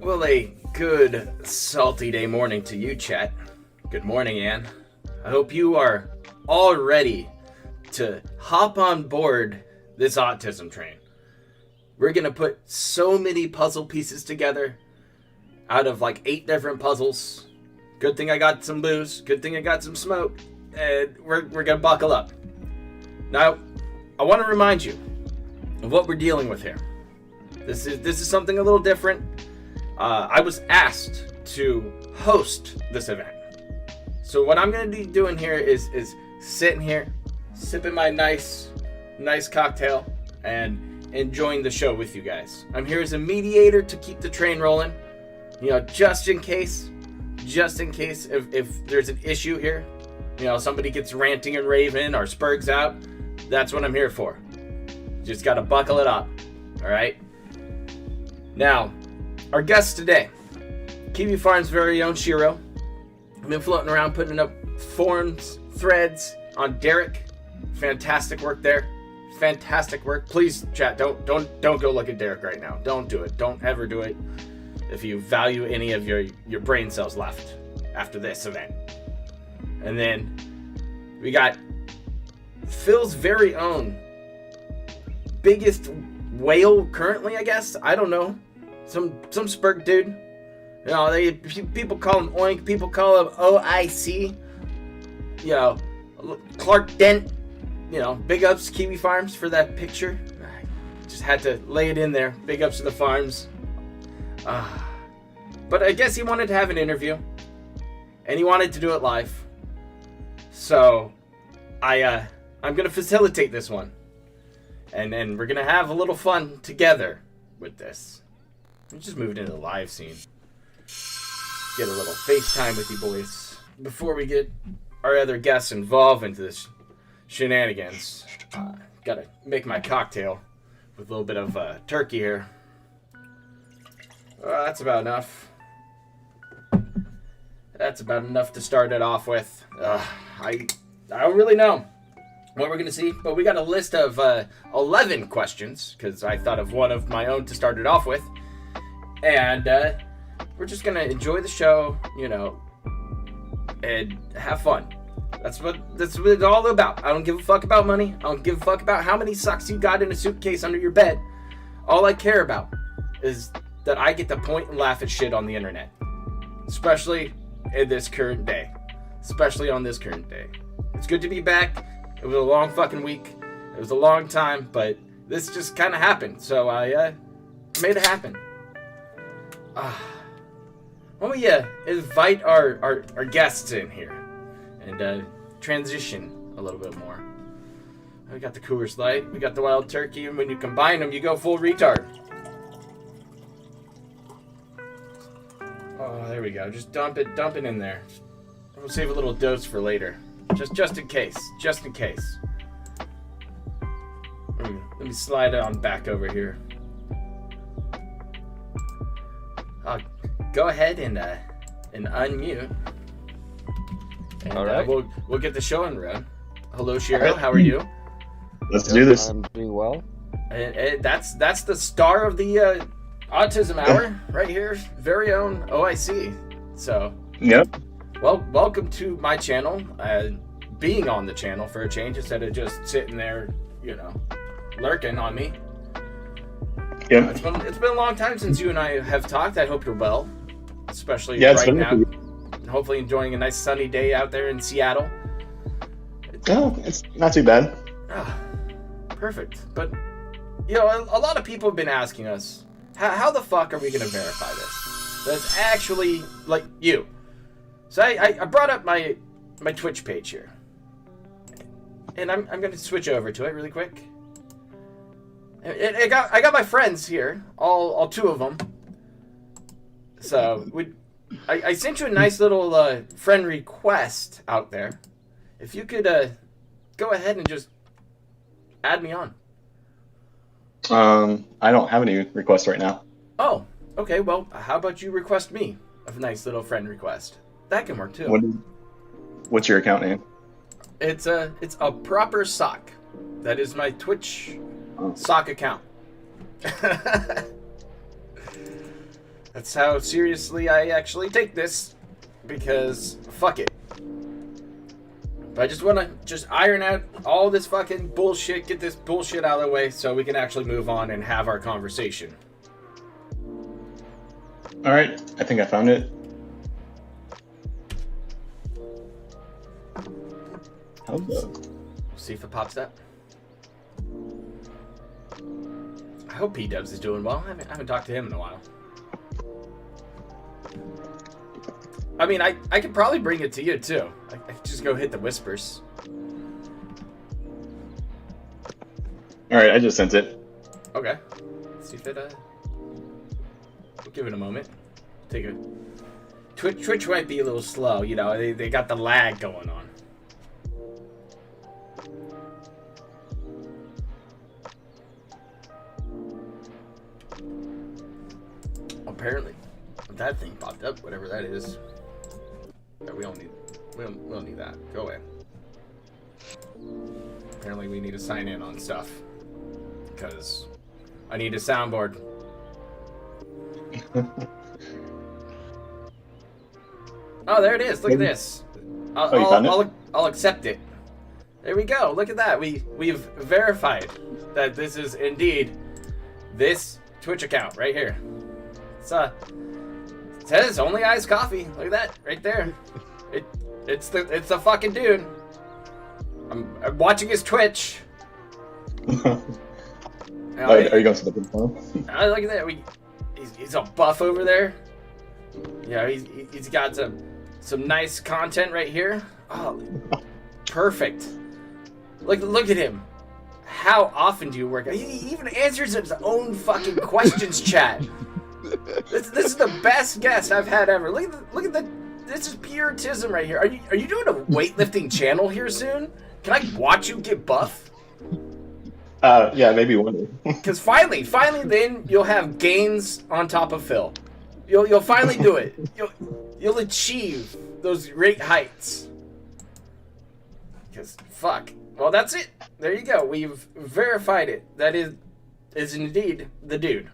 Well, a good salty day morning to you, chat. Good morning, Ann. I hope you are all ready to hop on board this autism train. We're gonna put so many puzzle pieces together out of like 8 different puzzles. Good thing I got some booze. Good thing I got some smoke. And we're gonna buckle up. Now, I want to remind you of what we're dealing with here. This is something a little different. I was asked to host this event. So what I'm going to be doing here is sitting here, sipping my nice cocktail, and enjoying the show with you guys. I'm here as a mediator to keep the train rolling. You know, just in case if there's an issue here, you know, somebody gets ranting and raving or spurgs out, that's what I'm here for. Just got to buckle it up, all right? Now, our guest today, Kiwi Farm's very own Shiro. I've been floating around putting up forms, threads on Derek. Fantastic work there. Fantastic work. Please, chat, don't go look at Derek right now. Don't do it. Don't ever do it if you value any of your brain cells left after this event. And then we got Phil's very own biggest whale currently, I guess. I don't know. Some spurk dude. You know, people call him Oink, people call him OIC. You know, Clark Dent. You know, big ups Kiwi Farms for that picture. I just had to lay it in there. Big ups to the farms. But I guess he wanted to have an interview, and he wanted to do it live. So I'm gonna facilitate this one, and then we're gonna have a little fun together with this. Let's just move it into the live scene. Get a little FaceTime with you boys before we get our other guests involved into this shenanigans. Gotta make my cocktail with a little bit of turkey here. That's about enough. That's about enough to start it off with. I don't really know what we're going to see, but we got a list of 11 questions, because I thought of one of my own to start it off with. And we're just going to enjoy the show, you know, and have fun. That's what it's all about. I don't give a fuck about money. I don't give a fuck about how many socks you got in a suitcase under your bed. All I care about is that I get to point and laugh at shit on the internet. Especially in this current day. Especially on this current day. It's good to be back. It was a long fucking week. It was a long time, but this just kind of happened. So I made it happen. Why don't we invite our guests in here and transition a little bit more. We got the Coors Light, we got the Wild Turkey, and when you combine them, you go full retard. Oh, there we go. Just dump it in there. We'll save a little dose for later. Just in case. Just in case. Let me slide it on back over here. Go ahead and unmute. And all right. We'll get the show on road. Hello, Shiro. Right. How are you? Let's do this. I'm doing well. And that's the star of the Autism Hour right here. Very own OIC. So. Yep. Well, welcome to my channel. Being on the channel for a change instead of just sitting there, you know, lurking on me. Yep. It's been a long time since you and I have talked. I hope you're well, especially right now. And hopefully enjoying a nice sunny day out there in Seattle. Oh, it's not too bad. Perfect. But, you know, a lot of people have been asking us, how the fuck are we going to verify this? That's actually, like, you. So I brought up my Twitch page here. And I'm going to switch over to it really quick. I got my friends here, all two of them. So I sent you a nice little friend request out there. If you could go ahead and just add me on. I don't have any requests right now. Oh, okay. Well, how about you request me a nice little friend request? That can work too. What's your account name? It's a proper sock. That is my Twitch sock account. That's how seriously I actually take this, because fuck it. But I just want to iron out all this fucking bullshit, get this bullshit out of the way so we can actually move on and have our conversation. All right, I think I found it. See if it pops up. I hope P-Dubs is doing well. I haven't talked to him in a while. I mean, I could probably bring it to you, too. I could just go hit the whispers. Alright, I just sent it. Okay. Let's see if it, we'll give it a moment. Take a... Twitch might be a little slow, you know, they got the lag going on. Apparently, that thing popped up, whatever that is. Yeah, we don't need that. Go away. Apparently we need to sign in on stuff. Because I need a soundboard. Oh, there it is. Look at this. I'll accept it. There we go. Look at that. We've verified that this is indeed this Twitch account right here. It's it says only iced coffee. Look at that right there. It's the fucking dude. I'm watching his Twitch. Are you going to the big phone? Look at that. He's a buff over there. Yeah, he's got some nice content right here. Oh, perfect. Look at him. How often do you work? He even answers his own fucking questions chat. This is the best guest I've had ever. Look at the. This is pure tism right here. Are you doing a weightlifting channel here soon? Can I watch you get buff? Yeah, maybe one day. Because finally, then you'll have gains on top of Phil. You'll finally do it. You'll achieve those great heights. Because fuck. Well, that's it. There you go. We've verified it. That is indeed the dude.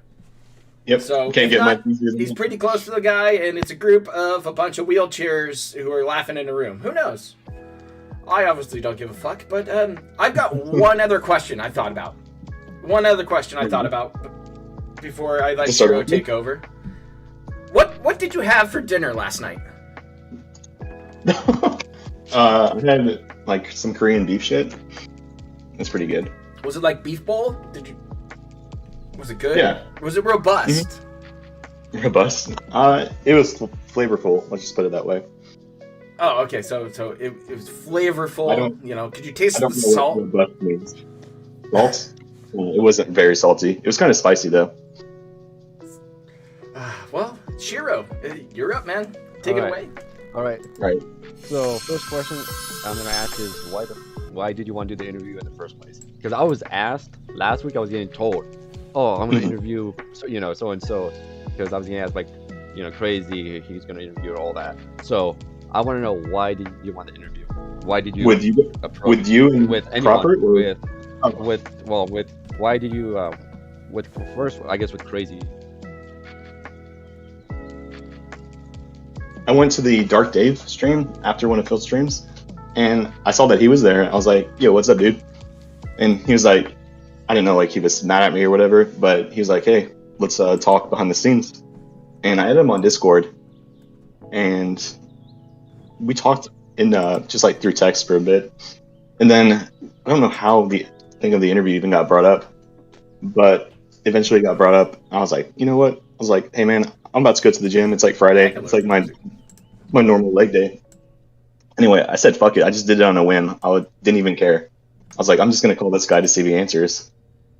Yep. So Can't get not, much easier than he's that. pretty close to the guy, and it's a group of a bunch of wheelchairs who are laughing in a room. Who knows? I obviously don't give a fuck, but I've got one other question I thought about. Before I let Shiro take over. What did you have for dinner last night? I had like some Korean beef shit. It's pretty good. Was it like beef bowl? Was it good? Yeah. Was it robust? Robust. It was flavorful. Let's just put it that way. Oh, okay. So it was flavorful. I don't- could you taste I the don't know salt? what robust means. Salt? It wasn't very salty. It was kind of spicy though. Well, Shiro, you're up, man. Take it away. All right. Right. So first question I'm gonna ask is why did you want to do the interview in the first place? Because I was asked last week. I was getting told, "Oh, I'm gonna interview so and so," because I was getting asked like, crazy. He's gonna interview all that. So I want to know, why did you want to interview? Why did you approach with you and with anyone Proper, or- why did you with first, I guess, with crazy? I went to the Dark Dave stream after one of Phil's streams, and I saw that he was there. I was like, "Yo, what's up, dude?" And he was like, I didn't know, like he was mad at me or whatever, but he was like, "Hey, let's talk behind the scenes." And I added him on Discord, and we talked in just like through text for a bit. And then I don't know how the thing of the interview even got brought up, but eventually it got brought up. I was like, you know what? I was like, "Hey man, I'm about to go to the gym. It's like Friday. It's like my normal leg day." Anyway, I said, fuck it. I just did it on a whim. Didn't even care. I was like, I'm just going to call this guy to see if he answers.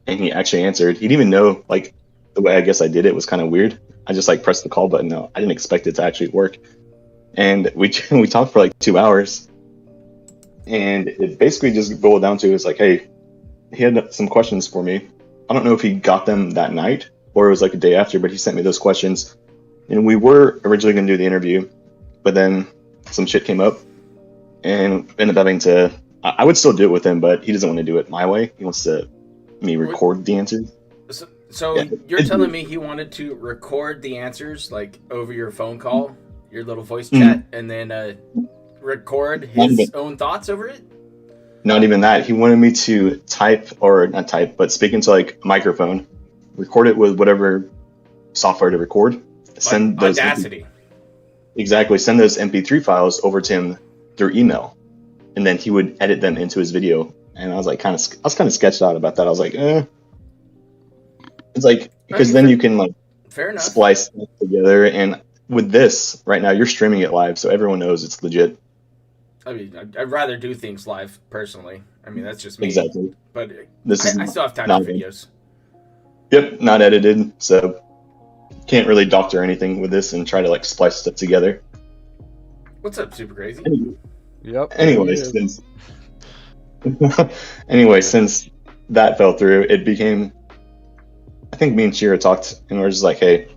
And he actually answered. He didn't even know, like, the way I guess I did it was kind of weird. I just, like, pressed the call button. No, I didn't expect it to actually work. And we talked for, like, 2 hours. And it basically just boiled down to, it's like, hey, he had some questions for me. I don't know if he got them that night or it was, like, a day after, but he sent me those questions. And we were originally going to do the interview, but then some shit came up and ended up having to, I would still do it with him, but he doesn't want to do it my way. He wants me record the answers. So Yeah. you're telling me he wanted to record the answers like over your phone call, your little voice chat, and then record his own thoughts over it? Not even that. He wanted me to not type, but speak into like a microphone, record it with whatever software to record. Send those Audacity. Exactly. Send those MP3 files over to him through email, and then he would edit them into his video. And I was like, kind of sketched out about that. I was like, It's like, because then you can like fair enough. splice things together. And with this right now, you're streaming it live, so everyone knows it's legit. I mean, I'd rather do things live personally. I mean, that's just me. Exactly. But I still have time not for videos. Yep, not edited, so can't really doctor anything with this and try to like splice stuff together. What's up, Super Crazy? Yep. Anyway, since that fell through, it became, I think me and Shiro talked and we are just like, hey,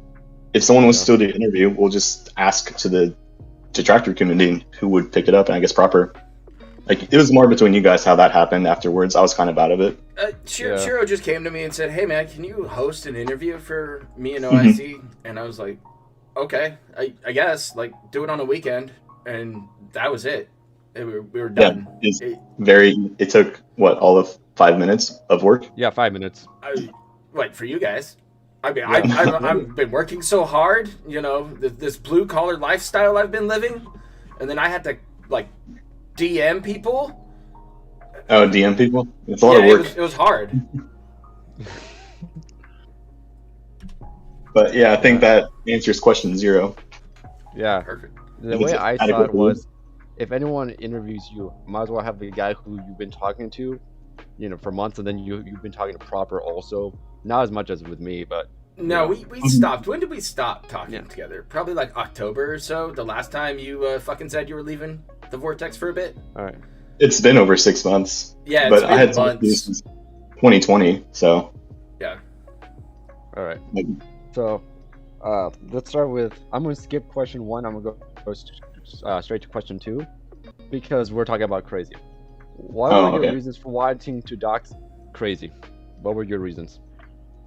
if someone was still to interview, we'll just ask to the detractor community who would pick it up, and I guess Proper. Like, it was more between you guys how that happened afterwards. I was kind of out of it. Shiro just came to me and said, hey man, can you host an interview for me and OIC? And I was like, okay, I guess, like, do it on a weekend. And that was it. We were Yeah, done. it's it took what, all of 5 minutes of work? Yeah, 5 minutes. What, for you guys? I mean, Yeah. I've been working so hard, you know, this blue collar lifestyle I've been living, and then I had to like DM people. Oh, DM people? It's a lot of work. It was hard. But yeah, I think that answers question 0. Yeah. Perfect. The It's way I saw adequate it was, if anyone interviews you, might as well have the guy who you've been talking to, you know, for months, and then you've been talking to Proper also. Not as much as with me, but No, we stopped. When did we stop talking Yeah. together? Probably like October or so. The last time you fucking said you were leaving the Vortex for a bit. all right. It's been over 6 months. Yeah, But it's I had been talked to you months. since 2020, so Yeah. All right. like, So, let's start with. I'm gonna skip question 1. I'm gonna go straight to question 2, because we're talking about crazy. What Oh, were your okay. reasons for wanting to dox crazy? What were your reasons?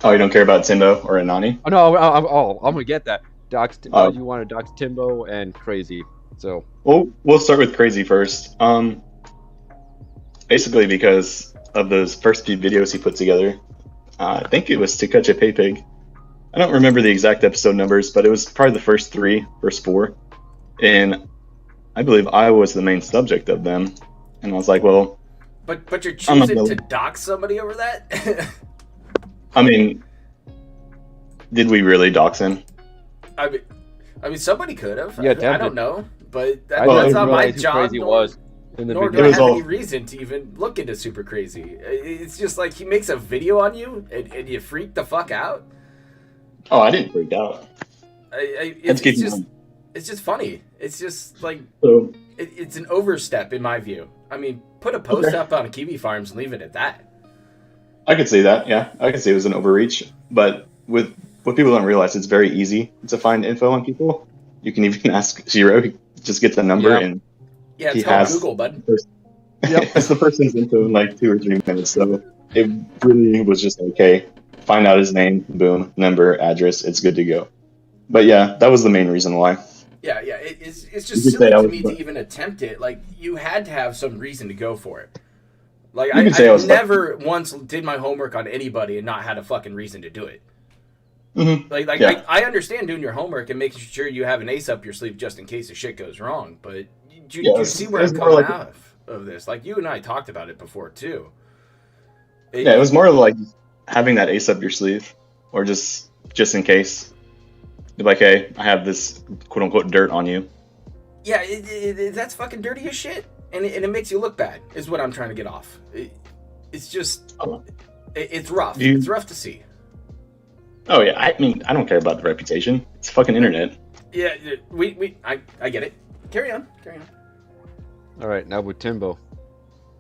oh, you don't care about Timbo or Anani? Oh no, I'm gonna get that. Dox. Oh. Why do you want to dox Timbo and crazy? So, Well, we'll start with crazy first. Basically because of those first few videos he put together. I think it was To Catch a Pay Pig. I don't remember the exact episode numbers, but it was probably the first 4. And I believe I was the main subject of them. And I was like, well, But you're I'm not choosing to gonna- dox somebody over that? I mean, did we really dox him? I mean, somebody could have. Yeah, I damn don't it. know, but I Well, that's didn't not my realize who job. crazy was in the Nor do video. I was have all- any reason to even look into super crazy. It's just like he makes a video on you and you freak the fuck out. Oh, I didn't freak out. It's just funny. It's just like So, it's an overstep in my view. I mean, put a post Okay. up on Kiwi Farms and leave it at that. I could see that, yeah. I could see it was an overreach. But with what people don't realize, it's very easy to find info on people. You can even ask Shiro, he just gets a number Yeah. and Yeah, He it's called has- Google, bud. Yep. it's the person's info in like 2 or 3 minutes. So it really was just okay. Find out his name, boom, number, address, it's good to go. But yeah, that was the main reason why. Yeah, it's You just could silly say I to was me bu- to even attempt it. Like, you had to have some reason to go for it. Like, You could say I I was never once did my homework on anybody and not had a fucking reason to do it. Mm-hmm. Like Yeah. I understand doing your homework and making sure you have an ace up your sleeve just in case the shit goes wrong. But Yeah, you it's- see where it's I'm more coming like- out of this. Like, you and I talked about it before, too. Yeah, it was more like having that ace up your sleeve, or just in case. Be like, hey, I have this quote unquote dirt on you. Yeah, that's fucking dirty as shit. And it makes you look bad, is what I'm trying to get off. It's just, Oh. it's rough. You- It's rough to see. Oh yeah, I mean, I don't care about the reputation. It's fucking internet. Yeah, I get it. Carry on. All right, now with Timbo.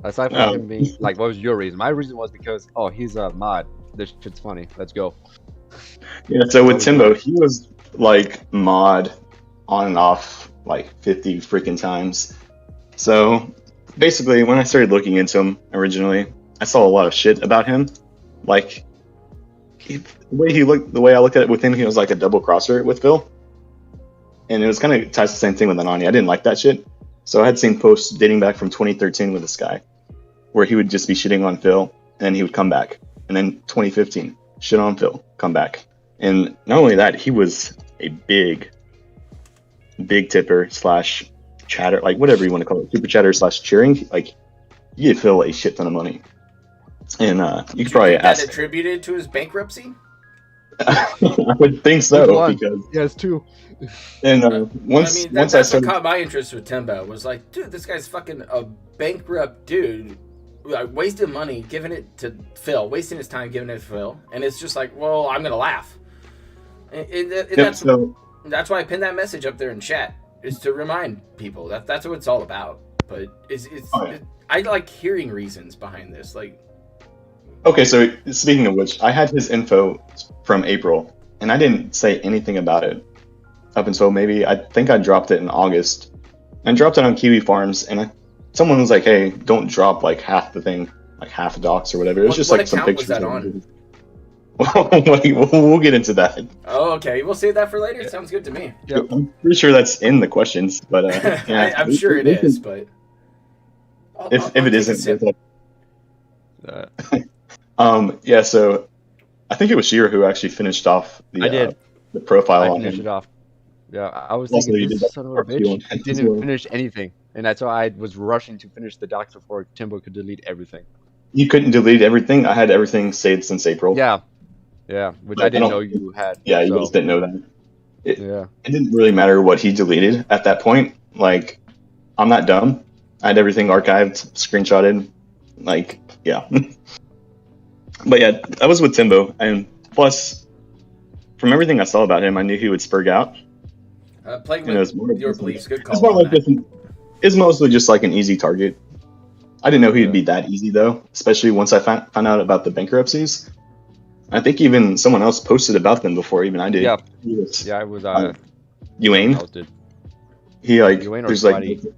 Aside from him being like, what was your reason? My reason was because, oh, he's a mod. This shit's funny. Let's go. Yeah, so with Timbo, he was like mod on and off like 50 freaking times. So basically, when I started looking into him originally, I saw a lot of shit about him. Like, the way I looked at it with him, he was like a double crosser with Phil. And it was kind of ties the same thing with Anani. I didn't like that shit. So I had seen posts dating back from 2013 with this guy, where he would just be shitting on Phil, and he would come back. And then 2015, shit on Phil, come back. And not only that, he was a big tipper / chatter, like whatever you want to call it, super chatter / cheering. Like, you give Phil a shit ton of money. And you could probably That ask. attributed to his bankruptcy? I would think so, Which one? because Yes, two. and That's once I what started, caught my interest with Timbo. Was like, dude, this guy's fucking a bankrupt dude, like, wasting money, giving it to Phil, wasting his time giving it to Phil, and it's just like, well, I'm gonna laugh. And that's so why I pinned that message up there in chat, is to remind people that's what it's all about. But Oh, yeah. I like hearing reasons behind this, like. okay, so speaking of which, I had his info from April, and I didn't say anything about it up until maybe, I think I dropped it in August. I dropped it on Kiwi Farms, and someone was like, hey, don't drop like half the thing, like half docs or whatever. It was just What like some account was pictures. that on? We'll get into that. Oh, okay, we'll save that for later. Sounds good to me. Yep. I'm pretty sure that's in the questions, but yeah, I'm sure it is, but If I'll it take a isn't, sip. yeah. So I think it was Shiro who actually finished off I did. the profile I on finished him. it off. Yeah, I was Also, thinking you did this that son of a part two bitch as didn't well. finish anything, and that's why I was rushing to finish the docs before Timbo could delete everything. You couldn't delete everything. I had everything saved since April. Yeah, which But I didn't know you had. Yeah, you So guys didn't know that. It, yeah, it didn't really matter what he deleted at that point. Like, I'm not dumb. I had everything archived, screenshotted. Like, yeah. But yeah, I was with Timbo, and plus, from everything I saw about him, I knew he would spurg out. Playing And it was with more your just beliefs, good it's call more on like that. it's mostly just like an easy target. I didn't know he'd Yeah. be that easy though, especially once I found out about the bankruptcies. I think even someone else posted about them before even I did. Yeah. He was, yeah, it was Yuane. someone else did. He like Yuane or there's like Spidey.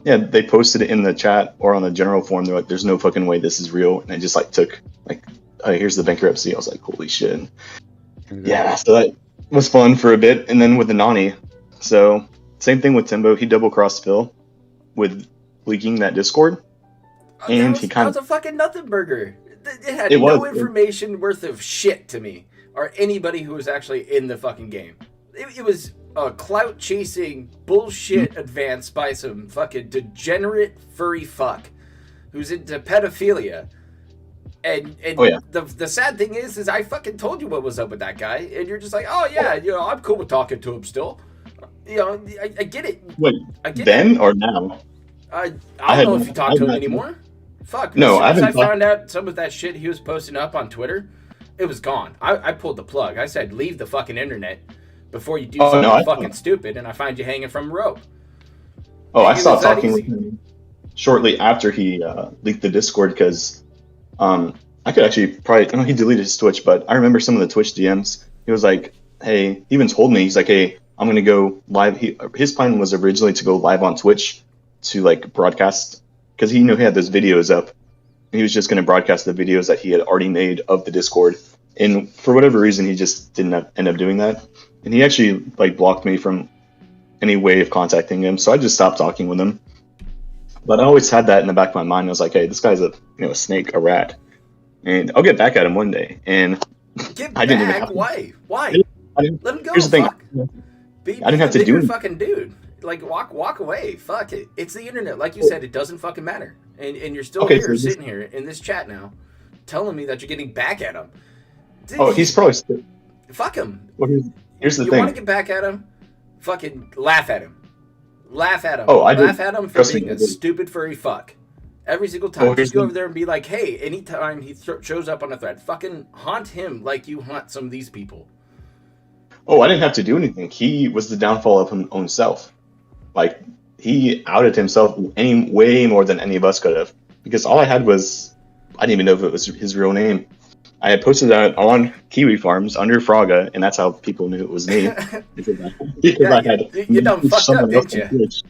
yeah, they posted it in the chat or on the general forum. They're like, "There's no fucking way this is real," and I just like took like, "Oh, here's the bankruptcy." I was like, "Holy shit!" Yeah, so that was fun for a bit, and then with the Nani, so same thing with Timbo. He double crossed Phil with leaking that Discord, and he That kind was a fucking nothing burger. It had It no was. information worth of shit to me or anybody who was actually in the fucking game. It was a clout chasing bullshit advance by some fucking degenerate furry fuck who's into pedophilia. And Oh, yeah. the sad thing is I fucking told you what was up with that guy, and you're just like, oh yeah, you know, I'm cool with talking to him still. You know, I get it. Wait, I get then it. or now? I I don't know had- if you talk I to him had- anymore. Fuck. No, as soon I as I haven't talked- found out some of that shit he was posting up on Twitter, it was gone. I pulled the plug. I said, leave the fucking internet before you do Oh, something no, I fucking thought- stupid, and I find you hanging from a rope. Oh, I It stopped was that talking with easy. him shortly after he leaked the Discord because I could actually probably I know he deleted his Twitch, but I remember some of the Twitch DMs. He was like, "Hey," he even told me he's like, "Hey, I'm gonna go live." His plan was originally to go live on Twitch to like broadcast because he knew he had those videos up. He was just gonna broadcast the videos that he had already made of the Discord, and for whatever reason, he just didn't end up doing that. And he actually like blocked me from any way of contacting him, so I just stopped talking with him. But I always had that in the back of my mind. I was like, "Hey, this guy's a a snake, a rat, and I'll get back at him one day." And Get I didn't even back? have to- Why? Why? I didn't- Let him go. here's the thing. Fuck. Be I didn't have a to do bigger anything. fucking dude. Like walk away. Fuck it. It's the internet. Like you said, it doesn't fucking matter. And you're still Okay, here so this- sitting here in this chat now, telling me that you're getting back at him. Dude, Oh, he's probably. Still, fuck him. well, here's the You thing. want to get back at him? Fucking laugh at him. Laugh at him. Oh, I did. Laugh at him for Trust me, being I a did. stupid furry fuck. Every single Oh, time, here's just go the- over there and be like, hey, anytime he shows up on a thread, fucking haunt him like you haunt some of these people. Oh, I didn't have to do anything. He was the downfall of his own self. Like he outed himself way more than any of us could have. Because all I had was I didn't even know if it was his real name. I had posted that on Kiwi Farms under Fraga, and that's how people knew it was me. because Yeah, I had you done messaged fucked someone up, else didn't on you? Twitch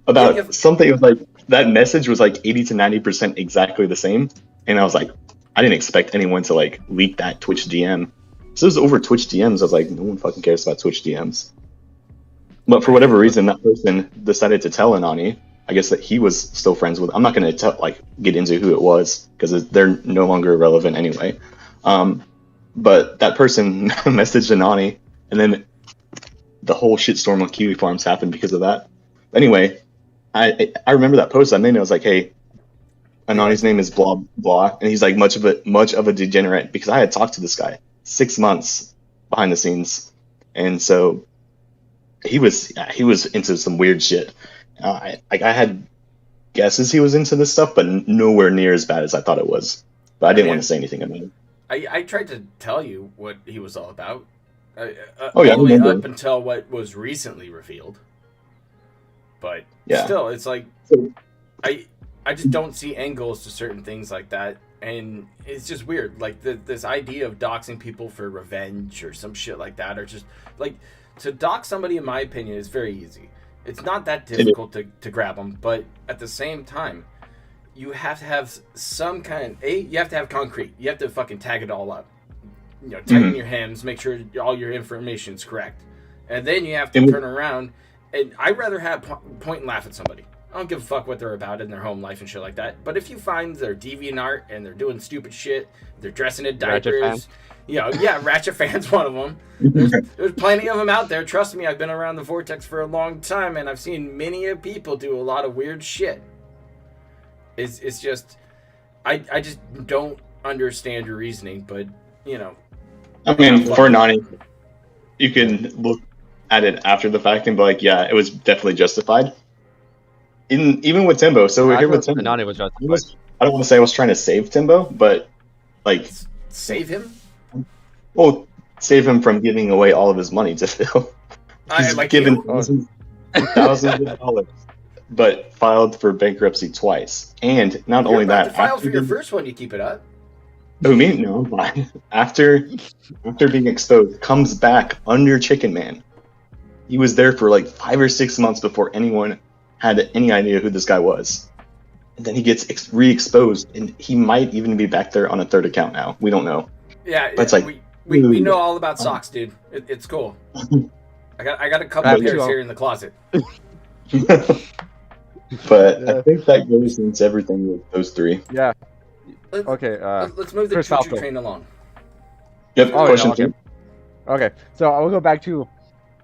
about Yeah, you- something. It was like that message was like 80 to 90% exactly the same, and I was like, I didn't expect anyone to like leak that Twitch DM. So it was over Twitch DMs. I was like, no one fucking cares about Twitch DMs. But for whatever reason, that person decided to tell Anani. I guess that he was still friends with. I'm not going to like get into who it was because they're no longer relevant anyway. But that person messaged Anani, and then the whole shitstorm on Kiwi Farms happened because of that. Anyway, I remember that post I made. And I was like, hey, Anani's name is blah blah, and he's like much of a degenerate because I had talked to this guy 6 months behind the scenes, and so he was into some weird shit. I had guesses he was into this stuff, but nowhere near as bad as I thought it was. But I didn't want to say anything about it. I tried to tell you what he was all about. Oh, yeah, all I the way remember. up until what was recently revealed. But Yeah. still, it's like So- I just don't see angles to certain things like that, and it's just weird. Like this idea of doxing people for revenge or some shit like that, or just like to dox somebody, in my opinion, is very easy. It's not that difficult to grab them, but at the same time, you have to have some kind. You have to have concrete. You have to fucking tag it all up. You know, tighten your hems, make sure all your information's correct, and then you have to And- turn around. And I'd rather have point and laugh at somebody. I don't give a fuck what they're about in their home life and shit like that. But if you find they're DeviantArt and they're doing stupid shit, they're dressing in diapers, Ratchet Fan's one of them. There's plenty of them out there. Trust me, I've been around the Vortex for a long time, and I've seen many people do a lot of weird shit. It's just, I just don't understand your reasoning, but, you know. I mean, for Nani, you can look at it after the fact and be like, yeah, it was definitely justified. Even with Timbo, so we're here with Timbo. Nani was justified. I don't want to say I was trying to save Timbo, but, like... Save him? Well, save him from giving away all of his money to Phil. He's given thousands of dollars, but filed for bankruptcy twice. And not only that... File for your first one, you keep it up. Oh, me? No, I'm fine. After being exposed, comes back under Chicken Man. He was there for like 5 or 6 months before anyone had any idea who this guy was. And then he gets re-exposed, and he might even be back there on a third account now. We don't know. Yeah, but it's like we know all about socks, dude. It's cool. I got a couple of pairs here in the closet. But I think that goes into everything with those three. Yeah. Okay. Let's move the choo-choo train along. Yep. Question two. Okay, so I will go back to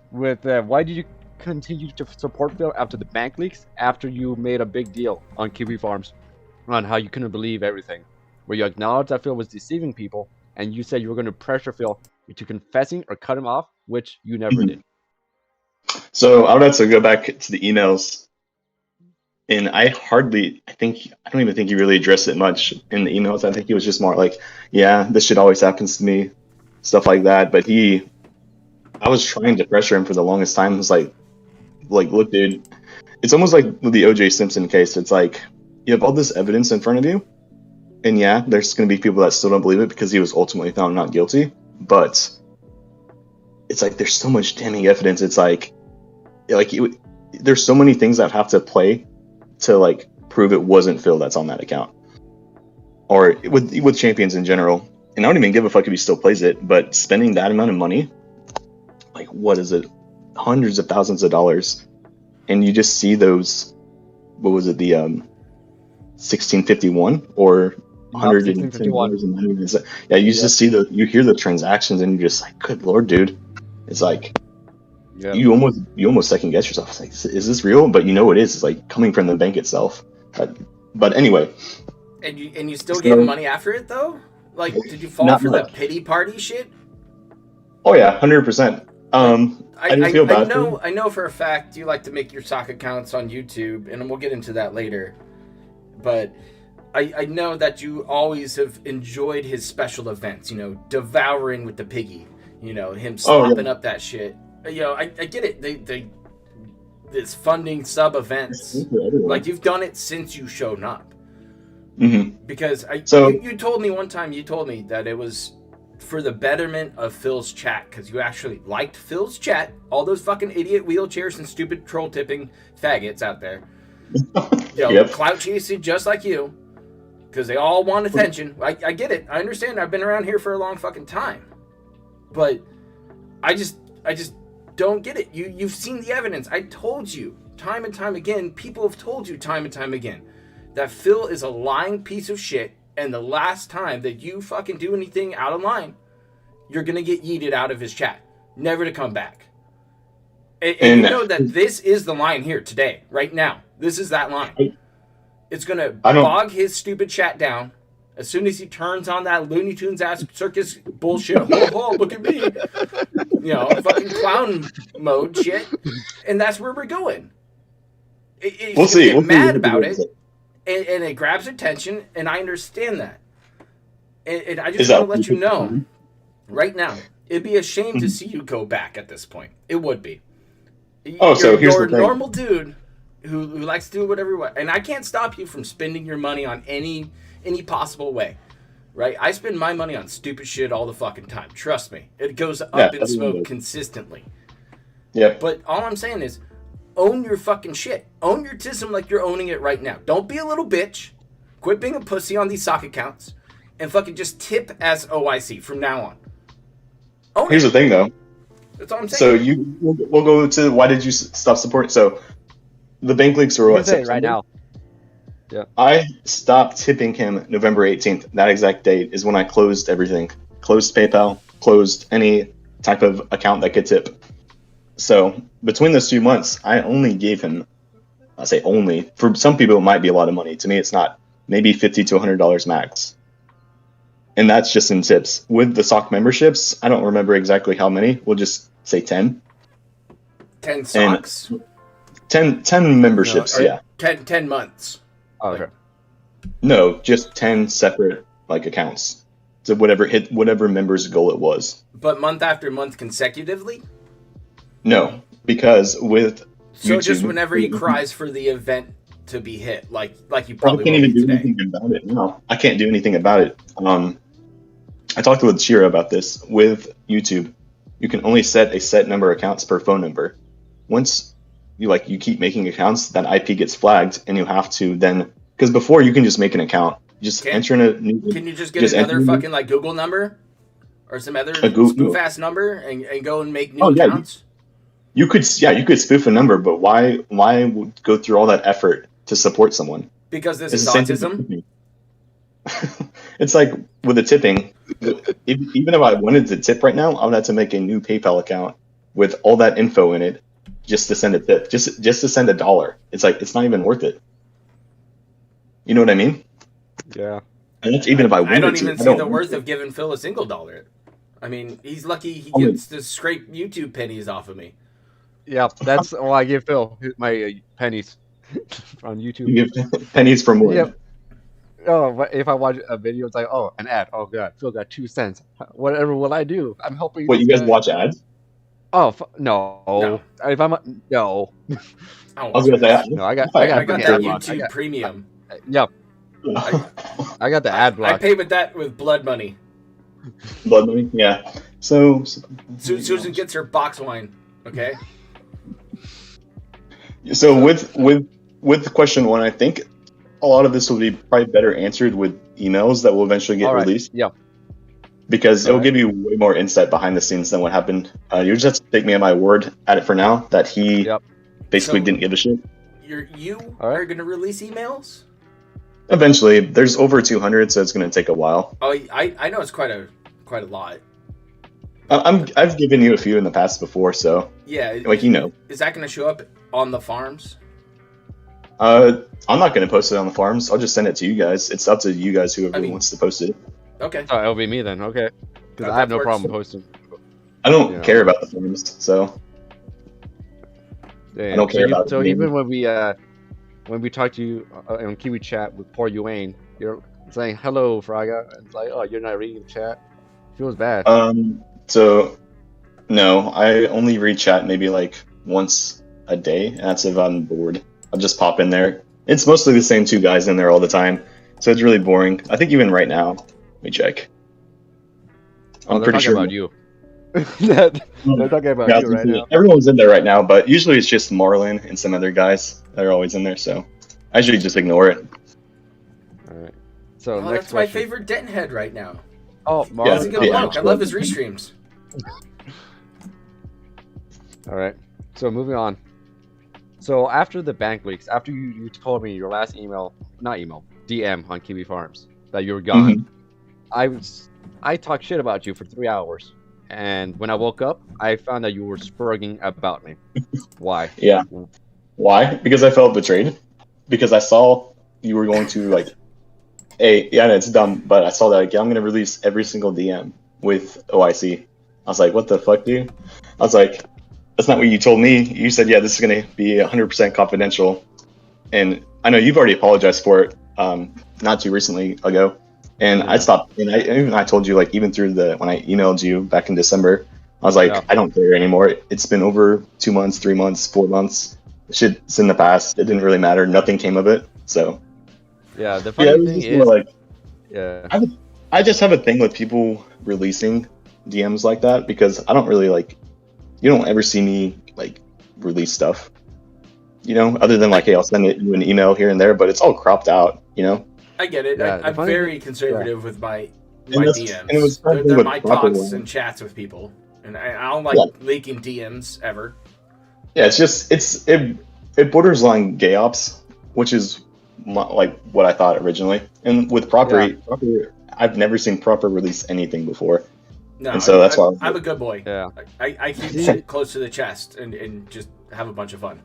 why did you continue to support Phil after the bank leaks, after you made a big deal on Kiwi Farms on how you couldn't believe everything, where you acknowledged that Phil was deceiving people, and you said you were going to pressure Phil into confessing or cut him off, which you never did. So I would have to go back to the emails, and I don't even think he really addressed it much in the emails. I think he was just more like, yeah, this shit always happens to me, stuff like that. But I was trying to pressure him for the longest time. It was like, look, dude, it's almost like with the O.J. Simpson case. It's like, you have all this evidence in front of you, and yeah, there's going to be people that still don't believe it because he was ultimately found not guilty. But it's like, there's so much damning evidence. It's like there's so many things that have to play to like prove it wasn't Phil that's on that account, or with champions in general. And I don't even give a fuck if he still plays it, but spending that amount of money, like, what is it, hundreds of thousands of dollars, and you just see those, what was it, the 1651 or $110? Yeah, you just see you hear the transactions, and you're just like, good lord, dude. It's like, you almost second guess yourself. It's like, is this real? But you know it is. It's like coming from the bank itself. But anyway. And you still gave him money after it though? Like, did you fall for the pity party shit? Oh yeah, 100%. I didn't feel bad. I know for a fact you like to make your sock accounts on YouTube, and we'll get into that later. But I know that you always have enjoyed his special events. You know, devouring with the piggy. You know, him slopping up that shit. You know, I get it. They this funding sub events, like, you've done it since you showed up. Mm-hmm. Because you told me one time, that it was for the betterment of Phil's chat, because you actually liked Phil's chat. All those fucking idiot wheelchairs and stupid troll tipping faggots out there, clout chasing just like you, because they all want attention. I get it. I understand. I've been around here for a long fucking time, but I just don't get it. You've seen the evidence. I told you time and time again. People have told you time and time again that Phil is a lying piece of shit, and the last time that you fucking do anything out of line, you're gonna get yeeted out of his chat, never to come back. And you know that this is the line here today, right now. This is that line. It's gonna bog his stupid chat down as soon as he turns on that Looney Tunes ass circus bullshit. Oh, look at me. You know, fucking clown mode shit. And that's where we're going. We'll see. Get mad about it. And it grabs attention, and I understand that. And I just want to let you know, right now, it'd be a shame to see you go back at this point. It would be. So here's the thing. You're a normal dude who likes to do whatever you want. And I can't stop you from spending your money on any possible way. Right? I spend my money on stupid shit all the fucking time. Trust me. It goes up in smoke consistently. Yeah. But all I'm saying is, own your fucking shit. Own your tism like you're owning it right now. Don't be a little bitch. Quit being a pussy on these sock accounts. And fucking just tip as OIC from now on. Here's the thing, though. That's all I'm saying. So we'll go to why did you stop supporting? So The bank leaks were You can what, say it September? right now. I stopped tipping him November 18th. That exact date is when I closed everything. Closed PayPal, closed any type of account that could tip. So between those 2 months, I only gave him, I say only, for some people it might be a lot of money. To me, it's not. Maybe $50 to $100 max. And that's just in tips. With the SOC memberships, I don't remember exactly how many. We'll just say 10. 10 socks? 10 memberships, No, yeah. 10 months. Oh, okay. No, just 10 separate like accounts. So whatever member's goal it was. But month after month consecutively? No, because with So YouTube, just whenever he cries for the event to be hit, like you I probably can't will even be do today. anything about it now. I can't do anything about it. I talked with Shiro about this. With YouTube, you can only set a set number of accounts per phone number. Once you keep making accounts, that IP gets flagged, and you have to then, because before you can just make an account, just enter in a new. Can you just get Just another enter- fucking like Google number or some other A Google- spoof ass number and go and make new Oh, yeah, accounts? You could spoof a number, but why would go through all that effort to support someone? Because this It's is the same thing autism. with tipping. It's like with the tipping. Even if I wanted to tip right now, I would have to make a new PayPal account with all that info in it just to send a tip, just to send $1. It's like it's not even worth it. You know what I mean? Yeah. And that's even if I wanted I don't to. even see the worth of giving Phil a single $1. I mean, he's lucky he gets to scrape YouTube pennies off of me. Yeah, that's why I give Phil my pennies on YouTube. You give pennies from what? Yep. Oh, but if I watch a video, it's like, oh, an ad. Oh god, Phil got 2 cents. Whatever will I do? I'm helping. What, you this guys guy. watch ads? Oh no. If I'm no, I was gonna say. no, I got I got fucking that ad block. YouTube Premium. Yeah, I got the ad I block. pay with that with blood money. Blood money, yeah. So Susan gets her box wine. Okay. So with question 1, I think a lot of this will be probably better answered with emails that will eventually get All right. released, Yeah. because it'll All right. give you way more insight behind the scenes than what happened. You just have to take me at my word at it for now that he Yep. basically So- didn't give a shit. You All right. are going to release emails? Eventually, there's over 200, so it's going to take a while. Oh, I know it's quite a lot. I've given you a few in the past before, so Yeah. like you know. Is that going to show up on the farms? I'm not going to post it on the farms. I'll just send it to you guys. It's up to you guys, whoever I mean- wants to post it. Okay. Oh, it'll be me then. Okay. Because That I have no works. problem posting. I don't Yeah. care about the farms, so Yeah, I don't care about So the even when we talk to you on Kiwi chat with poor Yuane, you're saying hello, Fraga, and it's like, oh, you're not reading the chat. Feels bad. So no, I only read chat maybe like once a day, and that's if I'm bored. I'll just pop in there. It's mostly the same 2 guys in there all the time, so it's really boring. I think even right now, let me check. Oh, I'm they're pretty talking sure. about you. They're talking about Yeah, you right now. everyone's in there right now, but usually it's just Marlon and some other guys that are always in there, so I usually just ignore it. All right. So Oh, next that's my question. favorite Denton head right now. Oh, He's a Marlon. good yeah. bloke. I love his restreams. All right. So moving on. So after the bank leaks, after you told me your last DM on Kiwi Farms that you were gone, I talked shit about you for 3 hours, and when I woke up, I found that you were spurging about me. Why? Yeah. Why? Because I felt betrayed. Because I saw you were going to like, hey, yeah, it's dumb, but I saw that like, yeah, I'm gonna release every single DM with OIC. I was like, what the fuck, dude? I was like, that's not what you told me. You said, yeah, this is gonna be 100% confidential. And I know you've already apologized for it, not too recently ago. And I stopped, and I told you like even through when I emailed you back in December, I was like, Yeah. I don't care anymore. It's been over 2 months, 3 months, 4 months. Shit's in the past. It didn't really matter. Nothing came of it. So Yeah, the yeah, funny it was thing just more is, like yeah, I just have a thing with people releasing DMs like that because I don't really like. You don't ever see me like release stuff, other than like, hey, I'll send you an email here and there, but it's all cropped out, I get it. Yeah, the I'm funny very thing- conservative with my that's- DMs. and it was something They're with my proper talks one. and chats with people, and I don't like Yeah. leaking DMs ever. Yeah, it's just it borders on gay ops, which is like what I thought originally. And with Proper, I've never seen Proper release anything before. No, and so that's why I'm a good boy. Yeah. I keep shit close to the chest and just have a bunch of fun.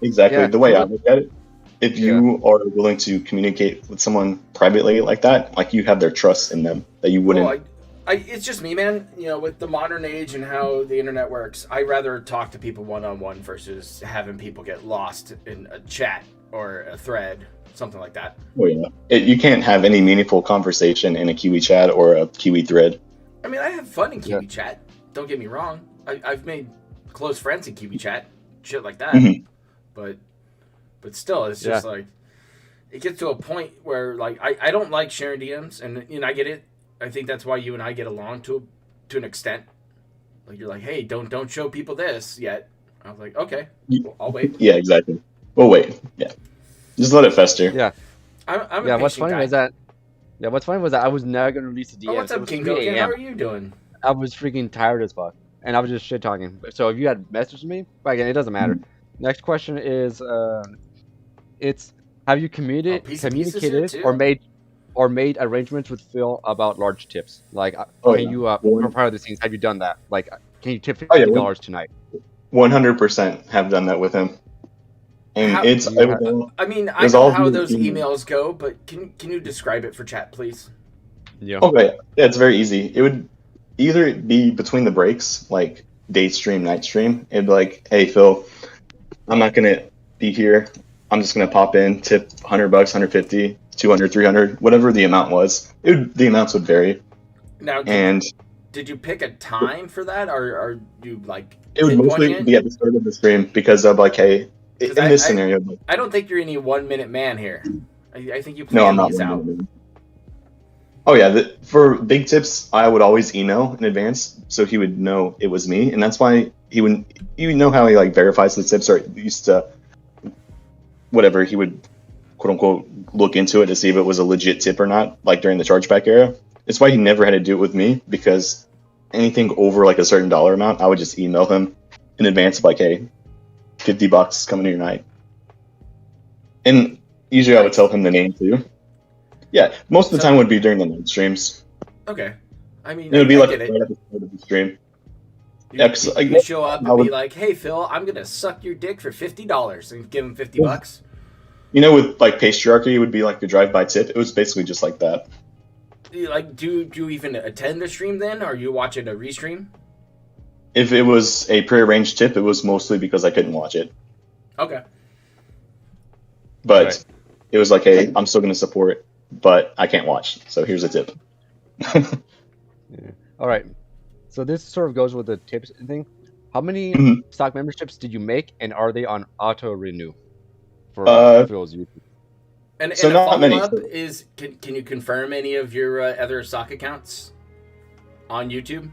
Exactly. Yeah. The way I look at it, if you are willing to communicate with someone privately like that, like you have their trust in them that you wouldn't. Well, it's just me, man. You know, with the modern age and how the internet works, I rather talk to people one-on-one versus having people get lost in a chat or a thread, something like that. Oh, yeah. You can't have any meaningful conversation in a Kiwi chat or a Kiwi thread. I mean, I have fun in Kiwi chat. Don't get me wrong. I've made close friends in Kiwi chat, shit like that. Mm-hmm. But still, it's just like it gets to a point where like I don't like sharing DMs, and you know, I get it. I think that's why you and I get along to an extent. Like you're like, hey, don't show people this yet. I was like, okay, well, I'll wait. Yeah, exactly. Well, wait. Yeah, just let it fester. Yeah. I'm yeah. a What's funny guy. was that. Yeah. What's funny was that I was never gonna release a DM. Oh, what's up, King Goken? How are you doing? I was freaking tired as fuck, and I was just shit talking. So if you had messaged me, but again, it doesn't matter. Next question is, it's have you communicated or made arrangements with Phil about large tips? Like, can you for part of the scenes, have you done that? Like, can you tip $50 tonight? 100% have done that with him. And I mean, I know how those emails go, but can you describe it for chat, please? Yeah. Okay. Yeah, it's very easy. It would either be between the breaks, like day stream, night stream. It'd be like, hey, Phil, I'm not going to be here. I'm just going to pop in, tip $100, 150, 200, 300, whatever the amount was. The amounts would vary. Now, did you pick a time for that, or are you like? It would mostly be at the start of the stream because I'm like, hey, in this scenario. I don't think you're any 1 minute man here. I think you plan these out. Oh yeah, for big tips, I would always email in advance so he would know it was me, and that's why he would. You know how he like verifies the tips, or used to. Whatever, he would quote unquote look into it to see if it was a legit tip or not, like during the chargeback era. It's why he never had to do it with me, because anything over like a certain dollar amount, I would just email him in advance of like, hey, $50 coming to your night. And usually I would tell him the name too. Yeah, most of the time would be during the night streams. Okay. I mean, it would be like right at the start of the stream. You show up and be like, hey, Phil, I'm going to suck your dick for $50 and give him $50. You know, with like patriarchy, it would be like the drive-by tip. It was basically just like that. Like, do you even attend the stream then, or are you watching a restream? If it was a prearranged tip, it was mostly because I couldn't watch it. Okay. But it was like, hey, I'm still going to support, but I can't watch. So here's a tip. Yeah. All right. So this sort of goes with the tips thing. How many stock memberships did you make, and are they on auto renew for Phil's YouTube? And so not many. Is can you confirm any of your other stock accounts on YouTube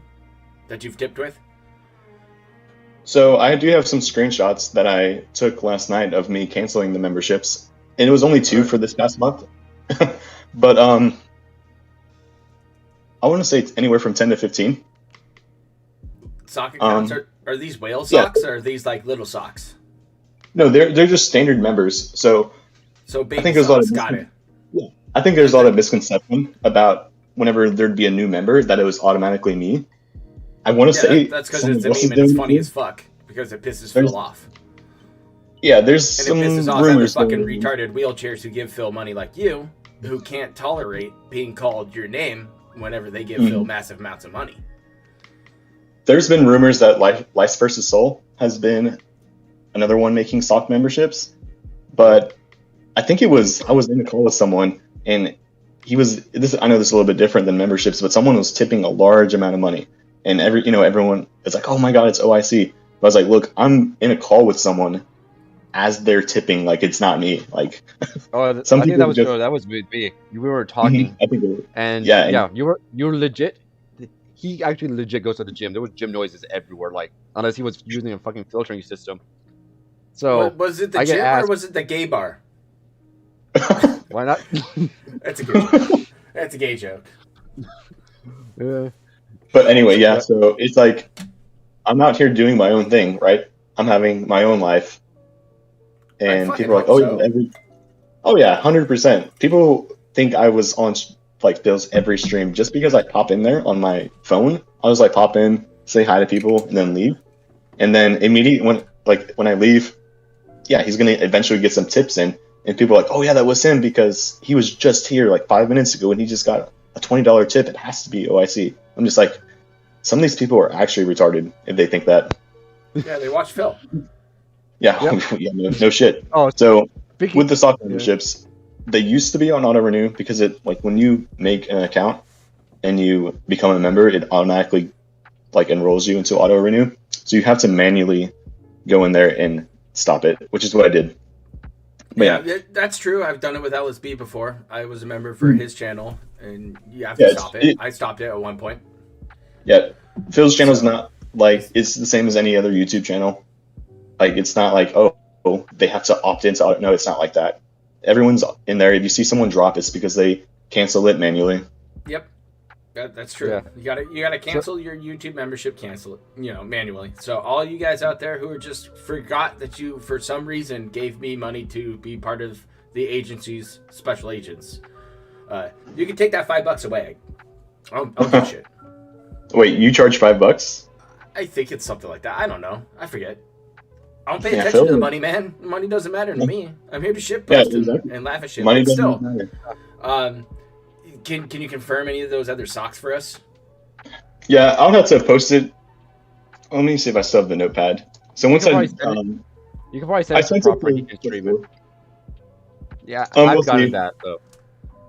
that you've tipped with? So I do have some screenshots that I took last night of me canceling the memberships, and it was only 2 for this past month. But I want to say it's anywhere from 10 to 15. Sock accounts are these whale socks, or are these like little socks? No, they're just standard members. So baby I think there's a lot of I think there's a lot of misconception about whenever there'd be a new member that it was automatically me. I want to say that's because it's a meme and it's funny as fuck because it pisses Phil off. Yeah, there's and some it pisses off rumors. Other fucking retarded wheelchairs who give Phil money like you, who can't tolerate being called your name whenever they give Phil massive amounts of money. There's been rumors that Lice vs. Soul has been another one making stock memberships, but I think I was in a call with someone, and I know this is a little bit different than memberships, but someone was tipping a large amount of money, and everyone is like, oh my god, it's OIC. But I was like, look, I'm in a call with someone as they're tipping, like it's not me. Like, I think that was with me. We were talking, I think it was. And you were legit. He actually legit goes to the gym. There was gym noises everywhere, like unless he was using a fucking filtering system. So was it the gym or was it the gay bar? Why not? That's a gay joke. Yeah. But anyway, yeah. So it's like I'm out here doing my own thing, right? I'm having my own life, and fucking people are like, hope "Oh, so. oh yeah, 100%." People think I was on like Phil's every stream just because I pop in there on my phone. I was like pop in, say hi to people, and then leave. And then immediately when I leave, yeah, he's gonna eventually get some tips in, and people are like, "Oh yeah, that was him because he was just here like 5 minutes ago and he just got a $20 tip. It has to be OIC." I'm just like, some of these people are actually retarded if they think that. Yeah, they watch Phil. Yeah, Yep. yeah, no shit. Oh, So speaking, with the stock memberships, they used to be on auto renew because it like when you make an account and you become a member, it automatically like enrolls you into auto renew. So you have to manually go in there and stop it, which is what I did. But yeah, That's true. I've done it with LSB before. I was a member for his channel, and you have Yeah, to stop it. I stopped it at one point. yeah. Phil's channel's So- not like it's the same as any other YouTube channel. Like it's not like oh they have to opt into auto. No, it's not like that. Everyone's in there. If you see someone drop, it's because they cancel it manually. Yep, that's true. Yeah. You gotta cancel your YouTube membership. Cancel it, manually. So all you guys out there who are just forgot that you for some reason gave me money to be part of the agency's special agents, you can take that $5 away. I'll do shit. Wait, you charge $5? I think it's something like that. I don't know. I forget. I don't pay Yeah, attention to Phil- the money, man. Money doesn't matter to me. I'm here to shit Yeah, post exactly. and laugh at shit. Money But doesn't still, matter. can you confirm any of those other socks for us? Yeah, I'll have to post it. Let me see if I still have the notepad. So once can I probably send you can probably send I it to sent proper. it He can stream it. Yeah, we'll I've gotten see. that though.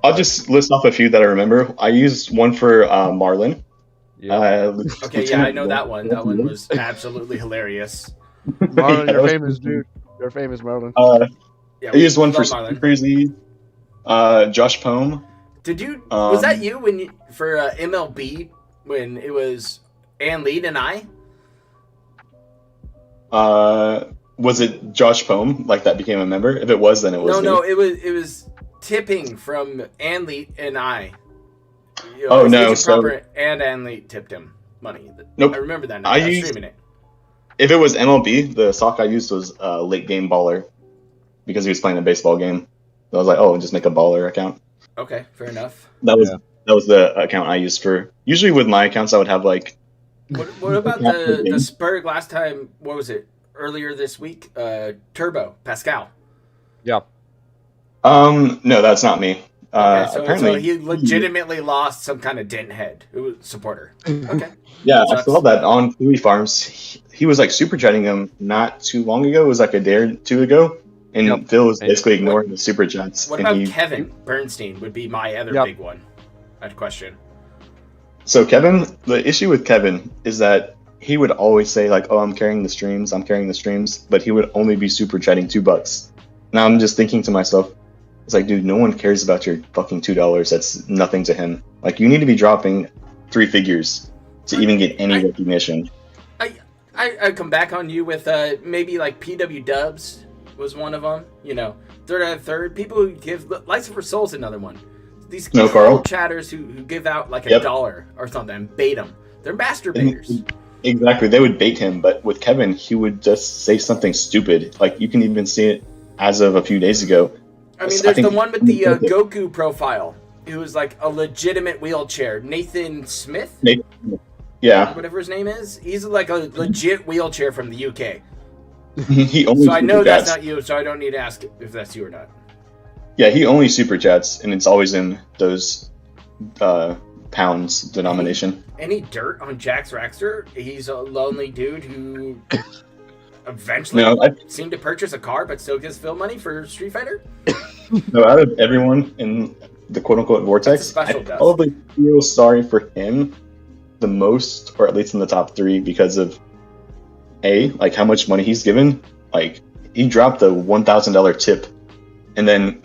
I'll just list off a few that I remember. I used one for Marlin. Yeah. Okay, yeah, I know that one. That one was absolutely hilarious. Marlon, Yeah, you're that famous, was- dude. You're famous, Marlon. Yeah, I used one for love Super Marlon. Crazy. Josh Poem. Did you? Was that Um, you when you for MLB when it was Ann Lead and I? Was it Josh Poem like that became a member? If it was, then it was me. No, it was tipping from Ann Lead and I. Oh, no, AgentProper and Ann Lead tipped him money. Nope. I remember that. Now. I I was used- streaming it. If it was MLB, the sock I used was Late Game Baller because he was playing a baseball game. So I was like, oh, just make a baller account. Okay, fair enough. That was Yeah. that was the account I used for. Usually with my accounts, I would have like What about the Spurg last time? What was it? Earlier this week, Turbo Pascal. Yeah. No, that's not me. Okay, so Apparently, he legitimately lost some kind of dent head. It was supporter. Okay. yeah, I sucks. saw that on Fluey Farms. He was like super chatting him not too long ago. It was like a day or two ago, and Yep. Phil was And basically ignoring the super chats. What and about he, Kevin Bernstein? Would be my other Yep. big one. I'd question. So Kevin, the issue with Kevin is that he would always say like, "Oh, I'm carrying the streams, but he would only be super chatting $2. Now I'm just thinking to myself, it's like, dude, no one cares about your fucking $2. That's nothing to him. Like, you need to be dropping 3 figures to even get any recognition. I come back on you with maybe like PW Dubs was one of them. Third out of third. People who give Lights for Soul's another one. These No, troll Carl. chatters who give out like Yep. $1 or something and bait them. They're masturbators. Exactly, they would bait him, but with Kevin, he would just say something stupid. Like, you can even see it as of a few days ago. I mean, I there's think- the one with the Goku profile, who was like a legitimate wheelchair. Nathan Smith, Yeah, whatever his name is. He's like a legit wheelchair from the UK. he only So I know super that's chats. not you, so I don't need to ask if that's you or not. Yeah, he only super chats, and it's always in those pounds denomination. Any dirt on Jax Raxter? He's a lonely dude who eventually No, seemed to purchase a car but still gives Phil money for Street Fighter? No, out of everyone in the quote-unquote vortex, That's a special I dust. probably feel sorry for him the most, or at least in the top 3, because of like how much money he's given. Like, he dropped a $1,000 tip, and then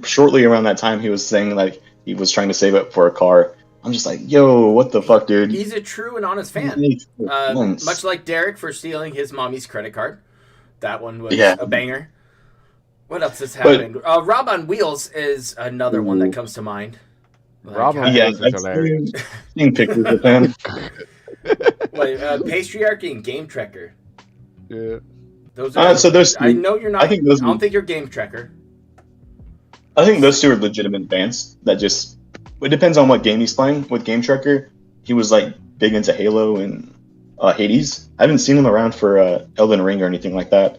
shortly around that time, he was saying like he was trying to save up for a car. I'm just like, yo, what the fuck, dude? He's a true and honest fan. Much like Derek for stealing his mommy's credit card. That one was Yeah. a banger. What else has happened? Rob on Wheels is another one that comes to mind. Rob on Yeah, Wheels is hilarious. I've seen pictures of him. Patriarchy and Game Trekker. Yeah. Those are So those I two, know you're not. I think those. I don't think you're Game Tracker. I think those two are legitimate fans that just. It depends on what game he's playing. With Game Tracker, he was like big into Halo and Hades. I haven't seen him around for Elden Ring or anything like that.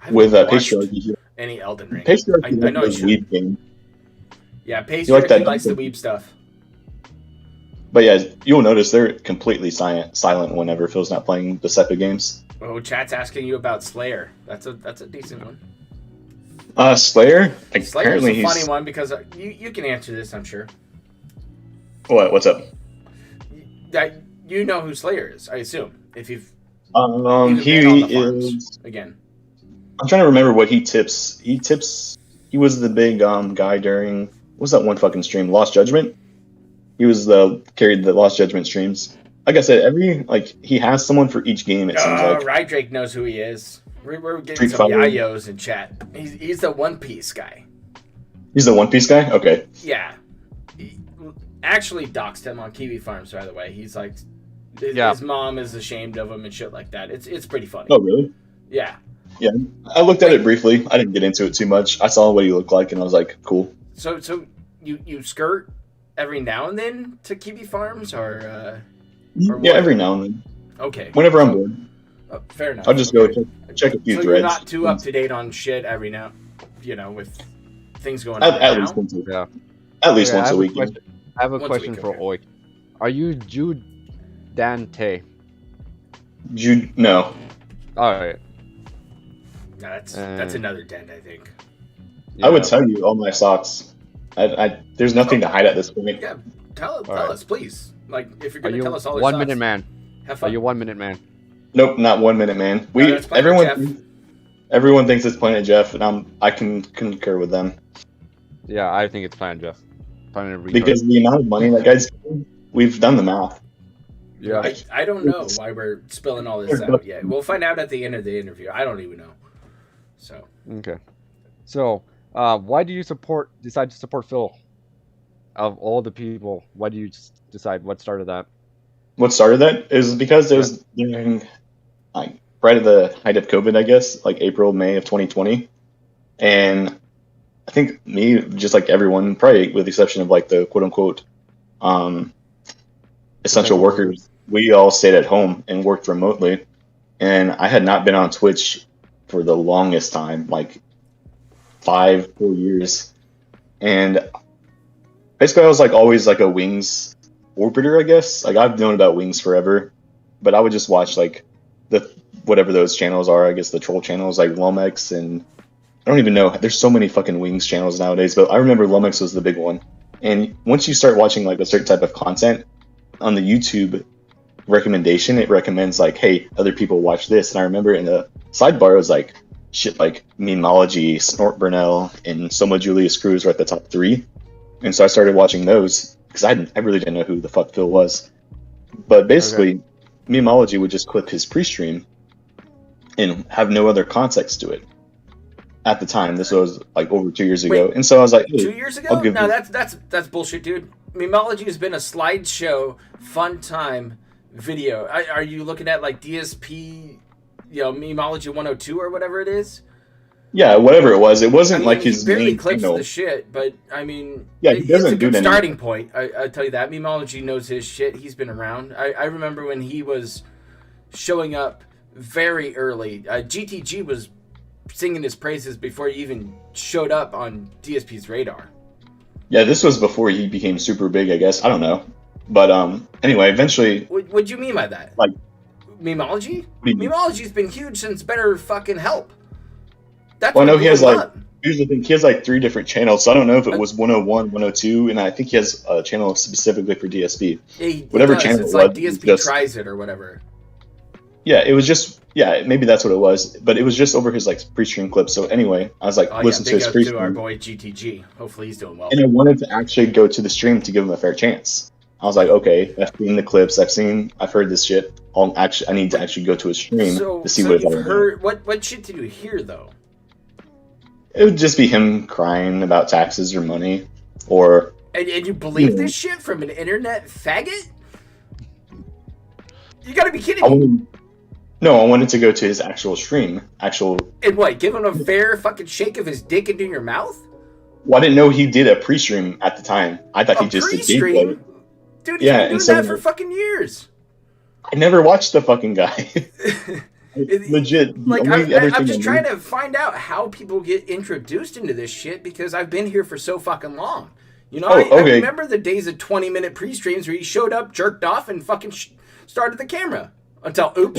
I haven't With watched Patriarchy, any Elden Ring. Patriarchy I know I was should. weeb game. Yeah, like that Patriarchy likes the dungeon. weeb stuff. But yeah, you'll notice they're completely silent whenever Phil's not playing the Seppa games. Oh, chat's asking you about Slayer. That's a decent one. Slayer. Slayer's Apparently a funny he's. one because you can answer this, I'm sure. What's up? You know who Slayer is, I assume. If you've been on the He forums is. again. I'm trying to remember what he tips. He was the big guy during. What was that one fucking stream? Lost Judgment. He was carried the Lost Judgment streams. Like I said, he has someone for each game. It seems like. Rydrake knows who he is. We're getting Street some Fighter. yayos in chat. He's the One Piece guy. He's the One Piece guy. Okay. Yeah. He actually doxed him on Kiwi Farms, by the way. He's like, his mom is ashamed of him and shit like that. It's pretty funny. Oh really? Yeah. Yeah. I looked at it briefly. I didn't get into it too much. I saw what he looked like, and I was like, cool. So you skirt every now and then to Kiwi Farms, or Yeah, what? every now and then. Okay. Whenever I'm bored, Fair enough. I'll just go check a few so threads. you're not too up to date on shit every now, with things going on At now. least once a week. Yeah. At least Okay, once a week. I have a Once a question week, for okay. OIC. Are you Jude Dante? No. All right. No, that's another dent, I think. I would Yeah. tell you all my socks. There's nothing to hide at this point. Yeah, tell right. us, please. Like, if you're Are gonna you tell us all the 1 sauce, minute man? have Are fun. you 1 minute man? Nope, not 1 minute, man. that's Planet Jeff. Everyone thinks it's Planet Jeff, and I can concur with them Yeah, I think it's Planet Jeff. Planet Retard. because the amount of money that guy's getting, we've done the math. yeah. I don't know why we're spilling all this out yet. We'll find out at the end of the interview. I don't even know. So Okay. So, why do you decide to support Phil? Of all the people, why do you decide? What started that? What started that is because it was during, like, right at the height of COVID, I guess, like April, May of 2020, and I think me, just like everyone, probably with the exception of like the quote unquote essential workers, we all stayed at home and worked remotely, and I had not been on Twitch for the longest time, like 4 years, and basically I was like always like a Wings orbiter, I guess. Like I've known about Wings forever, but I would just watch like the whatever those channels are. I guess the troll channels like Lomex, and I don't even know. There's so many fucking Wings channels nowadays, but I remember Lomex was the big one. And once you start watching like a certain type of content on the YouTube recommendation, it recommends like, hey, other people watch this. And I remember in the sidebar it was like shit like Memology, Snort Burnell, and Soma Julius Cruz were at the top 3. And so I started watching those because I really didn't know who the fuck Phil was. But basically, Memology would just clip his pre-stream and have no other context to it. At the time, this was like over 2 years ago, and so I was like, hey, 2 years ago? I'll give No, this- that's bullshit, dude. Memology has been a slideshow, fun time video. Are you looking at like DSP, Memology 102 or whatever it is? Yeah, whatever it was. It wasn't I mean, like his he barely main clips channel. the shit, but I mean, Yeah, he doesn't it's a do good that starting point. I tell you that. Memology knows his shit. He's been around. I remember when he was showing up very early. GTG was singing his praises before he even showed up on DSP's radar. Yeah, this was before he became super big, I guess. I don't know. But anyway, eventually, What do you mean by that? Like- Memology? What do you mean? Memology's been huge since Better Fucking Help. That's well, I what know he has blew him like, up. here's the thing, he has like 3 different channels, so I don't know if it was 101, 102, and I think he has a channel specifically for DSP. He whatever does. channel It's it like was, DSP just- tries it or whatever. Yeah, it was just, maybe that's what it was, but it was just over his like pre-stream clip. So anyway, I was like, Oh listen yeah, to big his up to our pre-stream, boy GTG. Hopefully he's doing well. and I wanted to actually go to the stream to give him a fair chance. I was like, okay, I've seen the clips, I've heard this shit. I need to actually go to his stream So, to see so what it's you've all about. heard what shit did you hear though? It would just be him crying about taxes or money, or And you believe Yeah. this shit from an internet faggot? You gotta be kidding I me. wouldn't. No, I wanted to go to his actual stream. And what? Give him a fair fucking shake of his dick into your mouth? Well, I didn't know he did a pre-stream at the time. I thought he just did gameplay. Dude, he's been doing that for fucking years. I never watched the fucking guy. Legit. Like, I'm just trying to find out how people get introduced into this shit because I've been here for so fucking long. You know, I remember the days of 20-minute pre-streams where he showed up, jerked off, and fucking started the camera. Until, oops.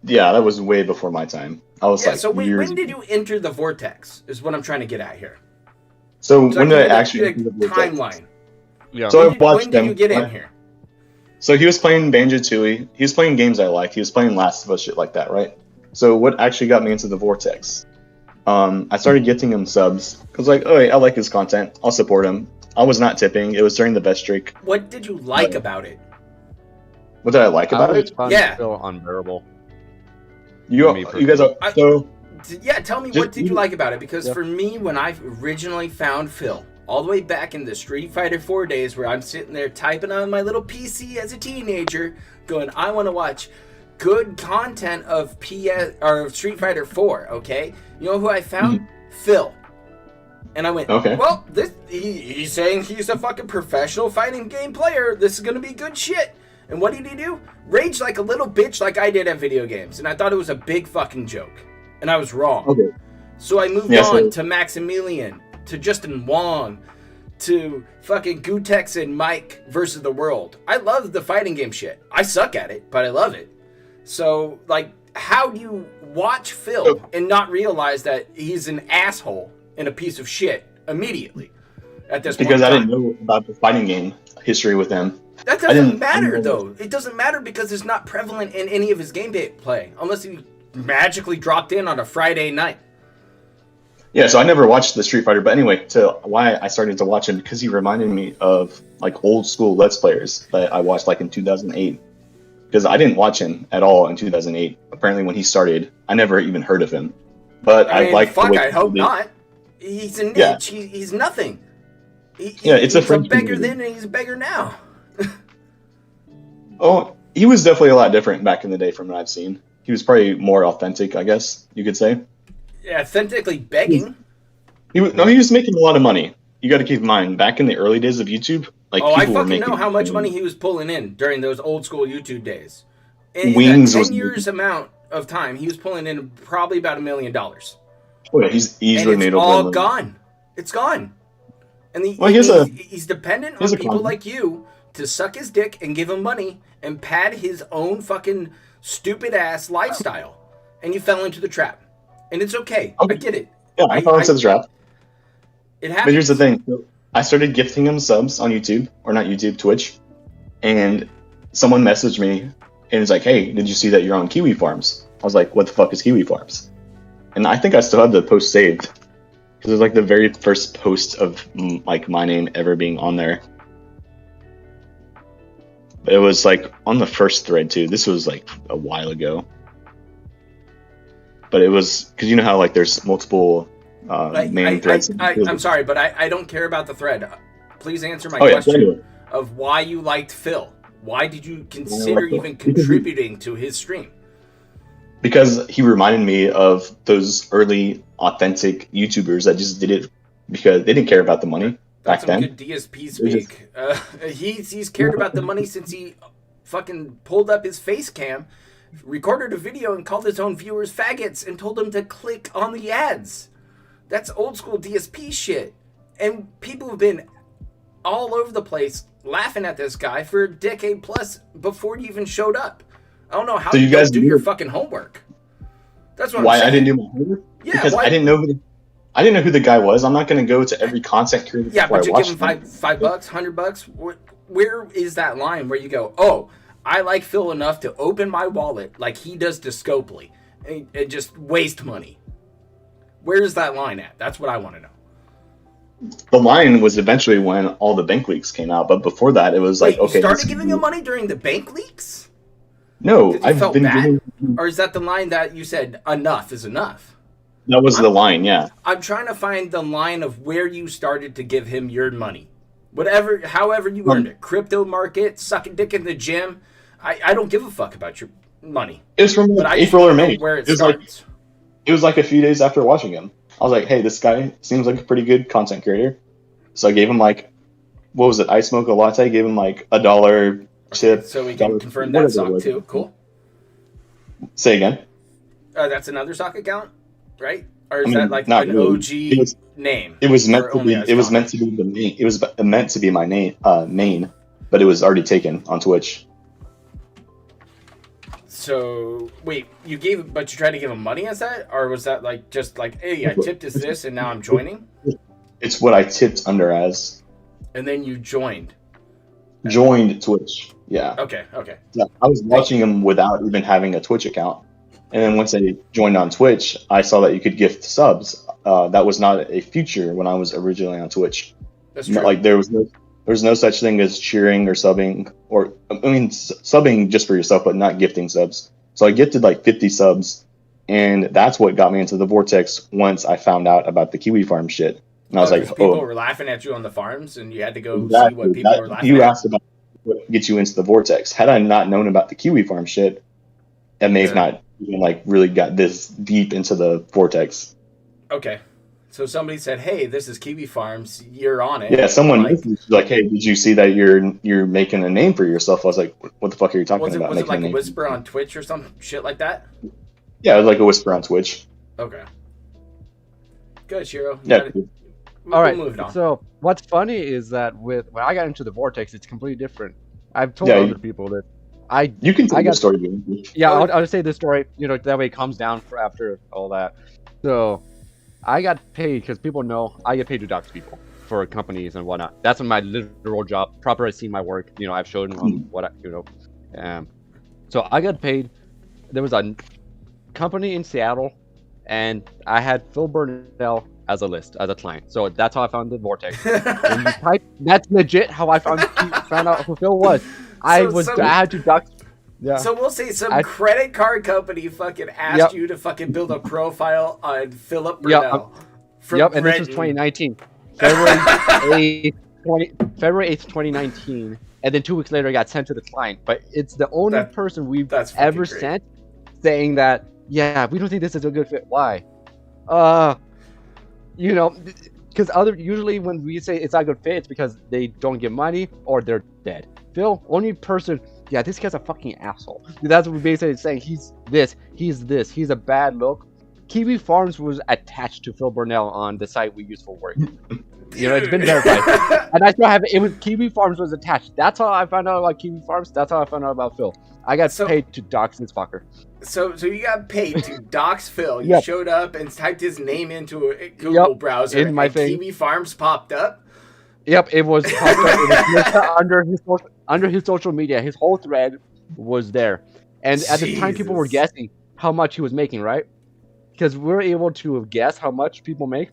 Yeah, that was way before my time. I was so when did you enter the vortex is what I'm trying to get at here. So when did I actually enter the vortex? Timeline. Yeah. So when did you get in here? So he was playing Banjo-Tooie. He was playing games I like. He was playing Last of Us, shit like that, right? So what actually got me into the vortex? I started gifting him subs. I was like, oh, I like his content. I'll support him. I was not tipping. It was during the best streak. What did you like about it? What did I like about it? Yeah. Feel unbearable. You guys are so. Yeah, tell me what did you like about it? Because for me, when I originally found Phil, all the way back in the Street Fighter 4 days, where I'm sitting there typing on my little PC as a teenager, going, I want to watch good content of Street Fighter 4. Okay, you know who I found? Phil. And I went, okay. Well, he's saying he's a fucking professional fighting game player. This is gonna be good shit. And what did he do? Rage like a little bitch like I did at video games. And I thought it was a big fucking joke. And I was wrong. Okay. So I moved on to Maximilian, to Justin Wong, to fucking Gutex and Mike versus the World. I love the fighting game shit. I suck at it, but I love it. So, like, how do you watch Phil and not realize that he's an asshole and a piece of shit immediately at this point? Because I didn't know about the fighting game history with him. That doesn't matter, though. It doesn't matter because it's not prevalent in any of his gameplay, unless he magically dropped in on a Friday night. Yeah, so I never watched the Street Fighter, but anyway, to why I started to watch him, because he reminded me of, like, old school Let's Players that I watched, like, in 2008. Because I didn't watch him at all in 2008. Apparently, when he started, I never even heard of him. But I like. Fuck, I hope not. He's a niche. Yeah. He's nothing. It's a beggar then, and he's a beggar now. Oh, he was definitely a lot different back in the day from what I've seen. He was probably more authentic, I guess you could say. Yeah, authentically begging. He was making a lot of money. You got to keep in mind, back in the early days of YouTube, like I fucking know how much money he was pulling in during those old school YouTube days. In Wings that 10 years amount of time, he was pulling in probably about $1 million. Oh yeah, he's easily made over. It's all gone. It's gone. And he's dependent on people like you to suck his dick and give him money and pad his own fucking stupid ass lifestyle. And you fell into the trap. And it's okay. I get it. Yeah, I fell into the trap. It happens. But here's the thing. I started gifting him subs on YouTube, or not YouTube, Twitch. And someone messaged me and it's like, hey, did you see that you're on Kiwi Farms? I was like, what the fuck is Kiwi Farms? And I think I still have the post saved. Because it was like the very first post of like my name ever being on there. But it was like on the first thread too. This was like a while ago. But it was because you know how like there's multiple main threads. I'm sorry, but I don't care about the thread. Please answer my question of why you liked Phil. Why did you consider even contributing to his stream? Because he reminded me of those early authentic YouTubers that just did it because they didn't care about the money back then. That's some good DSP speak. He's cared about the money since he fucking pulled up his face cam, recorded a video, and called his own viewers faggots and told them to click on the ads. That's old school DSP shit. And people have been all over the place laughing at this guy for a decade plus before he even showed up. I don't know how you guys do your fucking homework. That's what I'm saying. I didn't do my homework? Yeah, because I didn't know who the guy was. I'm not going to go to every content creator. Yeah, but you give him $5, $100. Where is that line where you go, oh, I like Phil enough to open my wallet like he does to Scopely and just waste money? Where is that line at? That's what I want to know. The line was eventually when all the bank leaks came out, but before that, it was like, okay. You started giving him money during the bank leaks? No, I've been bad? Or is that the line that you said enough is enough? That was the line, yeah. I'm trying to find the line of where you started to give him your money. However you earned it. Crypto market, sucking dick in the gym. I don't give a fuck about money. It was from But I April or just don't May. know where it was like starts. it was like a few days after watching him. I was like, hey, this guy seems like a pretty good content creator. So I gave him like, what was it? I smoke a latte. Gave him like $1 tip. So we can confirm that whatever it sock was. too. Cool. Say again. That's another sock account, right? Or is I mean, that like not an really. OG name? It was meant Or to only be. as It was talk? meant to be the main. It was meant to be my name, main, but it was already taken on Twitch. So wait, but you tried to give him money as that, or was that like just like, hey, I tipped as this, and now I'm joining, It's what I tipped under as. and then you joined. Joined Twitch. Yeah. Okay. Yeah, I was watching him without even having a Twitch account, and then once I joined on Twitch, I saw that you could gift subs. That was not a feature when I was originally on Twitch. That's true. Like there was no such thing as cheering or subbing, or I mean subbing just for yourself, but not gifting subs. So I gifted like 50 subs, and that's what got me into the vortex once I found out about the Kiwi Farm shit. And I was like, people oh, were laughing at you on the farms, and you had to go see exactly. what people were laughing You at. asked about what gets you into the vortex. Had I not known about the Kiwi Farm shit, I may have not even like really got this deep into the vortex. Okay. So somebody said, "Hey, this is Kiwi Farms. You're on it." Yeah, someone like, messaged like, "Hey, did you see that you're making a name for yourself?" I was like, "What the fuck are you talking about?" Was it like a name? whisper on Twitch or some shit like that? Yeah, it was like a whisper on Twitch. Okay. Good, Shiro. Yeah. All right. Moved on. So what's funny is that when I got into the vortex, it's completely different. I've told Yeah, other people that You can tell I the got- story. Dude. Yeah, I'll just say this story. That way it comes down for after all that. So, I got paid because people know I get paid to dox people for companies and whatnot. That's my literal job. Proper has seen my work. I've shown them what I. So I got paid. There was a company in Seattle, and I had Phil Burnell as a client. So that's how I found the vortex. When you type, that's legit how I found out who Phil was. I had to dox. Yeah. So we'll say some credit card company fucking asked you to fucking build a profile on Philip Burnell. And this was 2019. February 8th, 2019. And then 2 weeks later, I got sent to the client. But it's the only person we've ever sent saying that, yeah, we don't think this is a good fit. Why? Because usually when we say it's not a good fit, it's because they don't get money or they're dead. Phil, only person, yeah, this guy's a fucking asshole. That's what we're basically saying. He's this, he's a bad look. Kiwi Farms was attached to Phil Burnell on the site we use for work. It's been verified. And I still have it. It was Kiwi Farms was attached. That's how I found out about Kiwi Farms. That's how I found out about Phil. I got paid to dox this fucker. So you got paid to dox Phil. You showed up and typed his name into a Google browser, in my and thing. Kiwi Farms popped up. Yep, it was popped up. It was under his social media. His whole thread was there. And at the time, people were guessing how much he was making, right? Because we're able to guess how much people make.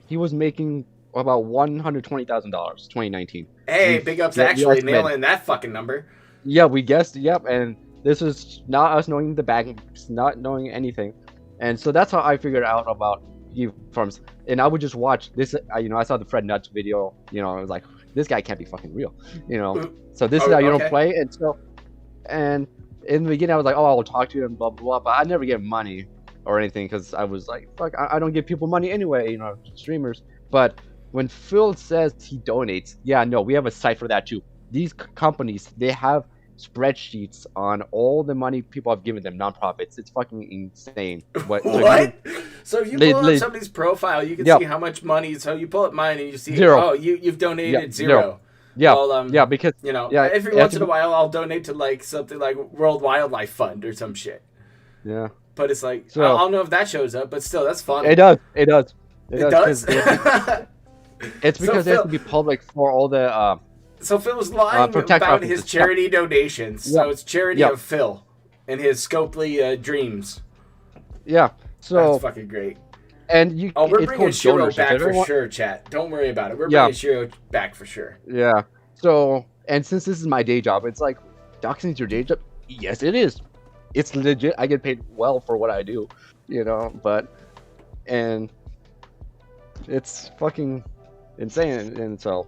He was making about $120,000, 2019. Hey, big ups actually nailing that fucking number. Yeah, we guessed. Yep, and this is not us knowing the banks, not knowing anything, and so that's how I figured out about Kiwi Farms. And I would just watch this. I saw the Fred Nuts video. I was like, this guy can't be fucking real. So this is how you don't play. And in the beginning, I was like, oh, I'll talk to him, blah blah blah. But I never get money or anything because I was like, fuck, I don't give people money anyway. Streamers. But when Phil says he donates, yeah, no, we have a site for that too. These companies, they have spreadsheets on all the money people have given them, nonprofits. It's fucking insane. What? So if you pull up somebody's profile, you can see how much money. So you pull up mine and you see, zero. Oh, you've donated zero. Yeah, well, because every once in a while I'll donate to like something like World Wildlife Fund or some shit. Yeah. But it's like I don't know if that shows up, but still, that's fun. It does. It does. It's because it has to be public for all the. So Phil was lying about his charity donations. So it's charity of Phil and his Scopely dreams. Yeah. So that's fucking great. And we're bringing Shiro back for sure, chat. Don't worry about it. We're bringing Shiro back for sure. Yeah. So, and since this is my day job, it's like, doxing's your day job? Yes, it is. It's legit. I get paid well for what I do, and it's fucking insane. And so,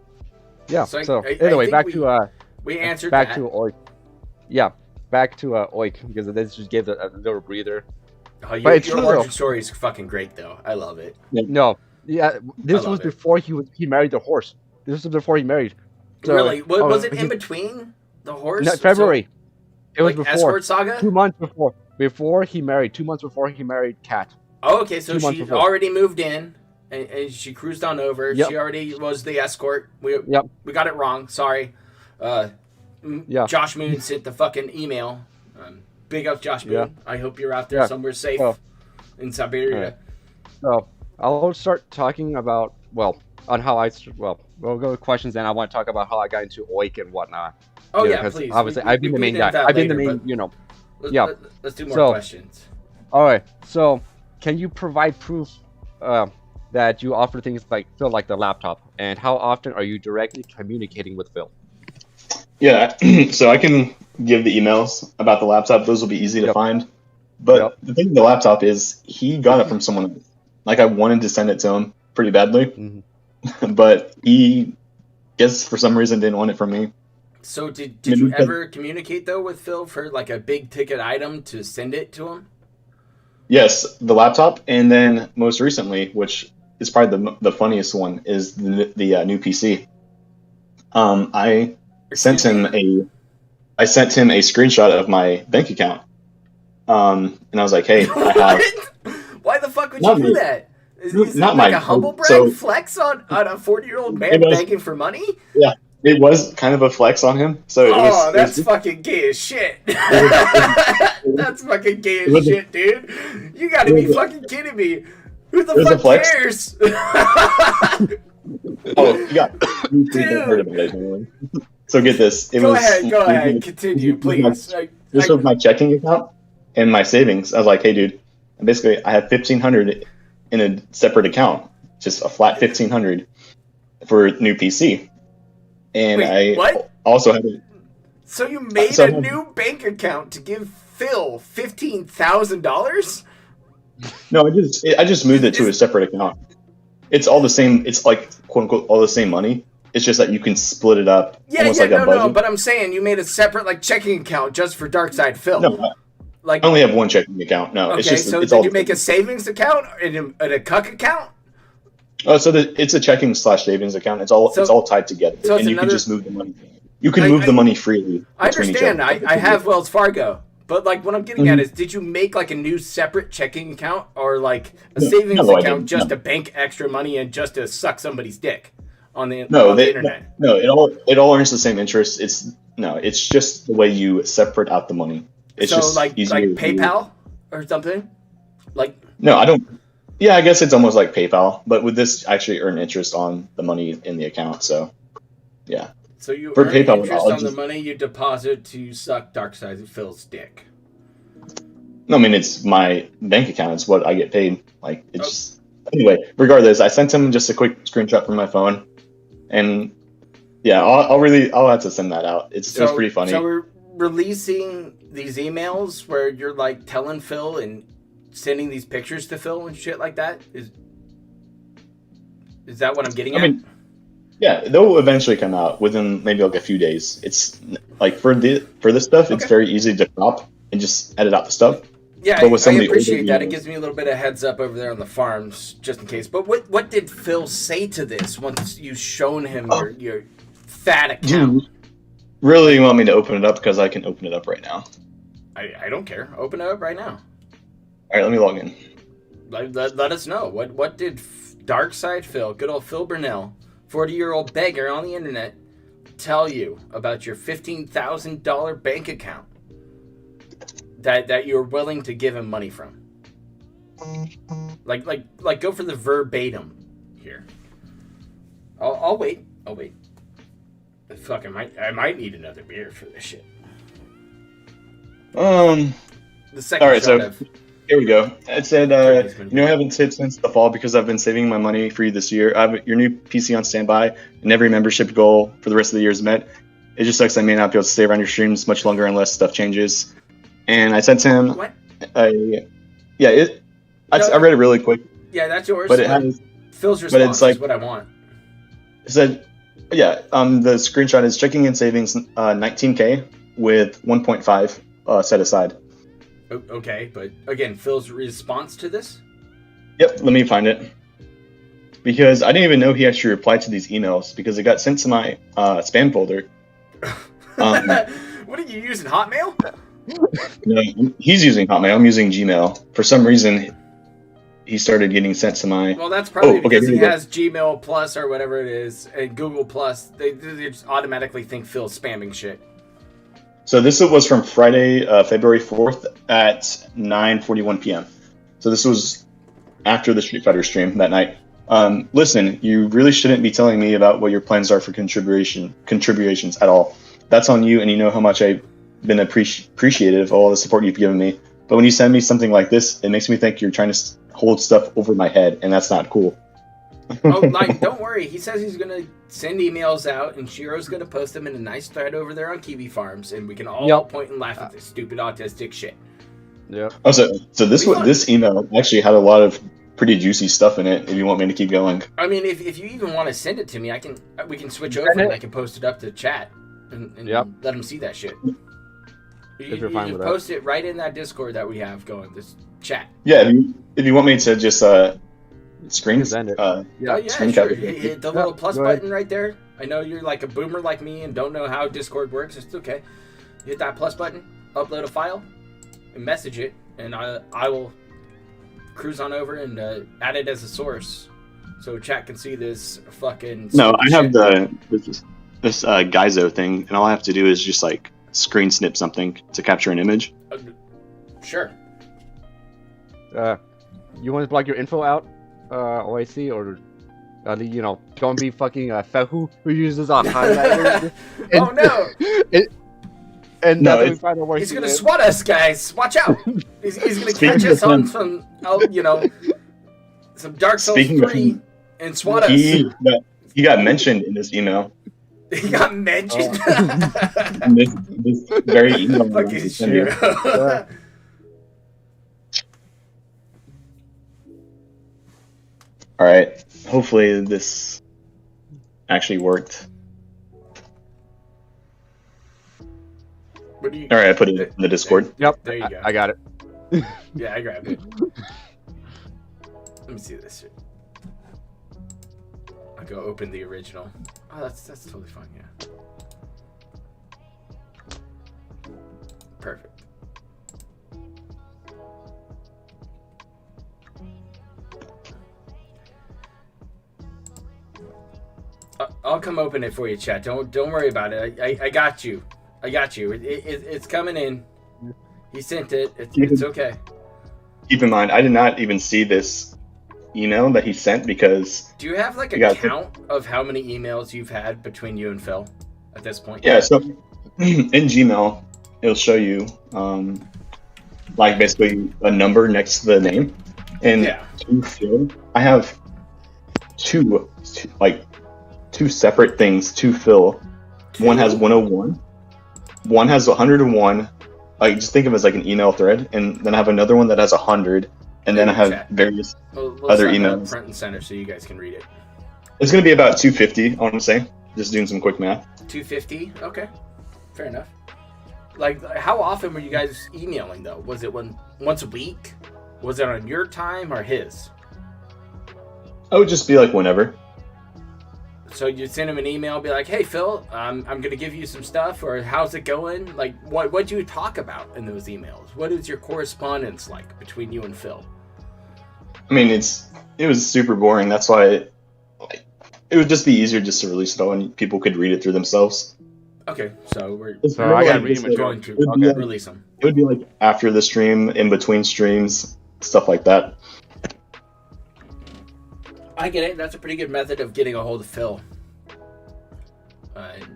yeah. So anyway, back to we answered back that. to OIC. Yeah. back to OIC because this just gave a little breather. Oh, But it's your true, origin though. story is fucking great, though. I love it. No, yeah, this love was it. before he married the horse. This was before he married. So, Really? Was it in because- between the horse? No, February. It was like before. Escort Saga? 2 months before. Before he married. 2 months before he married Kat. Oh, okay, so 2 months she before. already moved in, and she cruised on over. Yep. She already was the escort. We got it wrong. Sorry. Yeah. Josh Moon sent the fucking email. Big up, Josh Moon. Yeah. I hope you're out there Yeah. somewhere safe Oh. in Siberia. So I'll start talking about on how we'll go with questions, and I want to talk about how I got into OIC and whatnot. Oh, yeah, 'cause please. Obviously, I've been the main guy. I've been the main, Yeah. Let's do more So- questions. All right. So, can you provide proof that you offer things like Phil, like the laptop, and how often are you directly communicating with Phil? Yeah, so I can give the emails about the laptop. Those will be easy to find. But the thing with the laptop is he got it from someone else. Like, I wanted to send it to him pretty badly, but he, guess for some reason, didn't want it from me. So did you ever communicate, though, with Phil for, like, a big ticket item to send it to him? Yes, the laptop, and then most recently, which is probably the funniest one, is the new PC. I sent him a screenshot of my bank account, and I was like, "Hey, I have." Why the fuck would Not you do me. that? Is Not it like my- a humble brag so- flex on a 40-year-old man It was- begging for money? It was kind of a flex on him, so That's fucking gay as shit. That's fucking gay as shit, dude. You gotta be fucking kidding me. Who the was a fuck flex. cares? Oh, you got heard about it anyway. So get this. Go ahead, continue, please. This was my checking account and my savings. I was like, "Hey, dude, basically, I have $1,500 in a separate account, just a flat $1,500 for a new PC." And Wait, what? also had it. So you made a new bank account to give Phil $15,000? No, I just moved it to a separate account. It's all the same. It's like quote unquote all the same money. It's just that you can split it up almost like a budget. No, but I'm saying you made a separate like checking account just for Darkside Phil. No, like I only have one checking account. No, okay, it's just so it's did all you make a savings account and a Cuck account? Oh, so it's a checking / savings account. It's all tied together, so and you can just move the money. You can move the money freely. I understand. I have Wells Fargo, but like what I'm getting at is, did you make like a new separate checking account or like a savings account just to bank extra money and just to suck somebody's dick on the internet? No, it all earns the same interest. It's just the way you separate out the money. It's so just like easier PayPal or something. Like no, I don't. Yeah, I guess it's almost like PayPal, but with this actually earn interest on the money in the account. So, yeah. So you For earn PayPal, interest I'll on the just- money you deposit to suck Darkside Phil's dick. No, I mean it's my bank account. It's what I get paid. Like it's just anyway. Regardless, I sent him just a quick screenshot from my phone, and yeah, I'll have to send that out. It was pretty funny. So we're releasing these emails where you're like telling Phil and sending these pictures to Phil and shit like that. Is that what I'm getting at? I mean, yeah, they'll eventually come out within maybe like a few days. It's like for this stuff, it's very easy to crop and just edit out the stuff. Yeah, But with some of the appreciate older that. It emails- gives me a little bit of heads up over there on the farms, just in case. But what did Phil say to this once you've shown him your fat account? You really want me to open it up because I can open it up right now. I don't care. Open it up right now. All right, let me log in. Let us know. What did Darkside Phil, good old Phil Burnell, 40-year-old beggar on the internet, tell you about your $15,000 bank account that you're willing to give him money from? Like go for the verbatim here. I'll wait. Fuck, I might need another beer for this shit. The second All right, shot so of here we go. It said, I haven't saved since the fall because I've been saving my money for you this year. I have your new PC on standby, and every membership goal for the rest of the year is met. It just sucks I may not be able to stay around your streams much longer unless stuff changes. And I sent him. What? I read it really quick, Yeah, that's yours. but it has. Phil's response it's like- is what I want. It said, the screenshot is checking in savings 19K with 1.5 set aside. Okay, but again, Phil's response to this? Yep, let me find it. Because I didn't even know he actually replied to these emails because it got sent to my spam folder. What are you using, Hotmail? No, he's using Hotmail. I'm using Gmail. For some reason, he started getting sent to my. Well, that's probably because he here we go. has Gmail Plus or whatever it is, and Google Plus. They just automatically think Phil's spamming shit. So this was from Friday, February 4th at 9:41 p.m. So this was after the Street Fighter stream that night. Listen, you really shouldn't be telling me about what your plans are for contributions at all. That's on you, and you know how much I've been appreciative of all the support you've given me. But when you send me something like this, it makes me think you're trying to hold stuff over my head, and that's not cool. Oh, like, don't worry. He says he's gonna send emails out, and Shiro's gonna post them in a nice thread over there on Kiwi Farms, and we can all point and laugh at this stupid autistic shit. Yeah. Oh, so this email actually had a lot of pretty juicy stuff in it. If you want me to keep going, I mean, if you even want to send it to me, we can switch over and I can post it up to chat and let them see that shit. You can post it right in that Discord that we have going. This chat. Yeah, if you want me to just screen send it. screen Sure. cap. Hit the little plus button right there. I know you're like a boomer like me and don't know how Discord works. It's okay. Hit that plus button, upload a file, and message it, and I will cruise on over and add it as a source, so chat can see this fucking. No, I have shit. this Gaizo thing, and all I have to do is just like screen snip something to capture an image. Sure. You want to plug your info out, OIC, or go and be fucking Fehu who uses a highlighter? Oh no! And No, that's how we find out where He's gonna swat us, guys. Watch out! He's gonna catch us on some, some Dark Souls 3 and swat us. He got mentioned in this email. He got mentioned. In this very email. Fucking Shiro. All right. Hopefully this actually worked. What do you? All right, I put it in the Discord. Yep. There you go. I got it. Yeah, I grabbed it. Let me see this shit. I'll go open the original. Oh, that's totally fine. Yeah. Perfect. I'll come open it for you, chat. Don't worry about it. I got you. I got you. It's coming in. He sent it. It's okay. Keep in mind, I did not even see this email that he sent because. Do you have like a count of how many emails you've had between you and Phil at this point? Yeah. So in Gmail, it'll show you like basically a number next to the name, and to Phil, I have two separate things to Phil. One has 101. One has 101. Like just think of it as like an email thread, and then I have another one that has 100, and then I have various other emails. Front and center, so you guys can read it. It's gonna be about 250. I want to say, just doing some quick math. 250. Okay, fair enough. Like, how often were you guys emailing though? Was it once a week? Was it on your time or his? I would just be like whenever. So you send him an email, be like, "Hey Phil, I'm gonna give you some stuff," or "How's it going?" Like, what do you talk about in those emails? What is your correspondence like between you and Phil? I mean, it was super boring. That's why it would just be easier just to release it all and people could read it through themselves. Okay, so I gotta read them. going to release them. It would be like after the stream, in between streams, stuff like that. I get it. That's a pretty good method of getting a hold of Phil.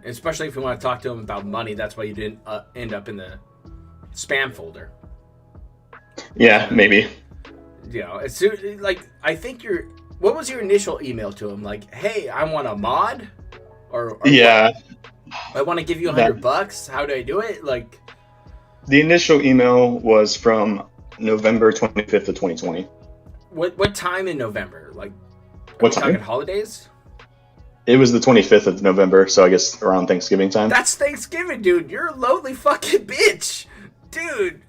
Especially if you want to talk to him about money. That's why you didn't end up in the spam folder. Yeah, maybe. You know, as soon, like, I think what was your initial email to him? Like, "Hey, I want a mod," or yeah, I want to give you $100. How do I do it? Like, the initial email was from November 25th of 2020. What time in November? Like, what time? Talking holidays? It was the 25th of November, so I guess around Thanksgiving time. That's Thanksgiving, dude. You're a lonely fucking bitch. dude,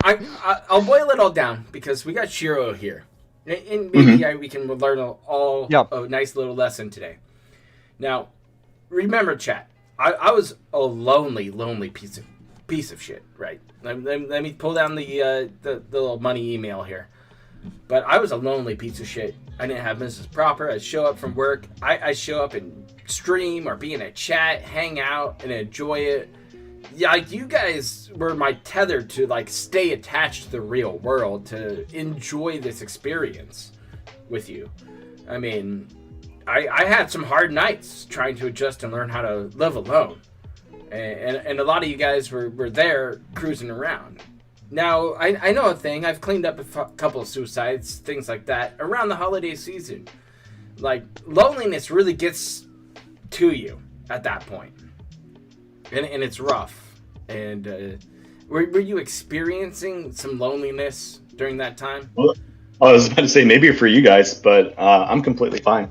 I'll boil it all down because we got Shiro here, and maybe we can learn a nice little lesson today. Now, remember, chat. I was a lonely piece of shit, right? Let me pull down the little money email here. But I was a lonely piece of shit. I didn't have Mrs. Proper. I'd show up from work. I show up and stream or be in a chat, hang out, and enjoy it. Yeah, like you guys were my tether to like stay attached to the real world, to enjoy this experience with you. I mean, I had some hard nights trying to adjust and learn how to live alone. And a lot of you guys were there cruising around. Now, I know a thing. I've cleaned up a couple of suicides, things like that, around the holiday season. Like, loneliness really gets to you at that point. And it's rough. And were you experiencing some loneliness during that time? Well, I was about to say maybe for you guys, but I'm completely fine.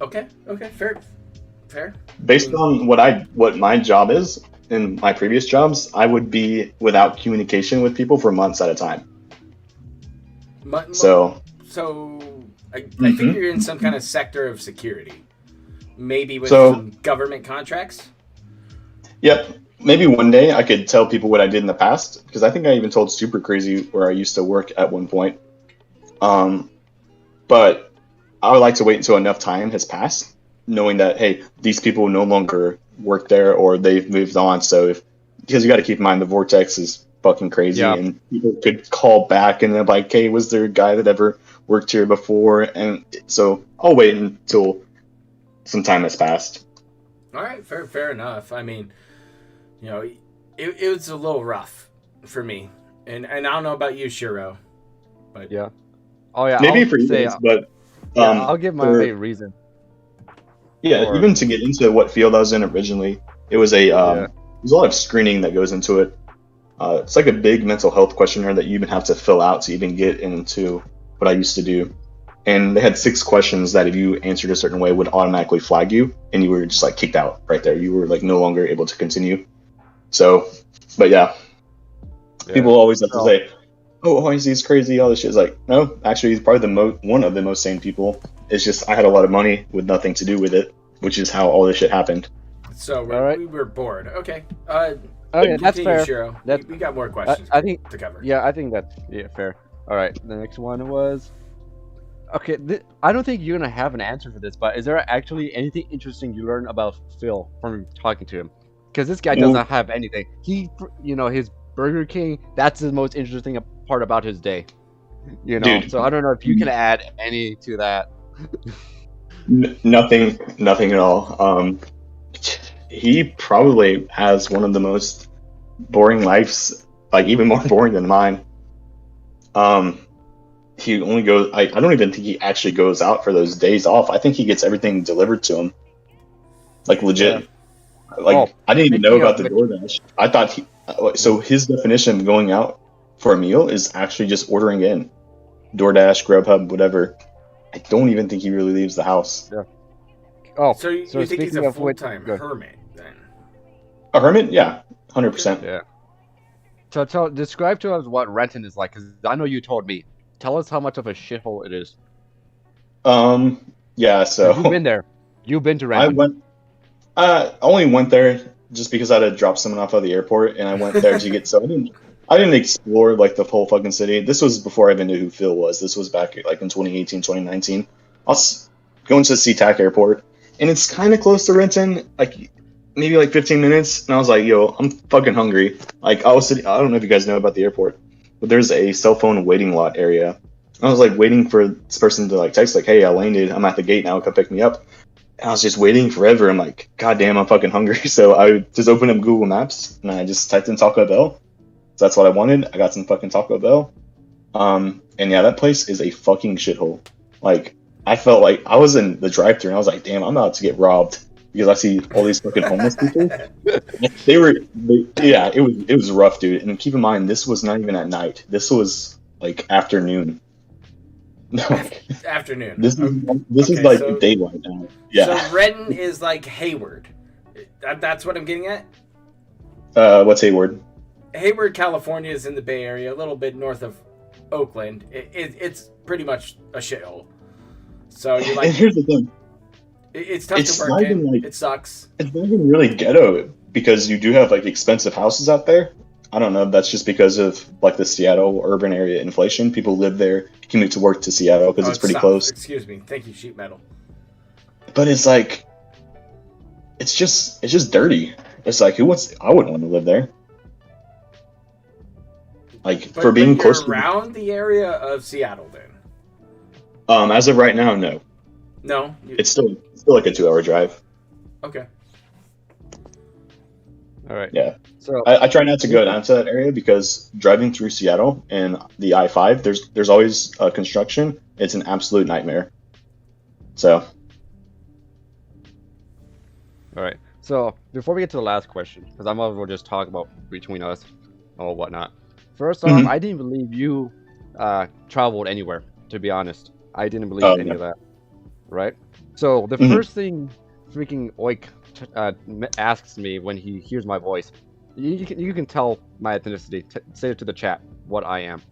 Okay, fair. Based on what my job is, in my previous jobs, I would be without communication with people for months at a time. So I think you're in some kind of sector of security, maybe with some government contracts. Yep, maybe one day I could tell people what I did in the past, because I think I even told Super Crazy where I used to work at one point. But I would like to wait until enough time has passed, knowing that, hey, these people no longer work there or they've moved on. So because you got to keep in mind the vortex is fucking crazy, and people could call back and they're like, hey, was there a guy that ever worked here before? And so I'll wait until some time has passed. All right, fair enough. I mean, you know, it was a little rough for me, and I don't know about you, Shiro, but maybe for you guys, but I'll give my reason. Yeah, even to get into what field I was in originally, it was there's a lot of screening that goes into it. It's like a big mental health questionnaire that you even have to fill out to even get into what I used to do. And they had 6 questions that if you answered a certain way would automatically flag you, and you were just like kicked out right there. You were like no longer able to continue. So, but people always have to say, oh, OIC is crazy, all this shit. Is like, no, actually, he's probably one of the most sane people. It's just I had a lot of money with nothing to do with it, which is how all this shit happened. So we were bored. Okay. That's fair. Shiro. We got more questions to cover. Yeah, I think that's fair. All right, the next one was... Okay, I don't think you're going to have an answer for this, but is there actually anything interesting you learned about Phil from talking to him? Because this guy doesn't have anything. His Burger King, that's the most interesting part about his day. Dude. So I don't know if you can add any to that. Nothing at all. He probably has one of the most boring lives, like even more boring than mine. He only goes, I don't even think he actually goes out for those days off. I think he gets everything delivered to him. Like legit. Yeah. I didn't even know about the DoorDash. I thought so his definition of going out for a meal is actually just ordering in. DoorDash, Grubhub, whatever. I don't even think he really leaves the house. Yeah. So you think he's a full-time hermit then? A hermit? Yeah, 100%. Yeah. So describe to us what Renton is like, because I know you told me. Tell us how much of a shithole it is. Yeah, so... You've been there. You've been to Renton. I only went there just because I had to drop someone off at the airport, and I went there to get... So I didn't explore, like, the whole fucking city. This was before I even knew who Phil was. This was back, like, in 2018, 2019. I was going to SeaTac Airport, and it's kind of close to Renton, like, maybe, like, 15 minutes, and I was like, yo, I'm fucking hungry. Like, I don't know if you guys know about the airport, but there's a cell phone waiting lot area. I was, like, waiting for this person to, like, text, like, hey, I landed, I'm at the gate now, come pick me up. And I was just waiting forever. I'm like, God damn, I'm fucking hungry. So I just opened up Google Maps, and I just typed in Taco Bell. So that's what I wanted. I got some fucking Taco Bell. And yeah, that place is a fucking shithole. Like, I felt like I was in the drive-thru and I was like, damn, I'm about to get robbed because I see all these fucking homeless people. It was rough, dude. And keep in mind, this was not even at night. This was like afternoon. No. Afternoon. This is like daylight now. Yeah. So Renton is like Hayward. That's what I'm getting at? What's Hayward? Hayward, California is in the Bay Area, a little bit north of Oakland. It's pretty much a shithole. So you're like, and here's the thing. It's tough It's to not work in. even like It sucks. it's not even really ghetto because you do have like expensive houses out there. I don't know if that's just because of like the Seattle urban area inflation. People live there, commute to work to Seattle because it's pretty south. close. Excuse me. Thank you, sheet metal. But it's like, it's just dirty. It's like I wouldn't want to live there. Like But, for being but close you're around the area of Seattle, then. as of right now, no. No. It's still like a 2-hour drive. Okay. All right. Yeah. So I try not to go down to that area because driving through Seattle and the I-5, there's always construction. It's an absolute nightmare. So. all right. So before we get to the last question, because I might as well just talk about between us or whatnot. First off, I didn't believe you traveled anywhere. To be honest, I didn't believe any of that. Right. So the first thing freaking Oik asks me when he hears my voice, you can tell my ethnicity. Say it to the chat what I am,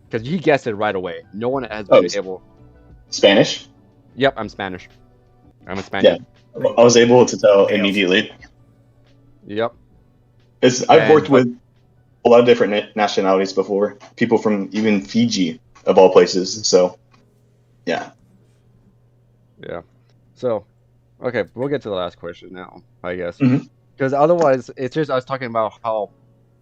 because he guessed it right away. No one has been able. Spanish? Yep, I'm Spanish. I'm a Spaniard. Yeah, I was able to tell immediately. Yep. I've worked with a lot of different nationalities before. People from even Fiji, of all places. So, yeah. Yeah. So, okay, we'll get to the last question now, I guess. Because otherwise, it's just us talking about how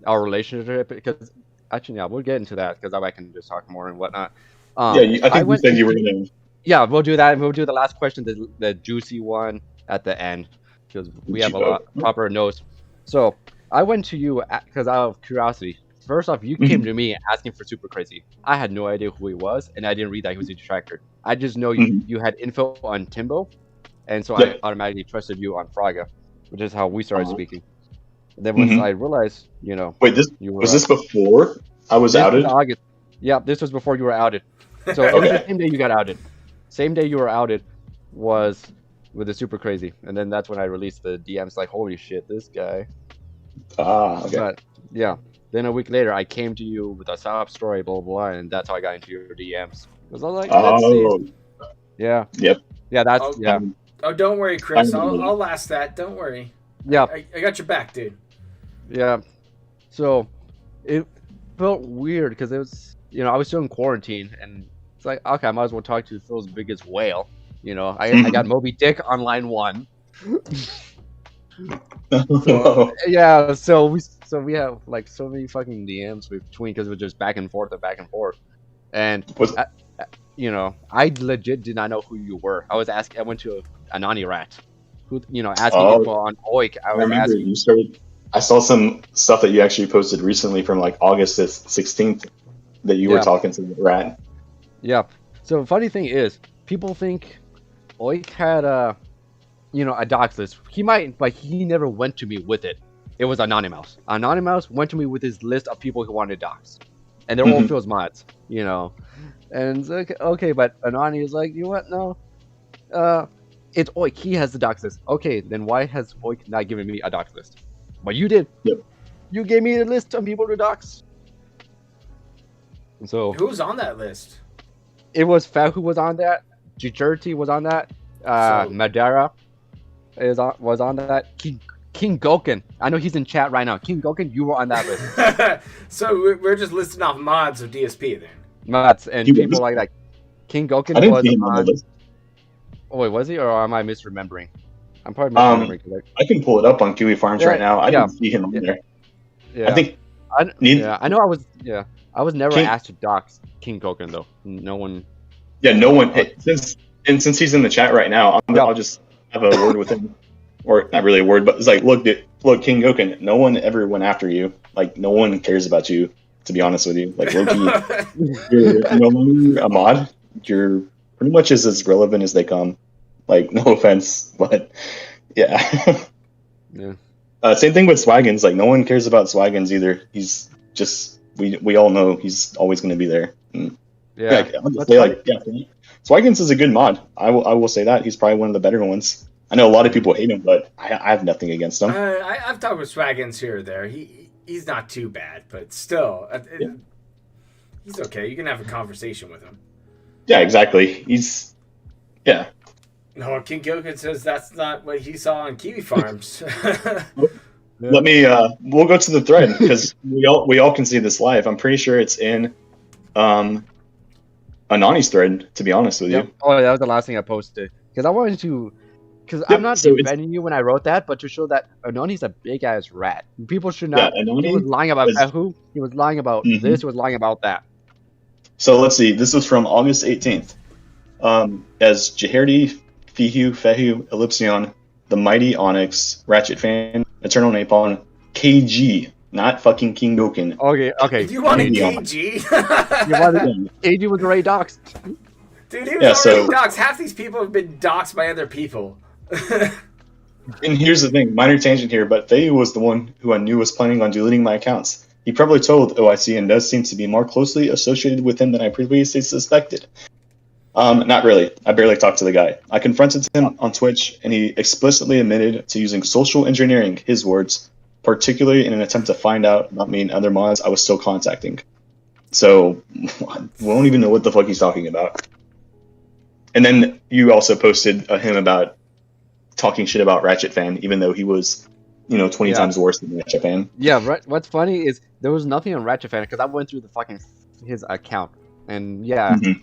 our relationship. Because actually, yeah, we'll get into that because I can just talk more and whatnot. I think you said you were gonna. Yeah, we'll do that. We'll do the last question, the juicy one at the end, because we have a lot proper notes. So I went to you because out of curiosity. First off, you came to me asking for Super Crazy. I had no idea who he was, and I didn't read that he was a detractor. I just know you had info on Timbo, and so I automatically trusted you on Fraga, which is how we started speaking. And then once I realized, Wait, this before I was outed? August. Yeah, this was before you were outed. So it was the same day you got outed. Same day you were outed was with the Super Crazy, and then that's when I released the DMs. Like, holy shit, this guy. Okay. But yeah. Then a week later, I came to you with a sob story, blah, blah, blah, and that's how I got into your DMs. Because I was like, let's see. Yeah. Yep. Yeah, that's, Oh, don't worry, Chris. I'll last that. Don't worry. Yeah. I got your back, dude. Yeah. So, it felt weird because it was, I was still in quarantine, and it's like, okay, I might as well talk to Phil's biggest whale. I got Moby Dick on line 1. So, yeah, so we have like so many fucking DMs between because we're just back and forth, and I legit did not know who you were. I went to a Anani rat, who asking info on Oik. I saw some stuff that you actually posted recently from like August 16th that you were talking to the rat. Yeah. So the funny thing is, people think Oik had a dox list. He might, but he never went to me with it. It was Anonymous. Anonymous went to me with his list of people who wanted dox, and they're all Phil's mods, And it's like, okay, but Anani is like, you know what? No, it's Oik. He has the dox list. Okay, then why has Oik not given me a dox list? But you did. Yep. You gave me a list of people to dox. And so who's on that list? It was Fat who was on that. Jujurti was on that. Madara was on that. King Goken. I know he's in chat right now. King Goken, you were on that list. So we're just listing off mods of DSP then. Mods and people like that. King Goken was on. Oh wait, was he, or am I misremembering? I'm probably misremembering. I can pull it up on Kiwi Farms right now. I didn't see him on there. Yeah. I think. I know. I was never asked to dox King Goken though. No one. Yeah, no one. Since he's in the chat right now, I'll just have a word with him, or not really a word, but it's like, look, King Goken. No one ever went after you. Like, no one cares about you. To be honest with you, like, Loki, you're no longer a mod. You're pretty much as relevant as they come. Like, no offense, but yeah. Same thing with Swaggins. Like, no one cares about Swaggins either. He's just we all know he's always going to be there. Swaggins is a good mod. I will say that he's probably one of the better ones. I know a lot of people hate him, but I have nothing against him. I've talked with Swaggins here or there. he's not too bad, but still, Yeah. he's okay. You can have a conversation with him. Yeah, exactly. Yeah. No, King Gilgan says that's not what he saw on Kiwi Farms. Let me. We'll go to the thread because we all can see this live. I'm pretty sure it's in Anani's thread. To be honest with you. Yep. Oh, that was the last thing I posted because I wanted to. Because Yep, I'm not so it's- defending you when I wrote that, but to show that Anani's a big ass rat. People should not. Yeah, Anani he was lying about is- Fehu. He was lying about Mhm. this. He was lying about that. So let's see. This was from August 18th. As Jaherdi, Fehu, Ellipsion, the Mighty Onyx, Ratchet Fan, Eternal Napalm, KG, not fucking King Goken. Okay. Do you want a KG. KG? You wanted KG was already doxxed. Dude, he was Yeah, already so- doxxed. Half these people have been doxxed by other people. And here's the thing, minor tangent here, but Fehu was the one who I knew was planning on deleting my accounts. He probably told OIC and does seem to be more closely associated with him than I previously suspected. Not really. I barely talked to the guy. I confronted him on Twitch, and he explicitly admitted to using social engineering, his words, particularly in an attempt to find out about me and other mods I was still contacting. So, we don't even know what the fuck he's talking about. And then you also posted him about talking shit about Ratchet Fan, even though he was, 20 Yeah. times worse than Ratchet Fan. Yeah, what's funny is there was nothing on Ratchet Fan because I went through the fucking his account, and yeah, Mhm.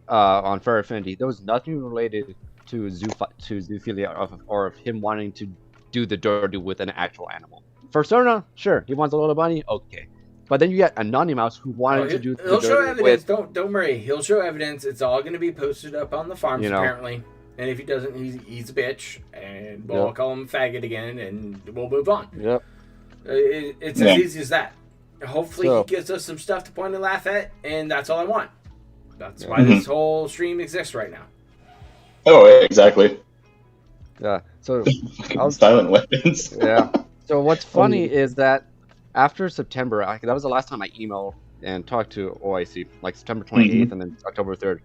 on Fair Affinity, there was nothing related to zoophilia or of him wanting to do the dirty with an actual animal. Persona, sure, he wants a little money, okay, but then you get Anonymous who wanted to do the He'll show dirty evidence. with. Don't worry. He'll show evidence. It's all going to be posted up on the farms, You know. apparently. And if he doesn't, he's a bitch. And we'll Yep. call him faggot again, and we'll move on. Yep. It's Yeah. as easy as that. Hopefully So- he gives us some stuff to point and laugh at, and that's all I want. That's Yeah. why this whole stream exists right now. Oh, exactly. Yeah. So I was- Silent weapons. yeah. So what's funny is that after September, that was the last time I emailed and talked to OIC, like September 28th and then October 3rd.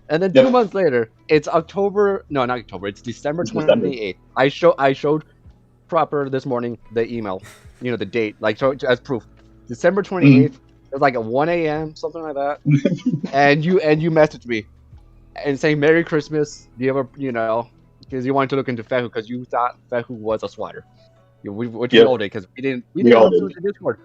And then Yep. 2 months later, it's October. No, not October. It's December 28th. I showed proper this morning the email, the date, like as proof. December 28th. It was like at 1 a.m. something like that. and you messaged me and saying Merry Christmas. Do you ever because you wanted to look into Fehu because you thought Fehu was a swatter. Which we Yep. all did because we didn't all go through the Discord.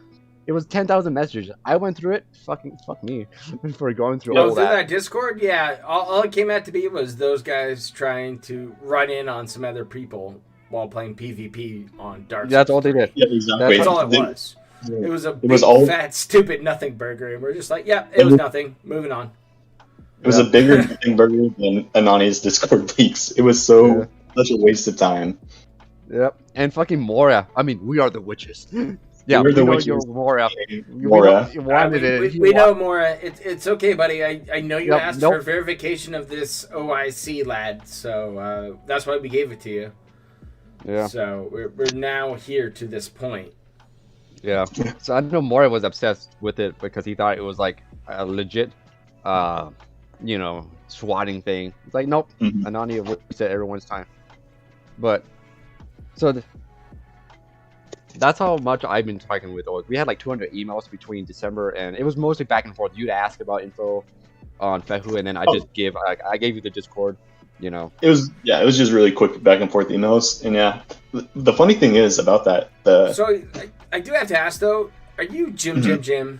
It was 10,000 messages. I went through it. Fuck me for going through Oh, all through that. that Discord? Yeah. All it came out to be was those guys trying to run in on some other people while playing PvP on Dark That's Souls all they 3. did. Yeah, exactly. That's all it They- was. It was a big, was all- fat, stupid nothing burger, and we're just like, yeah, it was nothing. Moving on. It was a bigger thing burger than Anani's Discord leaks. It was such a waste of time. Yep. And fucking Mora. I mean, we are the witches. Yeah, We're we the know witches. you're Mora. Mora. You wanted it. We know, Maura. It's okay, buddy. I know you Yep, asked nope. for verification of this OIC lad, so that's why we gave it to you. Yeah. So we're now here to this point. Yeah. So I know Mora was obsessed with it because he thought it was like a legit, swatting thing. It's like, nope, Mhm. Anani wasted everyone's time. But, that's how much I've been talking with OIC. We had like 200 emails between December and it was mostly back and forth. You'd ask about info on Fehu and then I just I gave you the Discord, It was just really quick back and forth emails, and yeah, the funny thing is about that. So I do have to ask though, are you Jim? that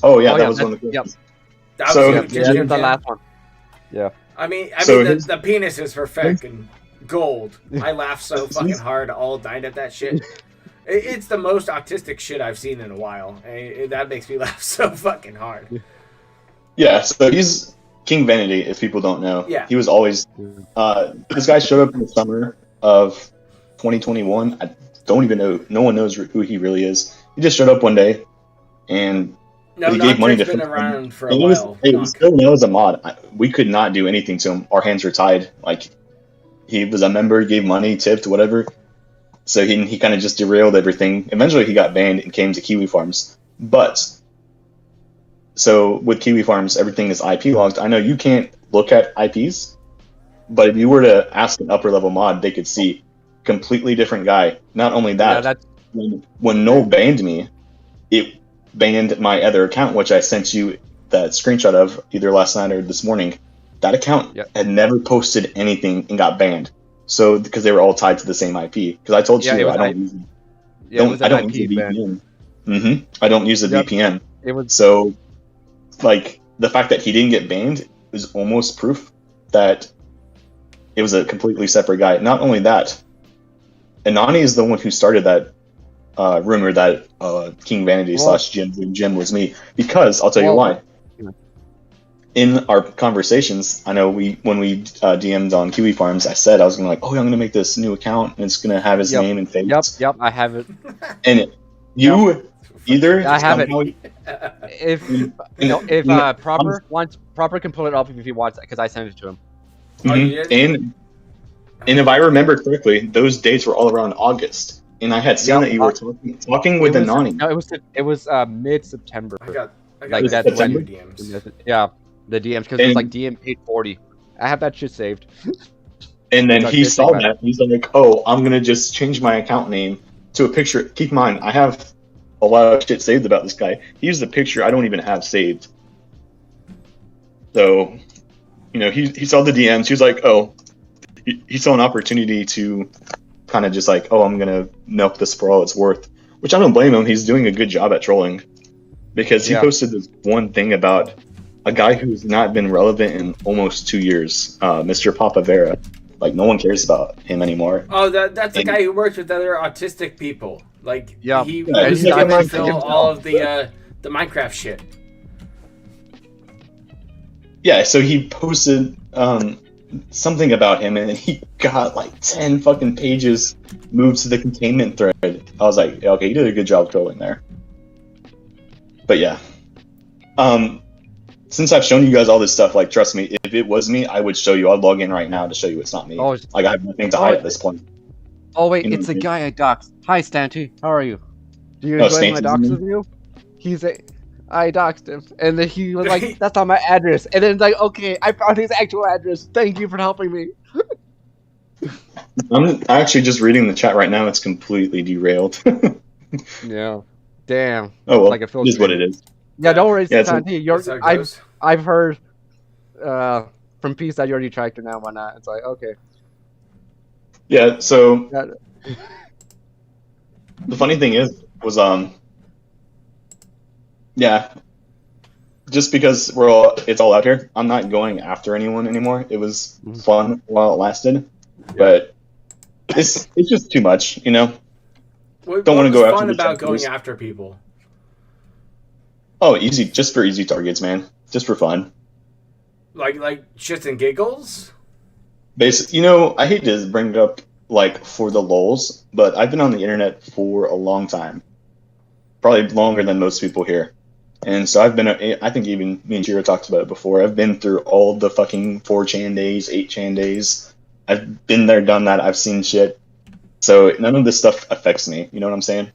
Oh, was yeah, one of the yep. questions. That was So- you, Yeah, Jim, Yeah, the last one. Yeah. I mean, So the, his- the penis is for fucking gold. I laughed so fucking hard all night at that shit. It's the most autistic shit I've seen in a while. That makes me laugh so fucking hard. Yeah, so he's King Vanity. If people don't know, Yeah. he was always. This guy showed up in the summer of 2021. I don't even know. No one knows who he really is. He just showed up one day, and No, he gave money to Nocturne's been Finn. around for a It was, while. it was still when I was a mod. We could not do anything to him. Our hands were tied. Like, he was a member, gave money, tipped, whatever. So he kind of just derailed everything. Eventually, he got banned and came to Kiwi Farms. But so with Kiwi Farms, everything is IP logged. I know you can't look at IPs, but if you were to ask an upper level mod, they could see completely different guy. Not only that, when Noel banned me, it banned my other account, which I sent you that screenshot of either last night or this morning. That account had never posted anything and got banned. So because they were all tied to the same IP. Because I told Shiro I don't use I don't use a VPN. I don't use a VPN. It was so like the fact that he didn't get banned is almost proof that it was a completely separate guy. Not only that, Anani is the one who started that rumor that King Vanity / Jim was me. Because I'll tell you why. In our conversations, I know when we DM'd on Kiwi Farms, I said I was gonna I'm gonna make this new account and it's gonna have his name and face. Yep, I have it. And either I have it. If Proper can pull it up if he wants it, because I sent it to him. And if I remember correctly, those dates were all around August, and I had seen that you were talking with Anani. No, it was mid-September. I got like that September? DMs. Yeah, the DMs, because it was like DM 840. I have that shit saved. And then he saw that. He's like, "Oh, I'm gonna just change my account name to a picture." Keep in mind, I have a lot of shit saved about this guy. He used a picture I don't even have saved. So, he saw the DMs. He was like, "Oh," he saw an opportunity to kind of just like, "Oh, I'm gonna milk this for all it's worth," which I don't blame him. He's doing a good job at trolling, because he posted this one thing about a guy who's not been relevant in almost 2 years, Mr. Papavera. Like, no one cares about him anymore. Oh, that's the guy who works with other autistic people. Like, he like fill all of the Minecraft shit. Yeah, so he posted something about him, and he got like 10 fucking pages moved to the containment thread. I was like, okay, you did a good job trolling there. But yeah. Since I've shown you guys all this stuff, like, trust me, if it was me, I would show you. I'd log in right now to show you it's not me. Oh, like, I have nothing to hide at this point. Oh, wait, it's the guy I doxed. Hi, Stanty. How are you? Do you enjoy my dox with you? I doxed him. And then he was like, that's not my address. And then it's like, okay, I found his actual address. Thank you for helping me. I'm actually just reading the chat right now. It's completely derailed. Yeah. Damn. Oh, well, like it is what it is. Yeah, don't worry, Stanty. I've heard from Peace that you're a detractor now and whatnot. It's like, okay. Yeah, so the funny thing was just because it's all out here, I'm not going after anyone anymore. It was fun while it lasted, but it's just too much, Don't want to go after. What's fun about going after people? Oh, easy, just for easy targets, man. Just for fun. Like shits and giggles? Basically, I hate to bring it up, like, for the lulz, but I've been on the internet for a long time. Probably longer than most people here. And so I think even me and Shiro talked about it before. I've been through all the fucking 4chan days, 8chan days. I've been there, done that. I've seen shit. So none of this stuff affects me. You know what I'm saying?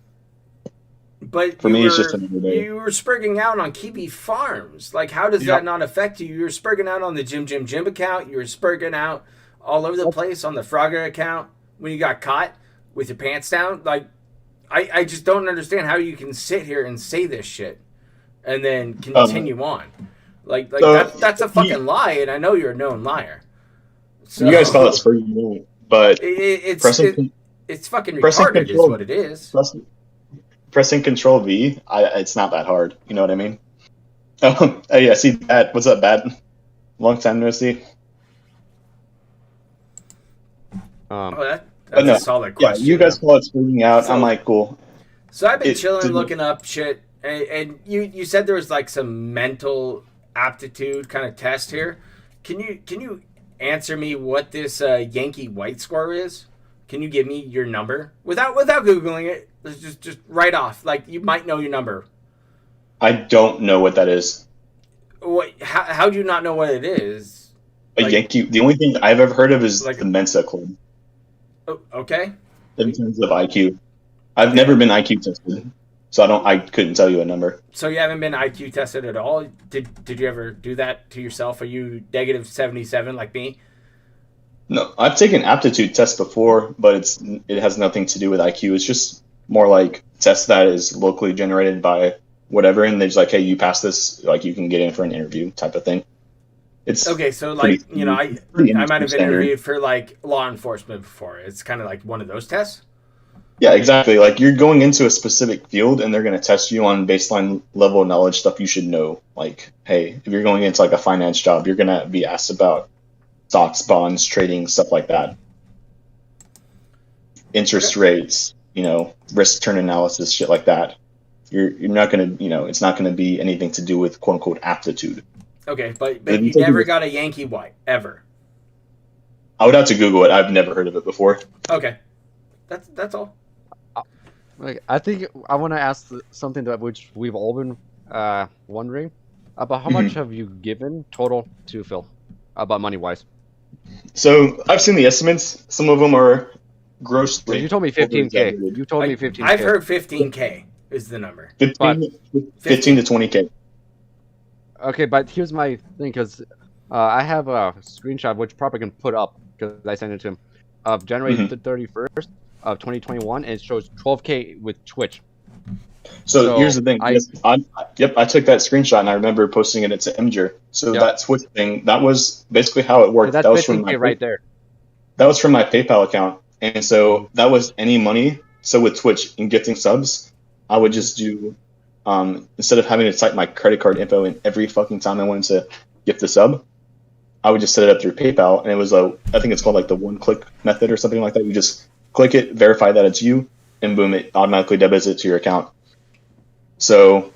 But for me, it's just another day. You were sprigging out on Kiwi Farms. Like, how does that not affect you? You were sprigging out on the Jim account. You were sprigging out all over the place on the Frogger account when you got caught with your pants down. Like, I just don't understand how you can sit here and say this shit and then continue on. Like that's a fucking lie, and I know you're a known liar. So, you guys call it sprigging, but it's fucking retarded is what it is. Pressing Control V, it's not that hard. You know what I mean? Oh yeah, see that? What's up, Bat? Long time no see. That's a solid question. Yeah, you guys call it sprigging out. So, I'm like, cool. So I've been chilling, looking up shit, and you said there was like some mental aptitude kind of test here. Can you answer me what this Yankee White score is? Can you give me your number without googling it? Just right off, like, you might know your number. I don't know what that is. What? How do you not know what it is? Yankee. The only thing I've ever heard of is like the Mensa Club. Oh, okay. In terms of IQ, I've never been IQ tested, so I couldn't tell you a number. So you haven't been IQ tested at all? Did you ever do that to yourself? Are you negative 77 like me? No, I've taken aptitude tests before, but it has nothing to do with IQ. It's just more like test that is locally generated by whatever, and they're just like, hey, you pass this, like you can get in for an interview type of thing. It's Okay, so pretty, like, you know, pretty I might industry have standard. interviewed for like law enforcement before. It's kind of like one of those tests. Yeah, exactly. Like you're going into a specific field and they're going to test you on baseline level of knowledge stuff you should know. Like, hey, if you're going into like a finance job, you're going to be asked about stocks, bonds, trading, stuff like that. Interest rates, risk return analysis, shit like that. You're not going to, it's not going to be anything to do with quote unquote aptitude. Okay, but If you you take never it- got a Yankee white ever. I would have to Google it. I've never heard of it before. Okay, that's all. Like, I think I want to ask something that which we've all been wondering about. How much have you given total to Phil, about money wise? So I've seen the estimates. Some of them are grossly. You told me 15K. You told me 15K. I've heard 15K is the number. 15 to 20K. Okay, but here's my thing, because I have a screenshot which Proper can put up because I sent it to him of January 31st of 2021, and it shows 12K with Twitch. So here's the thing. I took that screenshot and I remember posting it to Imgur. So that Twitch thing, that was basically how it worked. That's that was from my right there. That was from my PayPal account, and so that was any money. So with Twitch and gifting subs, I would just do instead of having to type my credit card info in every fucking time I wanted to gift a sub, I would just set it up through PayPal, and it was I think it's called like the one-click method or something like that. You just click it, verify that it's you, and boom, it automatically debits it to your account. So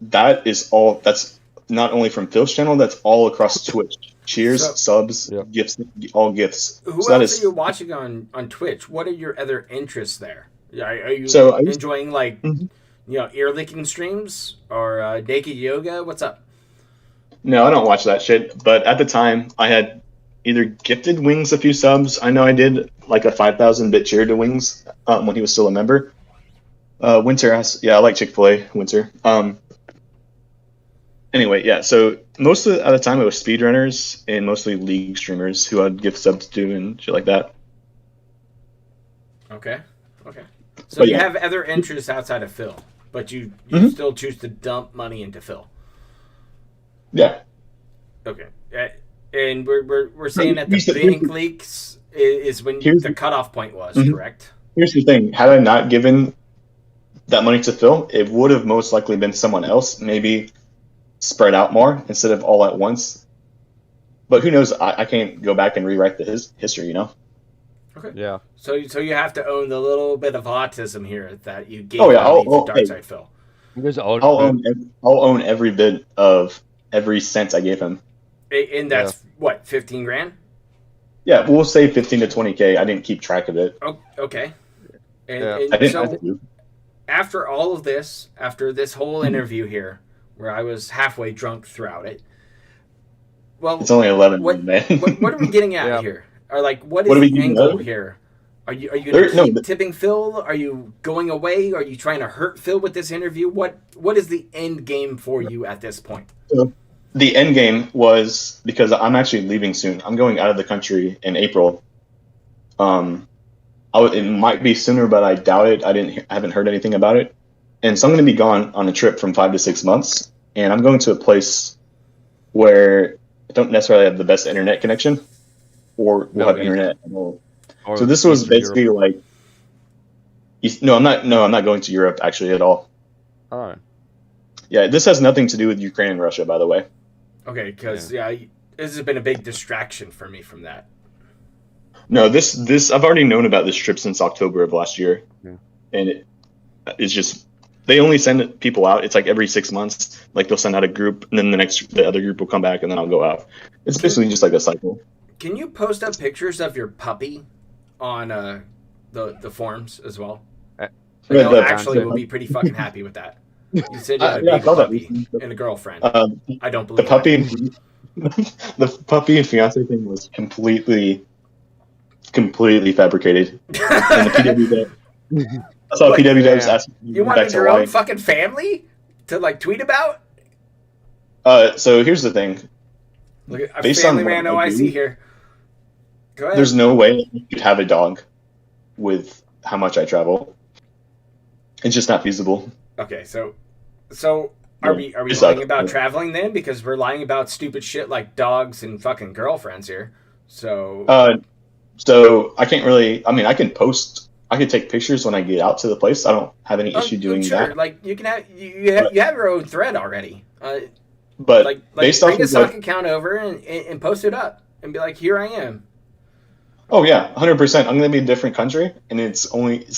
that is all. That's not only from Phil's channel. That's all across Twitch. Cheers, subs, gifts, all gifts. Who so else are you watching on Twitch? What are your other interests there? Are you enjoying like ear licking streams or naked yoga? What's up? No, I don't watch that shit. But at the time, I had either gifted Wings a few subs. I know I did like a 5,000 bit cheer to Wings when he was still a member. Winter I like Chick-fil-A. Winter. Anyway, yeah. So most of the time it was speedrunners and mostly League streamers who I'd gift subs to and shit like that. Okay. So you have other interests outside of Phil, but you still choose to dump money into Phil. Yeah. Okay. And we're saying that the bank leaks is when the cutoff point was, correct? Here's the thing. Had I not given that money to Phil, it would have most likely been someone else, maybe spread out more instead of all at once. But who knows? I can't go back and rewrite his history, Okay. Yeah. So you have to own the little bit of autism here that you gave to Dark Side Phil. I'll own every bit of every cent I gave him. And that's what, 15 grand? Yeah, we'll say 15 to 20K. I didn't keep track of it. Oh, okay. And I didn't. After all of this, after this whole interview here, where I was halfway drunk throughout it, well, it's only 11, man. what are we getting at here? Or like, what is the angle here? Are you going to keep tipping Phil? Are you going away? Are you trying to hurt Phil with this interview? What is the end game for you at this point? So, the end game was, because I'm actually leaving soon. I'm going out of the country in April. It might be sooner, but I doubt it. I haven't heard anything about it. And so I'm going to be gone on a trip from 5 to 6 months. And I'm going to a place where I don't necessarily have the best internet connection, or will have internet at all. So this was basically Europe. I'm not going to Europe actually at all. All right. Yeah, this has nothing to do with Ukraine and Russia, by the way. Okay, because this has been a big distraction for me from that. No, this I've already known about this trip since October of last year, and it's just they only send people out. It's like every 6 months, like they'll send out a group, and then the other group will come back, and then I'll go out. It's basically just like a cycle. Can you post up pictures of your puppy on the forums as well? We'll be pretty fucking happy with that. You said you had a big puppy and a girlfriend. I don't believe the puppy and fiance thing was completely fabricated. And the PW I saw PW devs asking me you wanted your own fucking family to like tweet about? So here's the thing. Look at Family Man OIC here. Go ahead. There's no way you could have a dog with how much I travel. It's just not feasible. Okay, so are we It's lying not- about traveling then? Because we're lying about stupid shit like dogs and fucking girlfriends here. So So I can't really. I mean, I can post. I can take pictures when I get out to the place. I don't have any issue doing sure, that. like you can have you have your own thread already. But Like based off bring a of sock like, account over and post it up and be like, here I am. oh yeah, 100%. I'm gonna be in a different country, and it's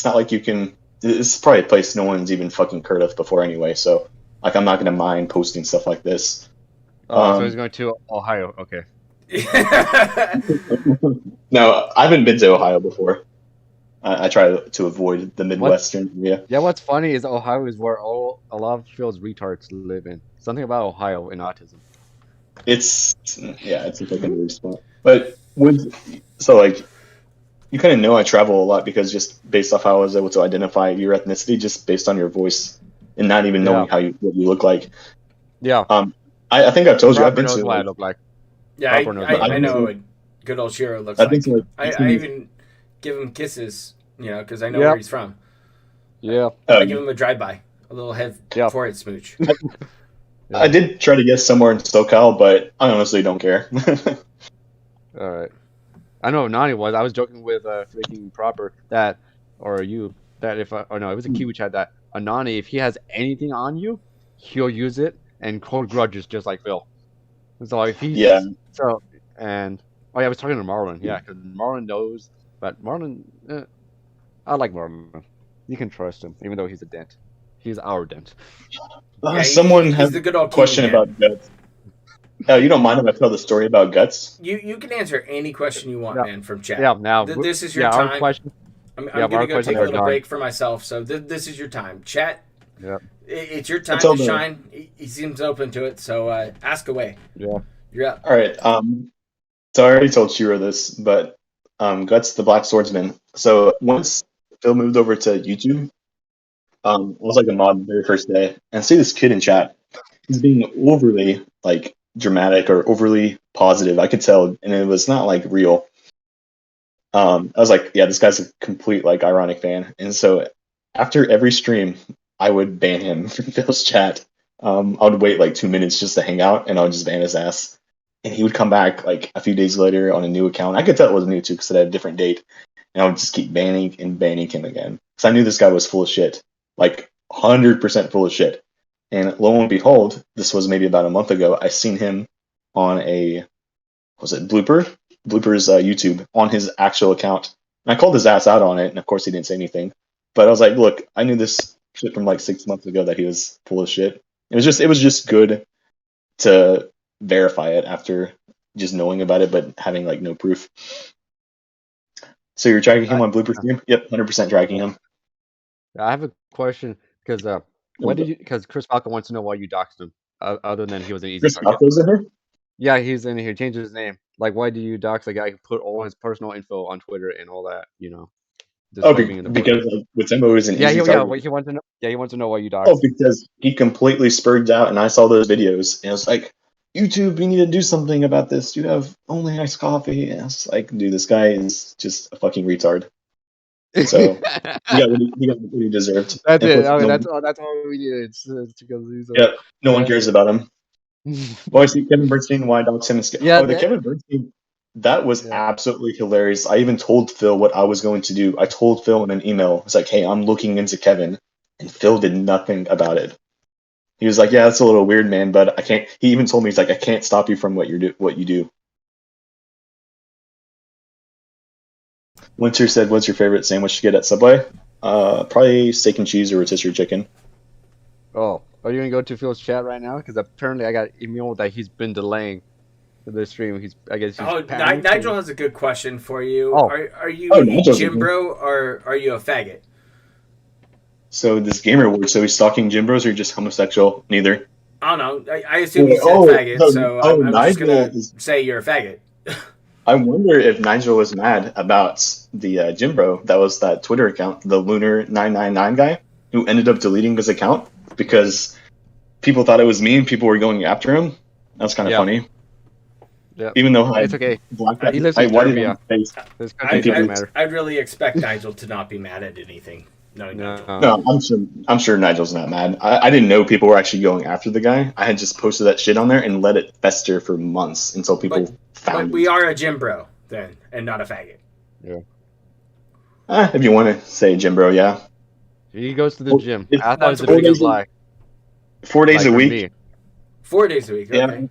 not like you can. It's probably a place no one's even fucking heard of before anyway. So like, I'm not gonna mind posting stuff like this. Oh, so he's going to Ohio. Okay. No, I haven't been to Ohio before. I try to avoid the Midwestern area. Yeah, what's funny is Ohio is where a lot of Phil's retards live in. Something about Ohio and autism. It's a fucking weird spot. But so like, you kind of know I travel a lot because just based off how I was able to identify your ethnicity just based on your voice and not even knowing what you look like. Yeah. I think I've told you I've Proper been knows to. what I look like. Yeah, I know what good old Shiro looks I've been like. to, I even give him kisses, because I know where he's from. Yeah. I give him a drive-by, a little head forehead smooch. I did try to guess somewhere in SoCal, but I honestly don't care. All right. I know Nani was. I was joking with freaking Proper that, or you, that if it was a Kiwi chat that Anani, if he has anything on you, he'll use it and hold grudges just like Phil. So if he I was talking to Marlon, because Marlon knows, but Marlon, I like Marlon. You can trust him, even though he's a dent. He's our dent. Someone he's has the good old a question Kiwi about guts. You don't mind if I tell the story about guts? You can answer any question you want, man, from chat. Yeah, now this is your time. Our question, I'm gonna go take a little break for myself, so this is your time. Chat. Yeah. It's your time to shine. He seems open to it, so ask away. Yeah. You're up. All right. So I already told Shiro this, but Guts the Black Swordsman. So once Phil moved over to YouTube, I was like a mod the very first day, and I see this kid in chat. He's being overly like dramatic or overly positive. I could tell, and it was not like real. I was like, yeah, this guy's a complete like ironic fan. And so after every stream, I would ban him from Phil's chat. I would wait like 2 minutes just to hang out, and I would just ban his ass. And he would come back like a few days later on a new account. I could tell it was new too because it had a different date. And I would just keep banning and banning him again because I knew this guy was full of shit, like 100% full of shit. And lo and behold, this was maybe about a month ago. I seen him on Bloopers YouTube on his actual account. And I called his ass out on it, and of course he didn't say anything. But I was like, look, I knew this shit from like 6 months ago that he was full of shit. It was just good to verify it after just knowing about it, but having like no proof. So you're tracking him on Bloopers stream? Yep, 100% tracking him. I have a question because because Chris Falco wants to know why you doxed him, other than he was an easy Chris target. Falco's in here? Yeah, he's in here. Changed his name. Like, why do you dox a guy who put all his personal info on Twitter and all that? Because like, with Timbo is an easy target. He wants to know. Yeah, he wants to know why you doxed. Oh, because he completely spurred out, and I saw those videos, and I was like, YouTube, you need to do something about this. You have only iced coffee. And I was like, dude, this guy is just a fucking retard. So he got what he deserved. That's it. That's all we needed. It's because he's no one cares about him. Well, I see Kevin Bernstein. Why dox him? Kevin Bernstein. That was absolutely hilarious. I even told Phil what I was going to do. I told Phil in an email. It's like, hey, I'm looking into Kevin, and Phil did nothing about it. He was like, yeah, that's a little weird, man, but I can't. He even told me, he's like, I can't stop you from what you do. Winter said, what's your favorite sandwich to get at Subway? Probably steak and cheese or rotisserie chicken. Oh, are you gonna go to Phil's chat right now? Because apparently I got email that he's been delaying the stream. Nigel has a good question for you. Oh. Are you a gym bro or are you a faggot? So this gamer word, so he's stalking gym bros or just homosexual? Neither. I don't know. I assume you said faggot, so I'm just gonna say you're a faggot. I wonder if Nigel was mad about the gym bro. That was that Twitter account, the Lunar999 guy, who ended up deleting his account because people thought it was me and people were going after him. That's kind of funny. Yeah. Even though it's okay. He lives in Serbia. I'd really expect Nigel to not be mad at anything. knowing Nigel. No, I'm sure Nigel's not mad. I didn't know people were actually going after the guy. I had just posted that shit on there and let it fester for months until people But found we it. are a gym bro then, and not a faggot. Yeah. If you want to say Jim Bro, yeah. He goes to the Well, gym. it's- I thought it was the that's biggest what lie. 4 days Like, a for week, me. 4 days a week. Yeah. Okay.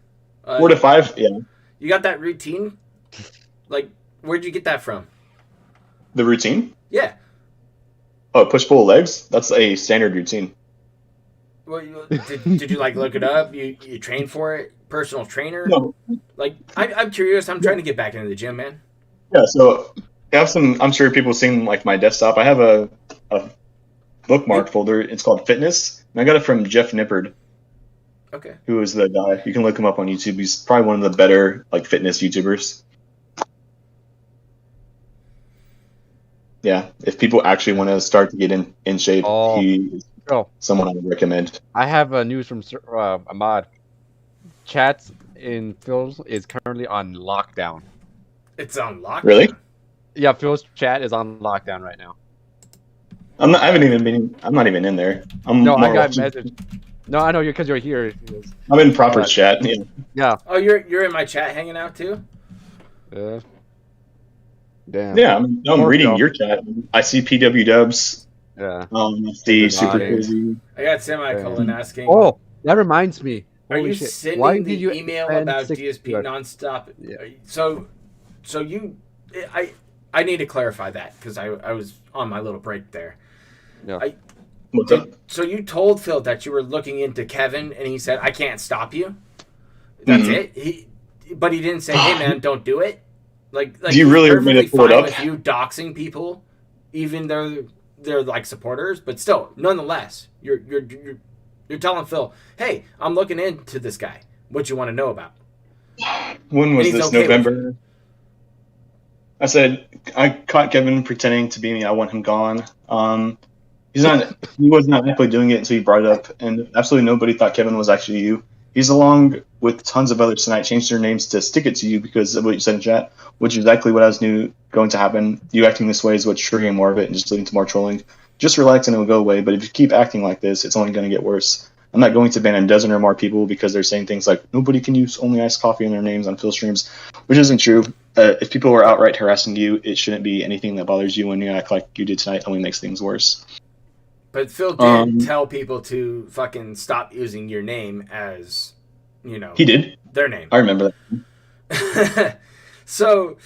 4 to 5, yeah. You got that routine? Like, where'd you get that from? The routine? Yeah. Oh, push pull legs? That's a standard routine. Well, did you like look it up? You train for it? Personal trainer? No. Like, I'm curious. I'm trying to get back into the gym, man. Yeah, so I have some. I'm sure people have seen like my desktop. I have a bookmark folder. It's called Fitness, and I got it from Jeff Nippard, Okay. who is the guy. You can look him up on YouTube. He's probably one of the better like fitness YouTubers. Yeah, if people actually want to start to get in shape, Oh. he is Oh, someone I would recommend. I have news from Ahmad. Chats in Phil's is currently on lockdown. It's on lockdown. Really? Yeah, Phil's chat is on lockdown right now. I'm not. I haven't even been. I'm not even in there. I'm No, I more got watching- message. No, I know you because you're here. I'm in proper Right. chat. Yeah. Yeah. Oh, you're in my chat hanging out too? Damn. Yeah, I'm More reading so. your chat. I see PW Dubs. Yeah. I see Super Body. Crazy. I got semicolon asking. Oh, that reminds me. Are Holy you shit. sending Why the did you email spend about 6 DSP years? nonstop? Yeah. So you, I need to clarify that because I was on my little break there. Yeah. What's up? So you told Phil that you were looking into Kevin, and he said, "I can't stop you." That's Mhm. it. But he didn't say, "Hey man, don't do it." Like Do you he's really want me to perfectly pull it fine up? with you doxing people, even though they're like supporters, but still, nonetheless, you're telling Phil, "Hey, I'm looking into this guy. What you want to know about?" When was he's this? okay with November? I said I caught Kevin pretending to be me. I want him gone. He's not. He was not actually doing it until you brought it up, and absolutely nobody thought Kevin was actually you. He's along with tons of others tonight changed their names to stick it to you because of what you said in chat, which is exactly what I was knew going to happen. You acting this way is what's triggering more of it and just leading to more trolling. Just relax and it will go away. But if you keep acting like this, it's only going to get worse. I'm not going to ban a dozen or more people because they're saying things like nobody can use only iced coffee in their names on Phil streams, which isn't true. If people are outright harassing you, it shouldn't be anything that bothers you when you act like you did tonight. It only makes things worse. But Phil did tell people to fucking stop using your name as, He did. their name. I remember that. So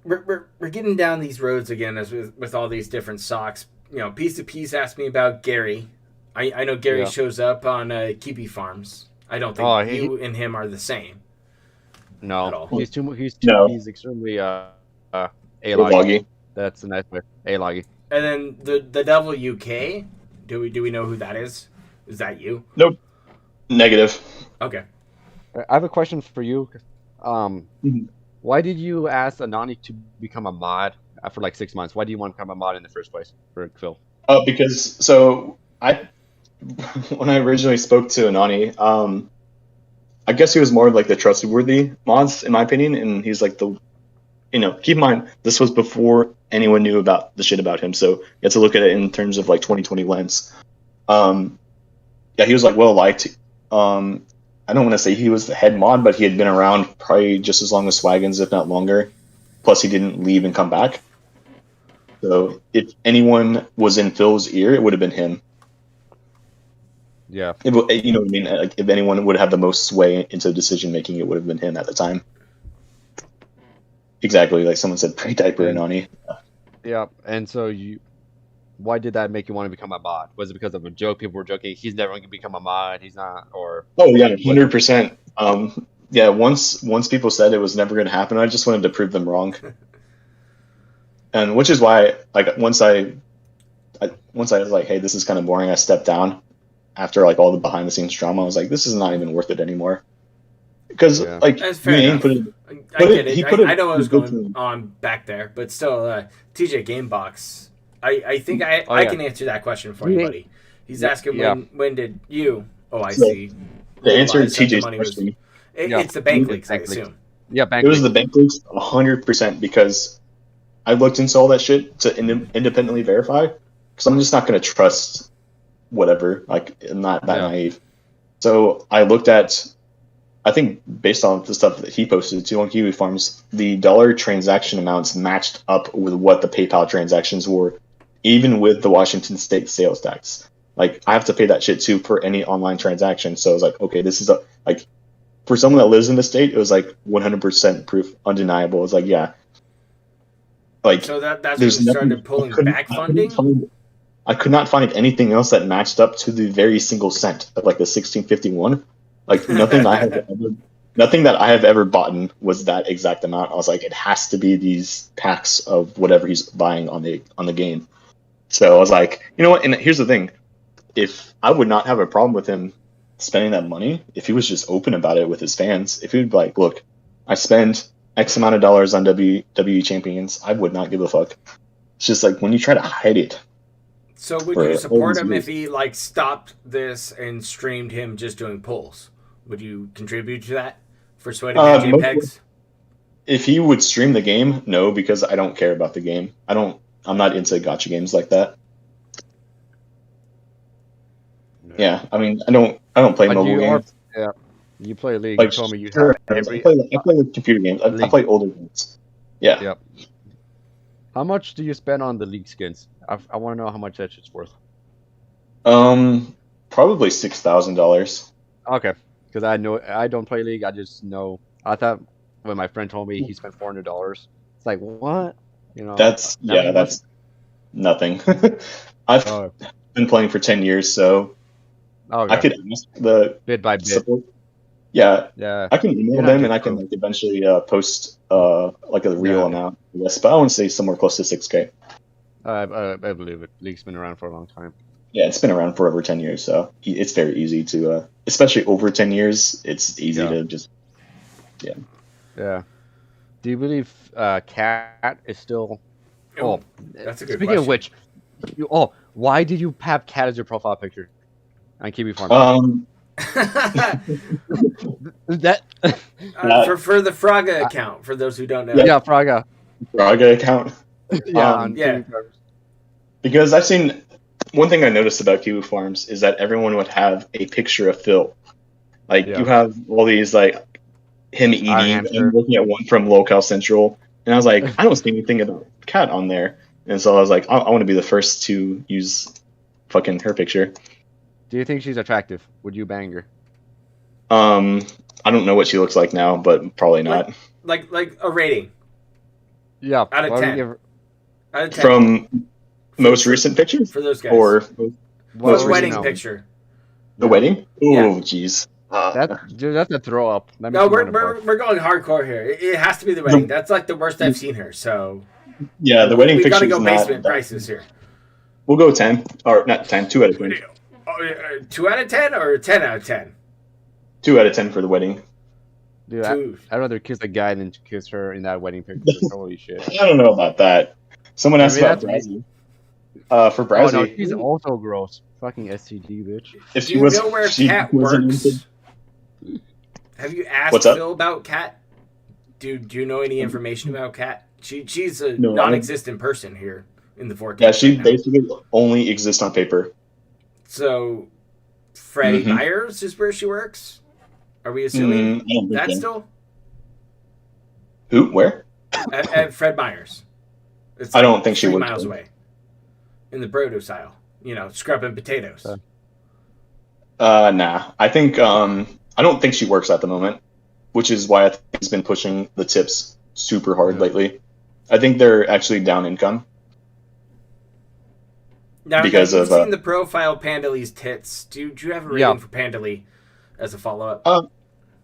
we're getting down these roads again as with all these different socks. Piece to Piece asked me about Gary. I know Gary Yeah. shows up on Keepy Farms. I don't think Oh, you and him are the same. At No, all. he's too. No. He's extremely a-loggy. Loggy. That's a nice way. A-loggy. And then the Devil UK. Do we know who that is? Is that you? Nope. Negative. Okay. I have a question for you. Mhm. Why did you ask Anani to become a mod after like 6 months? Why do you want to become a mod in the first place for Phil? Because when I originally spoke to Anani, I guess he was more of like the trustworthy mods in my opinion, and he's like the, keep in mind this was before anyone knew about the shit about him, so you have to look at it in terms of like 2020 lens. Yeah, he was like well liked. I don't want to say he was the head mod, but he had been around probably just as long as Swaggins, if not longer. Plus, he didn't leave and come back. So, if anyone was in Phil's ear, it would have been him. Yeah. You know what I mean? Like, if anyone would have the most sway into decision making, it would have been him at the time. Exactly, like someone said, pre-diaper and Nani. Yeah. And so why did that make you want to become a mod? Was it because of a joke? People were joking, he's never going to become a mod. He's not, or Oh yeah, 100%. Yeah, once people said it was never going to happen, I just wanted to prove them wrong. And which is why, like, once I was like, hey, this is kind of boring, I stepped down after like all the behind the scenes drama. I was like, this is not even worth it anymore. Because Yeah. like, That's fair enough. I get it. I know what was going on back there, but still, TJ Gamebox. I think I Oh, yeah. can answer that question for you, buddy. He's asking Yeah. when did you OIC the answer to realize that the TJ's money was- question, Yeah. It's the bank leaks, I Bank leaks. assume. yeah, bank it was leaks. the bank leaks 100% because I looked into all that shit to independently verify, because I'm just not gonna trust whatever. Like, I'm not that naive. So I looked at, I think based on the stuff that he posted too on Kiwi Farms, the dollar transaction amounts matched up with what the PayPal transactions were, even with the Washington State sales tax. Like, I have to pay that shit too for any online transaction. So I was like, okay, this is like, for someone that lives in the state, it was like 100% proof, undeniable. It's like, yeah. Like, so that's when you started pulling back funding? I could not find anything else that matched up to the very single cent of like the 1651. Like, nothing that I have ever bought was that exact amount. I was like, it has to be these packs of whatever he's buying on the game. So I was like, you know what? And here's the thing: if I would not have a problem with him spending that money, if he was just open about it with his fans, if he would be like, look, I spend X amount of dollars on WWE champions, I would not give a fuck. It's just like when you try to hide it. So would you support him if he like stopped this and streamed him just doing pulls? Would you contribute to that for sweating JPEGs? If he would stream the game, no, because I don't care about the game. I'm not into gacha games like that. Yeah, I mean, I don't play mobile games. Yeah, you play League. Like, you told me you sure, have I play with computer games. I play older games. Yeah. Yep. How much do you spend on the League skins? I want to know how much that shit's worth. Probably $6,000. Okay, because I know I don't play League. I just know. I thought when my friend told me he spent $400, it's like, what? You know. That's nothing. I've been playing for 10 years, so I could ask the bit by bit. Support. Yeah, I can email them and I can like eventually post like a real amount. Yes, but I want to say somewhere close to 6K. I believe it. League's been around for a long time. Yeah, it's been around for over 10 years, so it's very easy to, especially over 10 years, it's easy to just, Yeah. Do you believe Cat is still... Oh, that's a good Speaking question. of which, why did you have Cat as your profile picture on Kiwi Farm? That for the Fraga account, for those who don't know. Yeah, Fraga account. Yeah, because I've seen one thing I noticed about Kiwi Farms is that everyone would have a picture of Phil. Like you have all these like him eating. I'm looking at one from Lolcow Central, and I was like, I don't see anything about Cat on there. And so I was like, I want to be the first to use fucking her picture. Do you think she's attractive? Would you bang her? I don't know what she looks like now, but probably not. Like a rating. Yeah. Out of 10. Out of 10. From most recent pictures? For those guys. Or most wedding picture. The wedding? Oh, jeez. That's a throw up. No, we're going hardcore here. It has to be the wedding. That's like the worst I've seen her. So yeah, the wedding picture. We gotta go basement prices here. We'll go 10 or not 10. 2 out of 10. 2 out of 10 or 10 out of 10. 2 out of 10 for the wedding. Dude, I'd rather kiss a guy than to kiss her in that wedding picture. Holy shit! I don't know about that. Someone asked about Brazzy. For Brazzy, no, she's also gross. Fucking STD bitch. If Do you know where Cat works? Have you asked Phil about Cat? Do you know any information about Cat? She's a non-existent person here in the 14th. Yeah, she basically only exists on paper. So, Freddie Myers is where she works? Are we assuming that still? Who? Where? At Fred Myers. It's I don't think she 3 would. miles away. In the Brodo style. You know, scrubbing potatoes. Nah. I think, I don't think she works at the moment, which is why I think he's been pushing the tips super hard lately. I think they're actually down income. Now, because you've seen the profile Pandalee's tits. Do you have a rating for Pandalee as a follow-up?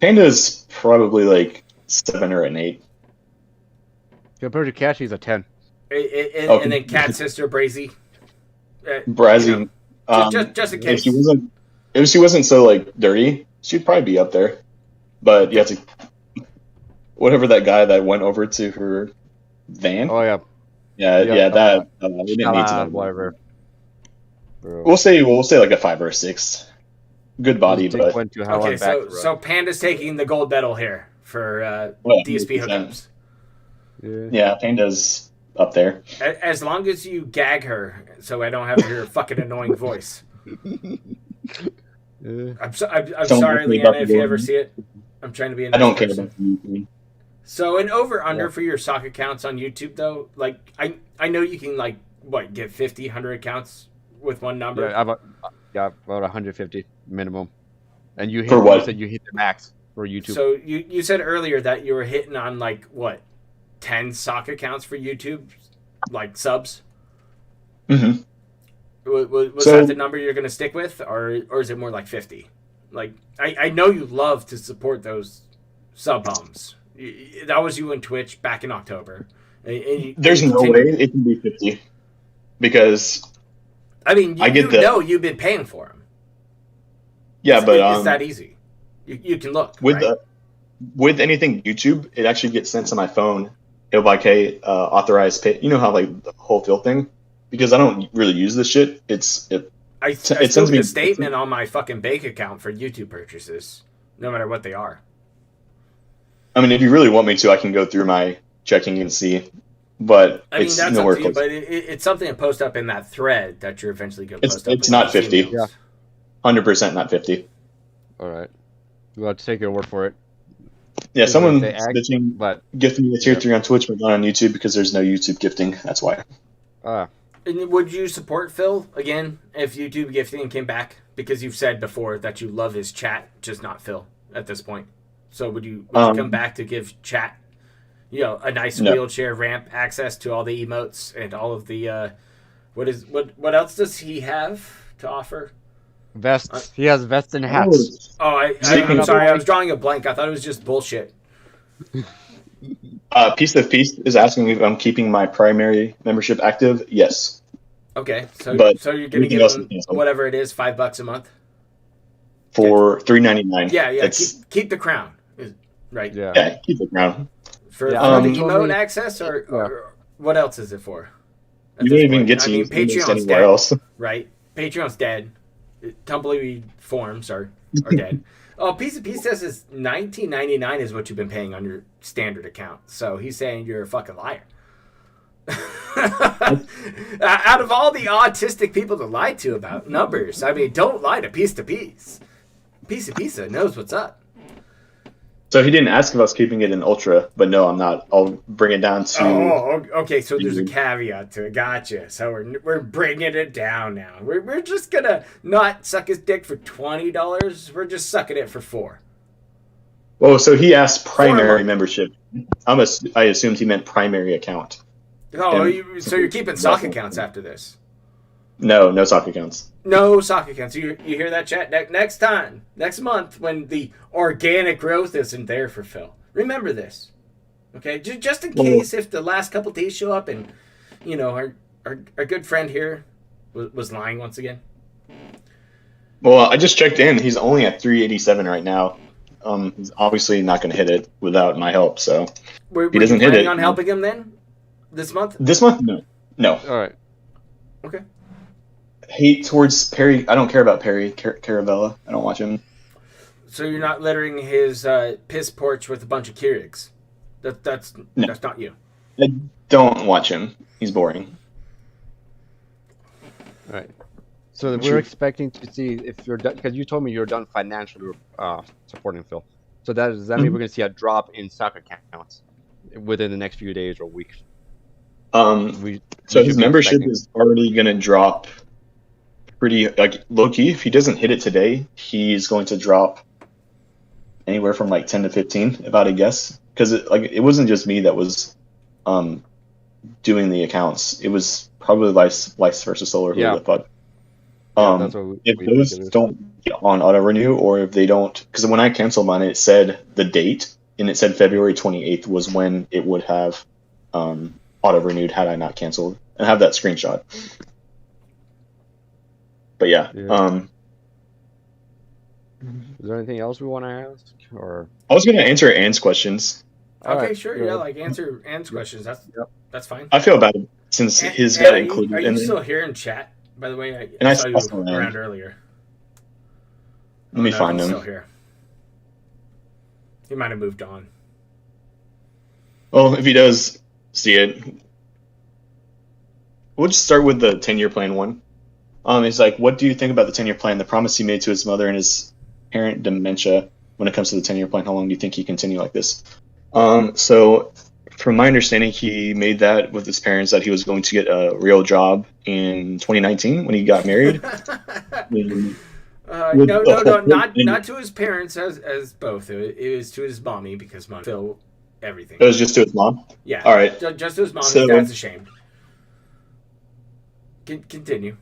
Panda's probably like 7 or an 8. Compared to Cat, she's a 10. And then Cat's sister, Brazzy. Brazzy. Just in case. If she wasn't so like dirty, she'd probably be up there. But you have to... Whatever that guy that went over to her van. Oh, yeah. Yeah, that... we didn't need to know. Whatever. We'll say like a 5 or a 6. Good body, but... Okay, so Panda's taking the gold medal here for DSP hookups. Yeah, Panda's up there. As long as you gag her, so I don't have to hear her fucking annoying voice. I'm sorry, ask me about Leanna, the if you ever word. see it. I'm trying to be a I nice don't care person. about YouTube. So an over-under for your sock accounts on YouTube, though? Like, I know you can, like, what, get 50, 100 accounts with one number? Yeah, about 150 minimum. And you hit, For what? You said you hit the max for YouTube. So you said earlier that you were hitting on, like, what, 10 sock accounts for YouTube? Like, subs? Mm-hmm. Was So- that the number you're going to stick with? Or is it more like 50? Like, I know you love to support those sub homes. That was you in Twitch back in October. There's no way it can be 50 because I mean, I get the- know you've been paying for them. yeah, but it's that easy. You can look with right? with anything YouTube, it actually gets sent to my phone. It'll be like, hey, authorized pay. You know how like the whole field thing? Because I don't really use this shit. I it still sends get me- a statement on my fucking bank account for YouTube purchases, no matter what they are. I mean, if you really want me to, I can go through my checking and see. But I mean, it's that's nowhere up to you, close. but it's something to post up in that thread that you're eventually going to It's- post up. it's in not those 50. emails. Yeah. 100% not 50. All right. We'll have to take your word for it. Yeah, someone They act- bitching, But gifting me a tier Yeah. 3 on Twitch, but not on YouTube because there's no YouTube gifting. That's why. And would you support Phil again if YouTube gifting came back? Because you've said before that you love his chat, just not Phil at this point. So would you come back to give chat, a nice No. wheelchair ramp access to all the emotes and all of the what else does he have to offer? vests. He has vests and hats. Oh, I'm sorry, I was drawing a blank. I thought it was just bullshit. Piece of Peace is asking if I'm keeping my primary membership active. Yes. Okay, so But you're gonna everything give else him is canceled. whatever it is, $5 a month. For $3.99. Yeah. That's, Keep the crown, right? Yeah. yeah, keep it around. For Yeah, the told emote me- access, or what else is it for? At You don't this even point? get to I mean, use Linux Patreon's anywhere dead, else. right? Patreon's dead. Tumbleweed forms are dead. Oh, Piece of Peace says it's $19.99 is what you've been paying on your standard account. So he's saying you're a fucking liar. Out of all the autistic people to lie to about numbers, I mean, don't lie to Piece of Peace. Piece of Pizza knows what's up. So he didn't ask if I was keeping it in Ultra, but no, I'm not. I'll bring it down to. Oh, okay. So there's a caveat to it. Gotcha. So we're bringing it down now. We're just gonna not suck his dick for $20. We're just sucking it for $4. Oh, so he asked month. primary membership. I assumed he meant primary account. Oh, And- so you're keeping sock accounts after this? No sock accounts. No sock accounts. You hear that, chat? Next month, when the organic growth isn't there for Phil, remember this, okay? Just in case if the last couple days show up and our good friend here was lying once again. Well, I just checked in. He's only at 387 right now. He's obviously not going to hit it without my help. So Were He doesn't you hit planning it. on helping him then this month? this month, no. All right. Okay. Hate towards Perry. I don't care about Perry Caravella. I don't watch him. So you're not littering his piss porch with a bunch of Keurigs. That's No. that's not you. I don't watch him. He's boring. All right. So we're expecting to see if you're done, because you told me you're done financially supporting Phil. So does that mean we're going to see a drop in stock accounts within the next few days or weeks? So We his should be membership expecting- is already going to drop pretty low key. If he doesn't hit it today, he's going to drop anywhere from like 10 to 15, if I had to guess. Because it wasn't just me that was doing the accounts. It was probably vice versa solar. Who Yeah. the fuck. Yeah, that's what If we those figured. don't get on auto renew, or if they don't, because when I canceled mine, it said the date, and it said February 28th was when it would have auto renewed had I not canceled, and I have that screenshot. But yeah, Yeah. Is there anything else we want to ask? Or I was gonna answer Anne's questions. All Okay, right, sure. yeah. Yeah, like answer Ann's questions. That's fine. I feel bad since Ann- his Ann, got are you- included Are in you there. still here in chat? By the way, And I saw saw you him around earlier. Let me No, find he's him. Still here. He might have moved on. Well, if he does see it, we'll just start with the 10-year plan one. It's like, what do you think about the 10-year plan? The promise he made to his mother and his parent dementia when it comes to the 10-year plan. How long do you think he continue like this? So from my understanding, he made that with his parents that he was going to get a real job in 2019 when he got married. No, not to his parents as both. It was to his mommy because mom Phil everything. It was just to his mom. Yeah. All right. Just to his mom. So, his dad's ashamed. Continue.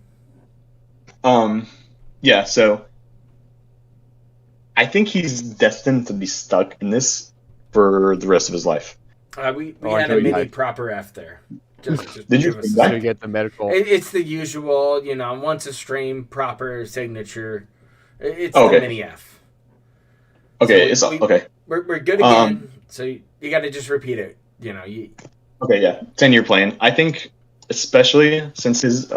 Yeah. So I think he's destined to be stuck in this for the rest of his life. We had a mini proper F there. Just Did you get the medical? It's the usual, once a stream, proper signature. It's the mini F. Okay, so okay. We're good again. So you got to just repeat it. Okay, yeah. 10-year plan. I think, especially since his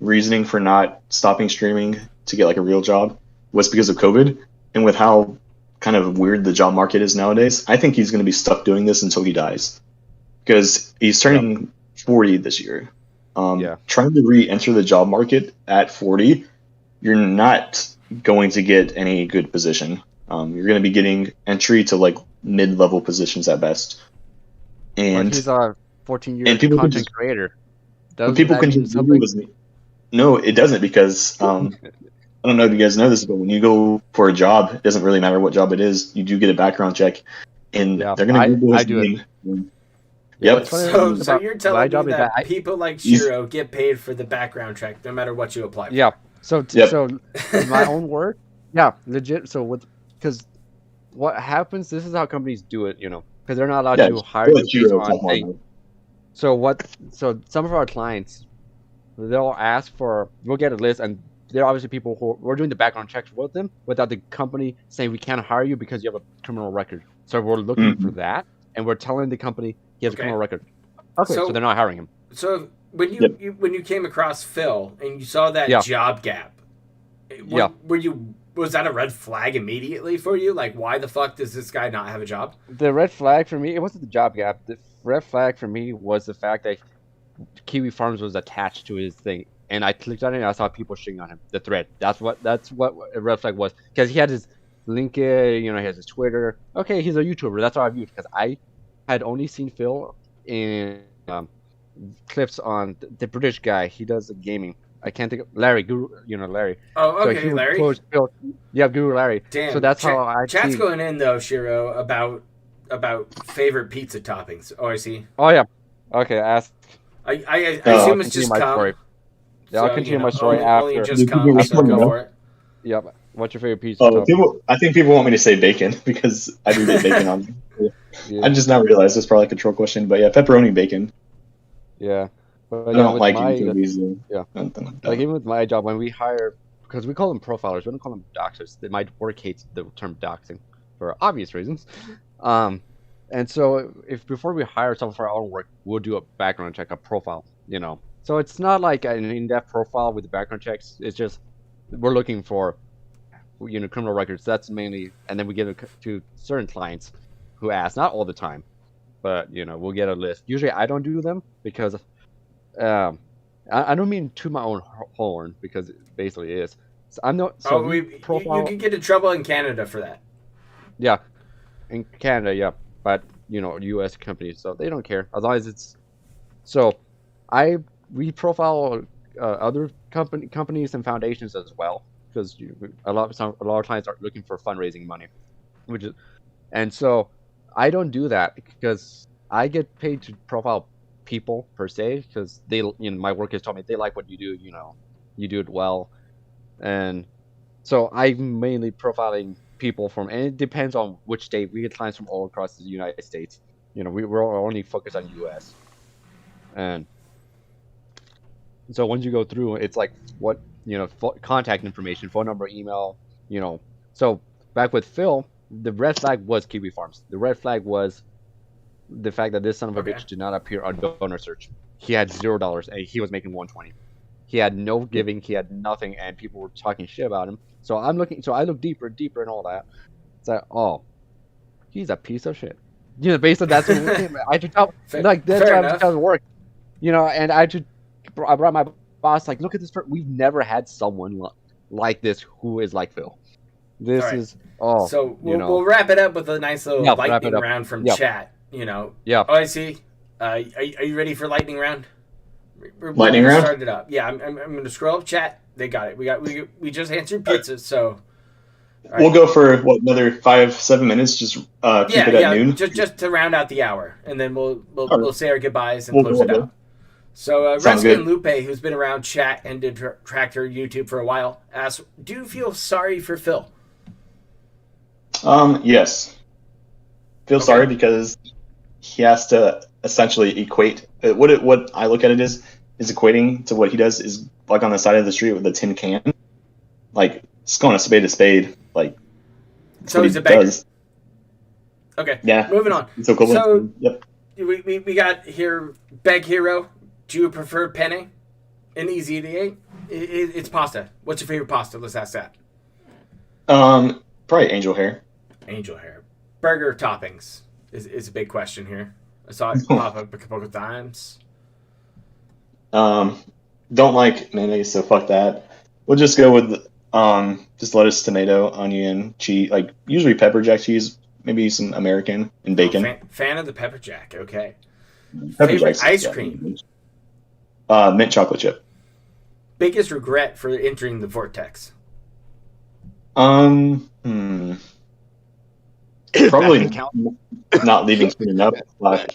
reasoning for not stopping streaming to get like a real job was because of COVID, and with how kind of weird the job market is nowadays, I think he's going to be stuck doing this until he dies, because he's turning 40 this year. Trying to re-enter the job market at 40, you're not going to get any good position. You're going to be getting entry to like mid-level positions at best. And he's a 14-year content creator. But people can just no, it doesn't, because I don't know if you guys know this, but when you go for a job, it doesn't really matter what job it is. You do get a background check, and they're going to Google his name. Yep. So you're telling me that people like Shiro get paid for the background check no matter what you apply for? Yeah. So in my own word, legit. So because what happens? This is how companies do it, because they're not allowed to hire you on thing. So some of our clients, they'll ask for, we'll get a list, and there are obviously people who we're doing the background checks with them without the company saying we can't hire you because you have a criminal record. So we're looking for that, and we're telling the company he has a criminal record. Okay, so they're not hiring him. So when you came across Phil and you saw that job gap, was that a red flag immediately for you? Like, why the fuck does this guy not have a job? The red flag for me, it wasn't the job gap. The red flag for me was the fact that Kiwi Farms was attached to his thing. And I clicked on it and I saw people shitting on him. The thread. That's what a red flag was. Because he had his LinkedIn, he has his Twitter. Okay, he's a YouTuber. That's all I viewed. Because I had only seen Phil in clips on the British guy. He does the gaming. I can't think of Larry. Guru, Larry. Oh, okay, so Larry. Guru Larry. Damn. So that's how I. Chat's going in though, Shiro, about favorite pizza toppings. OIC. Oh yeah. Okay, ask. I assume it's just story. Yeah, I'll continue my story after. Only just come, so go for it. Yep. What's your favorite pizza? I think people want me to say bacon because I do get bacon on. I just now realized it's probably a control question, but yeah, pepperoni bacon. Yeah. But, I don't like it. Like even with my job, when we hire, because we call them profilers, we don't call them doxers. My work hates the term doxing for obvious reasons. And so if before we hire someone for our own work, we'll do a background check, a profile, So it's not like an in-depth profile with the background checks. It's just we're looking for, criminal records. That's mainly, and then we give it to certain clients who ask, not all the time, but we'll get a list. Usually I don't do them because I don't mean to my own horn, because it basically is. So I'm not. So profile. You can get in trouble in Canada for that. Yeah, in Canada, yeah, but U.S. companies, so they don't care as long as it's. So, we profile other companies and foundations as well, because a lot of clients are looking for fundraising money, and so I don't do that because I get paid to profile people per se, because they my work has told me they like what you do, you do it well, and so I'm mainly profiling people and it depends on which state. We get clients from all across the United States. We're only focused on US, and so once you go through, it's like what contact information, phone number, email, So back with Phil, the red flag was Kiwi Farms. The red flag was the fact that this son of a bitch did not appear on donor search. He had $0 and he was making $120. He had no giving. He had nothing, and people were talking shit about him. So I look deeper and all that. It's like, oh, he's a piece of shit. Based on that's what I had to tell. Like that's how it worked. And I had to I brought my boss like, look at this. We've never had someone like this who is like Phil. This All right. is So we'll wrap it up with a nice little lightning round from chat. You know. Yeah. OIC, are you ready for lightning round? Lightning round. Start it up. Yeah, I'm going to scroll up chat. They got it. We just answered pizza, so. Right. We'll go for another 5-7 minutes. Just keep it at noon. Just to round out the hour, and then we'll say our goodbyes and close it out. So Reskin Lupe, who's been around chat and did Tractor YouTube for a while, asks, "Do you feel sorry for Phil?" Yes. Feel sorry because he has to essentially equate what I look at it is equating to what he does is like on the side of the street with a tin can, like it's going a spade to spade, like. So he's a beggar. Okay. Yeah. Moving on. It's equivalent. So yep. We got here Beg Hero. Do you prefer penne and easy to eat? It's pasta. What's your favorite pasta? Let's ask that. Probably angel hair. Angel hair. Burger toppings is a big question here. I saw it pop up a couple of times. Don't like mayonnaise, so fuck that. We'll just go with just lettuce, tomato, onion, cheese, like usually pepper jack cheese, maybe some American and bacon. Fan of the pepper jack. Okay. Pepper Favorite ice cream. Mint chocolate chip. Biggest regret for entering the vortex. Probably not leaving soon enough,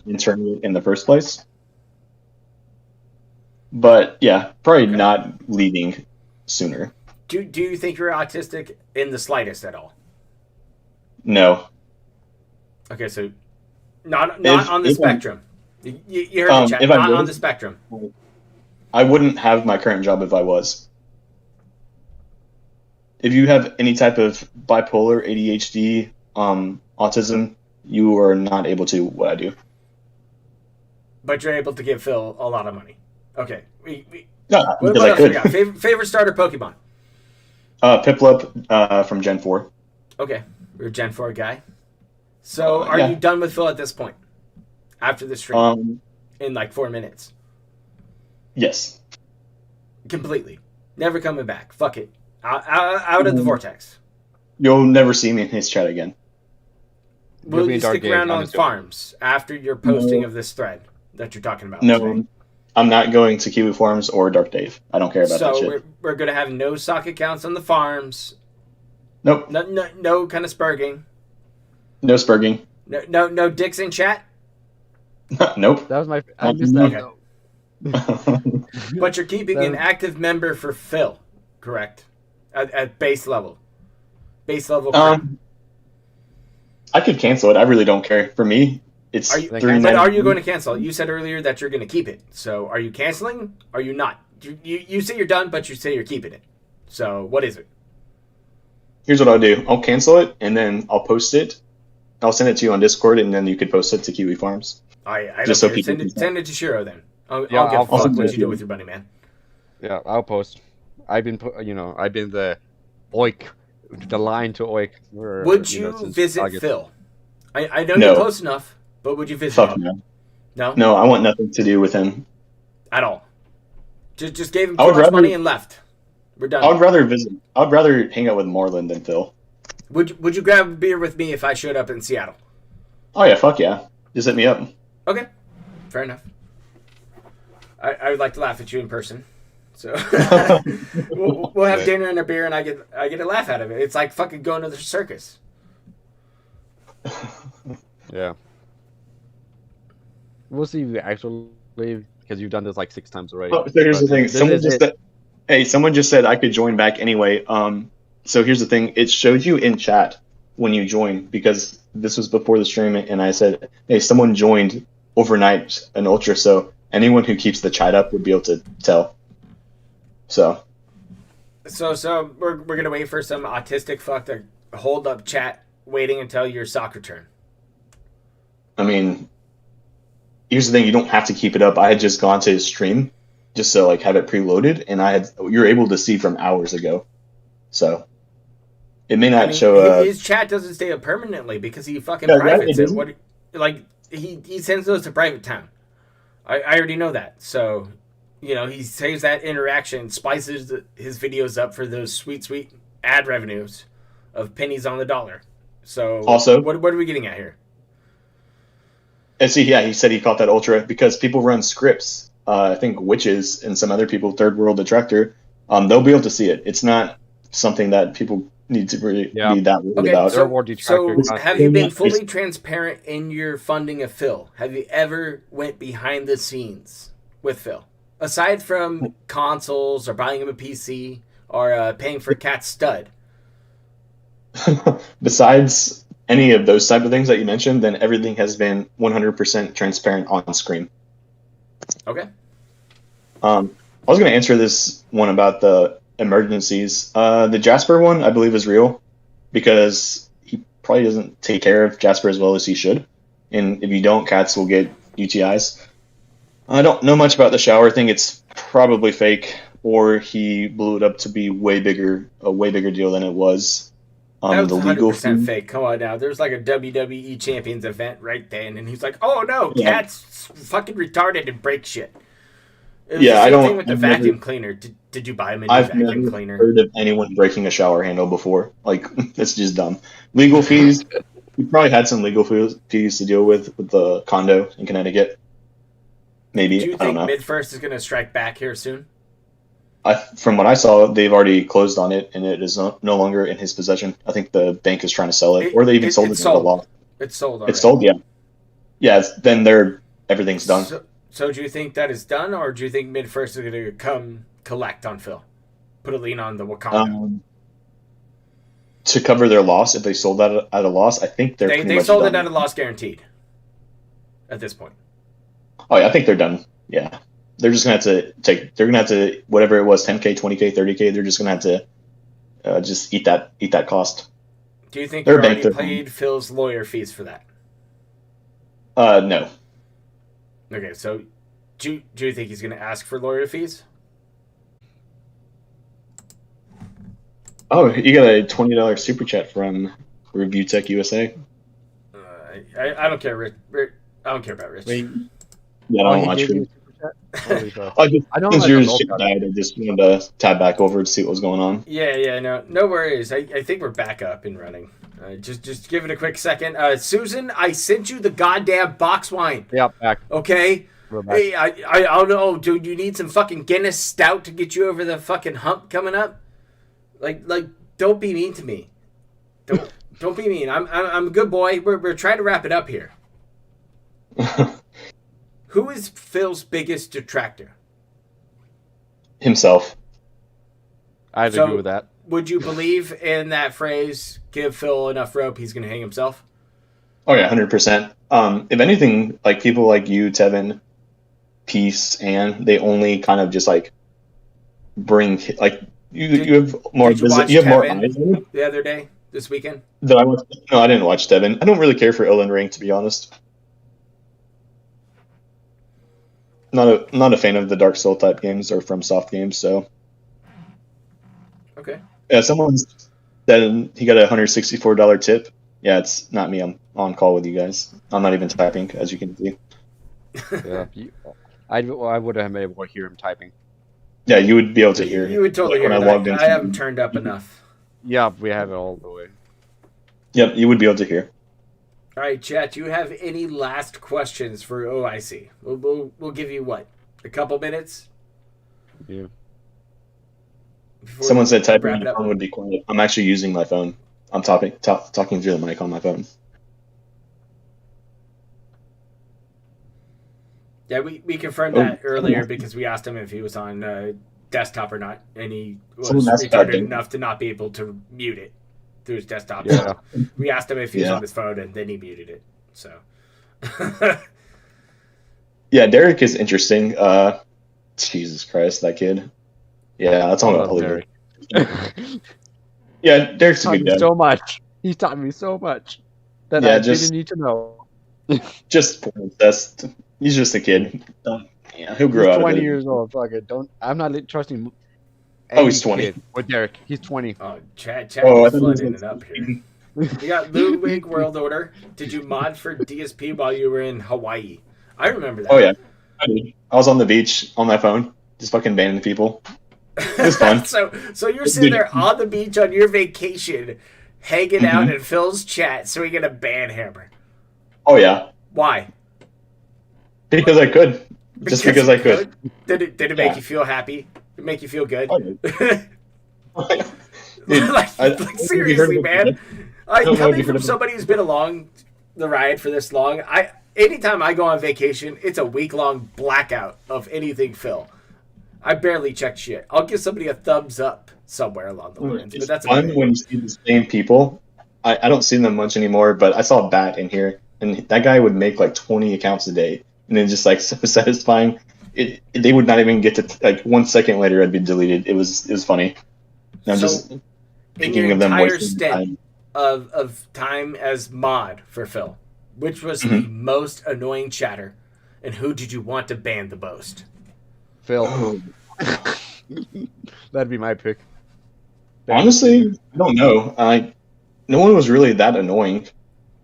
internally in the first place. But yeah, probably not leaving sooner. Do you think you're autistic in the slightest at all? No. Okay, so not on the spectrum. You heard the chat. Not on the spectrum. I wouldn't have my current job if I was. If you have any type of bipolar, ADHD, autism, you are not able to what I do. But you're able to give Phil a lot of money. Okay. No, what else we got? Favorite starter Pokemon? Piplup from Gen 4. Okay. You're a Gen 4 guy. So are you done with Phil at this point? After the stream? In like 4 minutes? Yes. Completely. Never coming back. Fuck it. Out of the vortex. You'll never see me in his chat again. Will you stick around on farms after your posting of this thread that you're talking about? No, today? I'm not going to Kiwi Farms or Dark Dave. I don't care about that shit. So we're going to have no sock accounts on the farms. Nope. No kind of spurging. No spurging. No dicks in chat? Nope. That was my... I missed that. Okay. But you're keeping an active member for Phil, correct? At base level. Base level. I could cancel it. I really don't care. For me, it's $3.99. But are you going to cancel it? You said earlier that you're going to keep it. So are you canceling? Are you not? You say you're done, but you say you're keeping it. So what is it? Here's what I'll do. I'll cancel it, and then I'll post it. I'll send it to you on Discord, and then you could post it to Kiwi Farms. I just so send it to Shiro then. I'll give a fuck what you do with your buddy, man. Yeah, I'll post. I've been the OIC, the line to OIC. Would you visit August. Phil? I know you're close enough, but would you visit him? No. No, I want nothing to do with him at all. Just gave him too much money and left. We're done. I would rather visit. I would rather hang out with Marlon than Phil. Would you grab a beer with me if I showed up in Seattle? Oh yeah, fuck yeah. Just hit me up. Okay, fair enough. I would like to laugh at you in person. So we'll have dinner and a beer, and I get a laugh out of it. It's like fucking going to the circus. Yeah. We'll see if you actually, because you've done this like 6 times already. Oh, so here's the thing. Someone just said I could join back anyway. So here's the thing. It showed you in chat when you joined, because this was before the stream, and I said, hey, someone joined overnight an ultra, so anyone who keeps the chat up would be able to tell. So we're gonna wait for some autistic fuck to hold up chat, waiting until your soccer turn. I mean, here's the thing: you don't have to keep it up. I had just gone to his stream just to like have it preloaded, and you're able to see from hours ago. So it may not show. His chat doesn't stay up permanently because he fucking privates it. What? Like he sends those to private town. I already know that. So he saves that interaction, spices his videos up for those sweet ad revenues of pennies on the dollar. So Also, what are we getting at here? and see, yeah, he said he caught that ultra because people run scripts. I think witches and some other people, third world detractor, they'll be able to see it. It's not something that people need to really be that worried about. So have you been fully transparent in your funding of Phil? Have you ever went behind the scenes with Phil? Aside from consoles or buying him a PC or paying for Cat's stud. Besides any of those type of things that you mentioned, then everything has been 100% transparent on screen. Okay. I was going to answer this one about the emergencies. The Jasper one, I believe, is real because he probably doesn't take care of Jasper as well as he should. And if you don't, cats will get UTIs. I don't know much about the shower thing. It's probably fake, or he blew it up to be a way bigger deal than it was. That was the 100% fake. Come on now. There's like a WWE Champions event right then, and he's like, "Oh no, Cat's fucking retarded and break shit." It was the same thing with the vacuum cleaner. Did you buy him a new vacuum cleaner? I've never heard of anyone breaking a shower handle before. Like, it's just dumb. Legal fees. We probably had some legal fees to deal with the condo in Connecticut. Maybe. Do you I don't think know. Mid-First is going to strike back here soon? From what I saw, they've already closed on it, and it is no longer in his possession. I think the bank is trying to sell it, or they even sold it at a loss. It's sold already. It's sold, yeah. Yeah, then everything's done. So do you think that is done, or do you think Mid-First is going to come collect on Phil? Put a lien on the Wakanda? To cover their loss, if they sold that at a loss, I think they sold it at a loss guaranteed at this point. Oh, yeah, I think they're done. Yeah. They're just going to have to, whatever it was, 10K, 20K, 30K, they're just going to have to just eat that cost. Do you think you already paid Phil's lawyer fees for that? No. Okay, so do you think he's going to ask for lawyer fees? Oh, you got a $20 super chat from Review Tech USA. I don't care, Rich. I don't care about Rich. Wait. Yeah, I don't watch it. I know yours died. I just wanted to tab back over to see what was going on. Yeah, no worries. I think we're back up and running. Just give it a quick second. Susan, I sent you the goddamn box wine. Yeah, back. Okay. We're back. Hey, I don't know, dude. You need some fucking Guinness Stout to get you over the fucking hump coming up. Like, don't be mean to me. Don't be mean. I'm a good boy. We're trying to wrap it up here. Who is Phil's biggest detractor? Himself. I'd agree with that. Would you believe in that phrase, give Phil enough rope, he's going to hang himself? Oh, yeah, 100%. If anything, like people like you, Tevin, Peace, and they only kind of just like bring, like, you have more eyes on you. The other day, this weekend? No, I didn't watch Tevin. I don't really care for Elden Ring, to be honest. Not a fan of the Dark Soul type games or FromSoft games, so. Okay. Yeah, someone said he got a $164 tip. Yeah, it's not me. I'm on call with you guys. I'm not even typing, as you can see. Yeah, I would have been able to hear him typing. Yeah, you would be able to hear. You would totally hear that. I haven't turned up enough. Yeah, we have it all the way. Yep, you would be able to hear. All right, chat. Do you have any last questions for OIC? We'll give you what, a couple minutes. Yeah. Someone said typing on your phone would be quiet. I'm actually using my phone. I'm talking through the mic on my phone. Yeah, we confirmed that earlier because we asked him if he was on desktop or not, and he was retarded enough to not be able to mute it through his desktop. Yeah. So we asked him if he was on his phone, and then he muted it. So. Yeah, Derek is interesting. Jesus Christ, that kid. Yeah, that's all about Derek. Yeah, Derek's a good guy. So much. He's taught me so much that I didn't need to know. Just he's just a kid. Yeah, he'll grow out. 20 years old. Fuck it. I'm not trusting. He's 20. With Derek, he's 20. Oh, Chad is flooding it up here. You got Ludwig World Order. Did you mod for DSP while you were in Hawaii? I remember that. Oh yeah, I was on the beach on my phone. just fucking banning people. It was fun. So you're sitting there on the beach on your vacation, hanging out in Phil's chat, so we get a ban hammer. Oh yeah, Why? because I could. Just because I could. Did it make you feel happy? Did it make you feel good? Oh, dude, like seriously, man. Coming from somebody who's been along the ride for this long, anytime I go on vacation, it's a week-long blackout of anything Phil. I barely check shit. I'll give somebody a thumbs up somewhere along the lines. It's But that's fun when you see the same people. I don't see them much anymore, but I saw Bat in here, and that guy would make like 20 accounts a day, and then just like so satisfying. They would not even get to like 1 second later, I'd be deleted. It was funny. And I'm just thinking of them wasting time. Of time as mod for Phil, which was the most annoying chatter, and who did you want to ban the most? Phil. Oh. That'd be my pick. Honestly, I don't know. No one was really that annoying.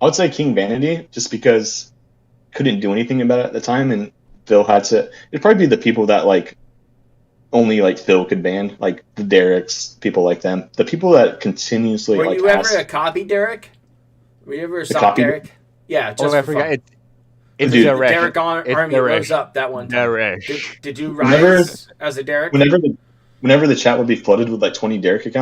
I would say King Vanity, just because couldn't do anything about it at the time, and Phil had to. It'd probably be the people that like only like Phil could ban, like the Derek's, people like them, the people that continuously. Were like, you ever a copy Derek? Were you ever a soft copy Derek? Yeah, just I for forgot. fun. It's Dude, Derek. Derek Army rose up that one time. Derek. Did you rise as a Derek? Whenever the chat would be flooded with like 20 Derek accounts,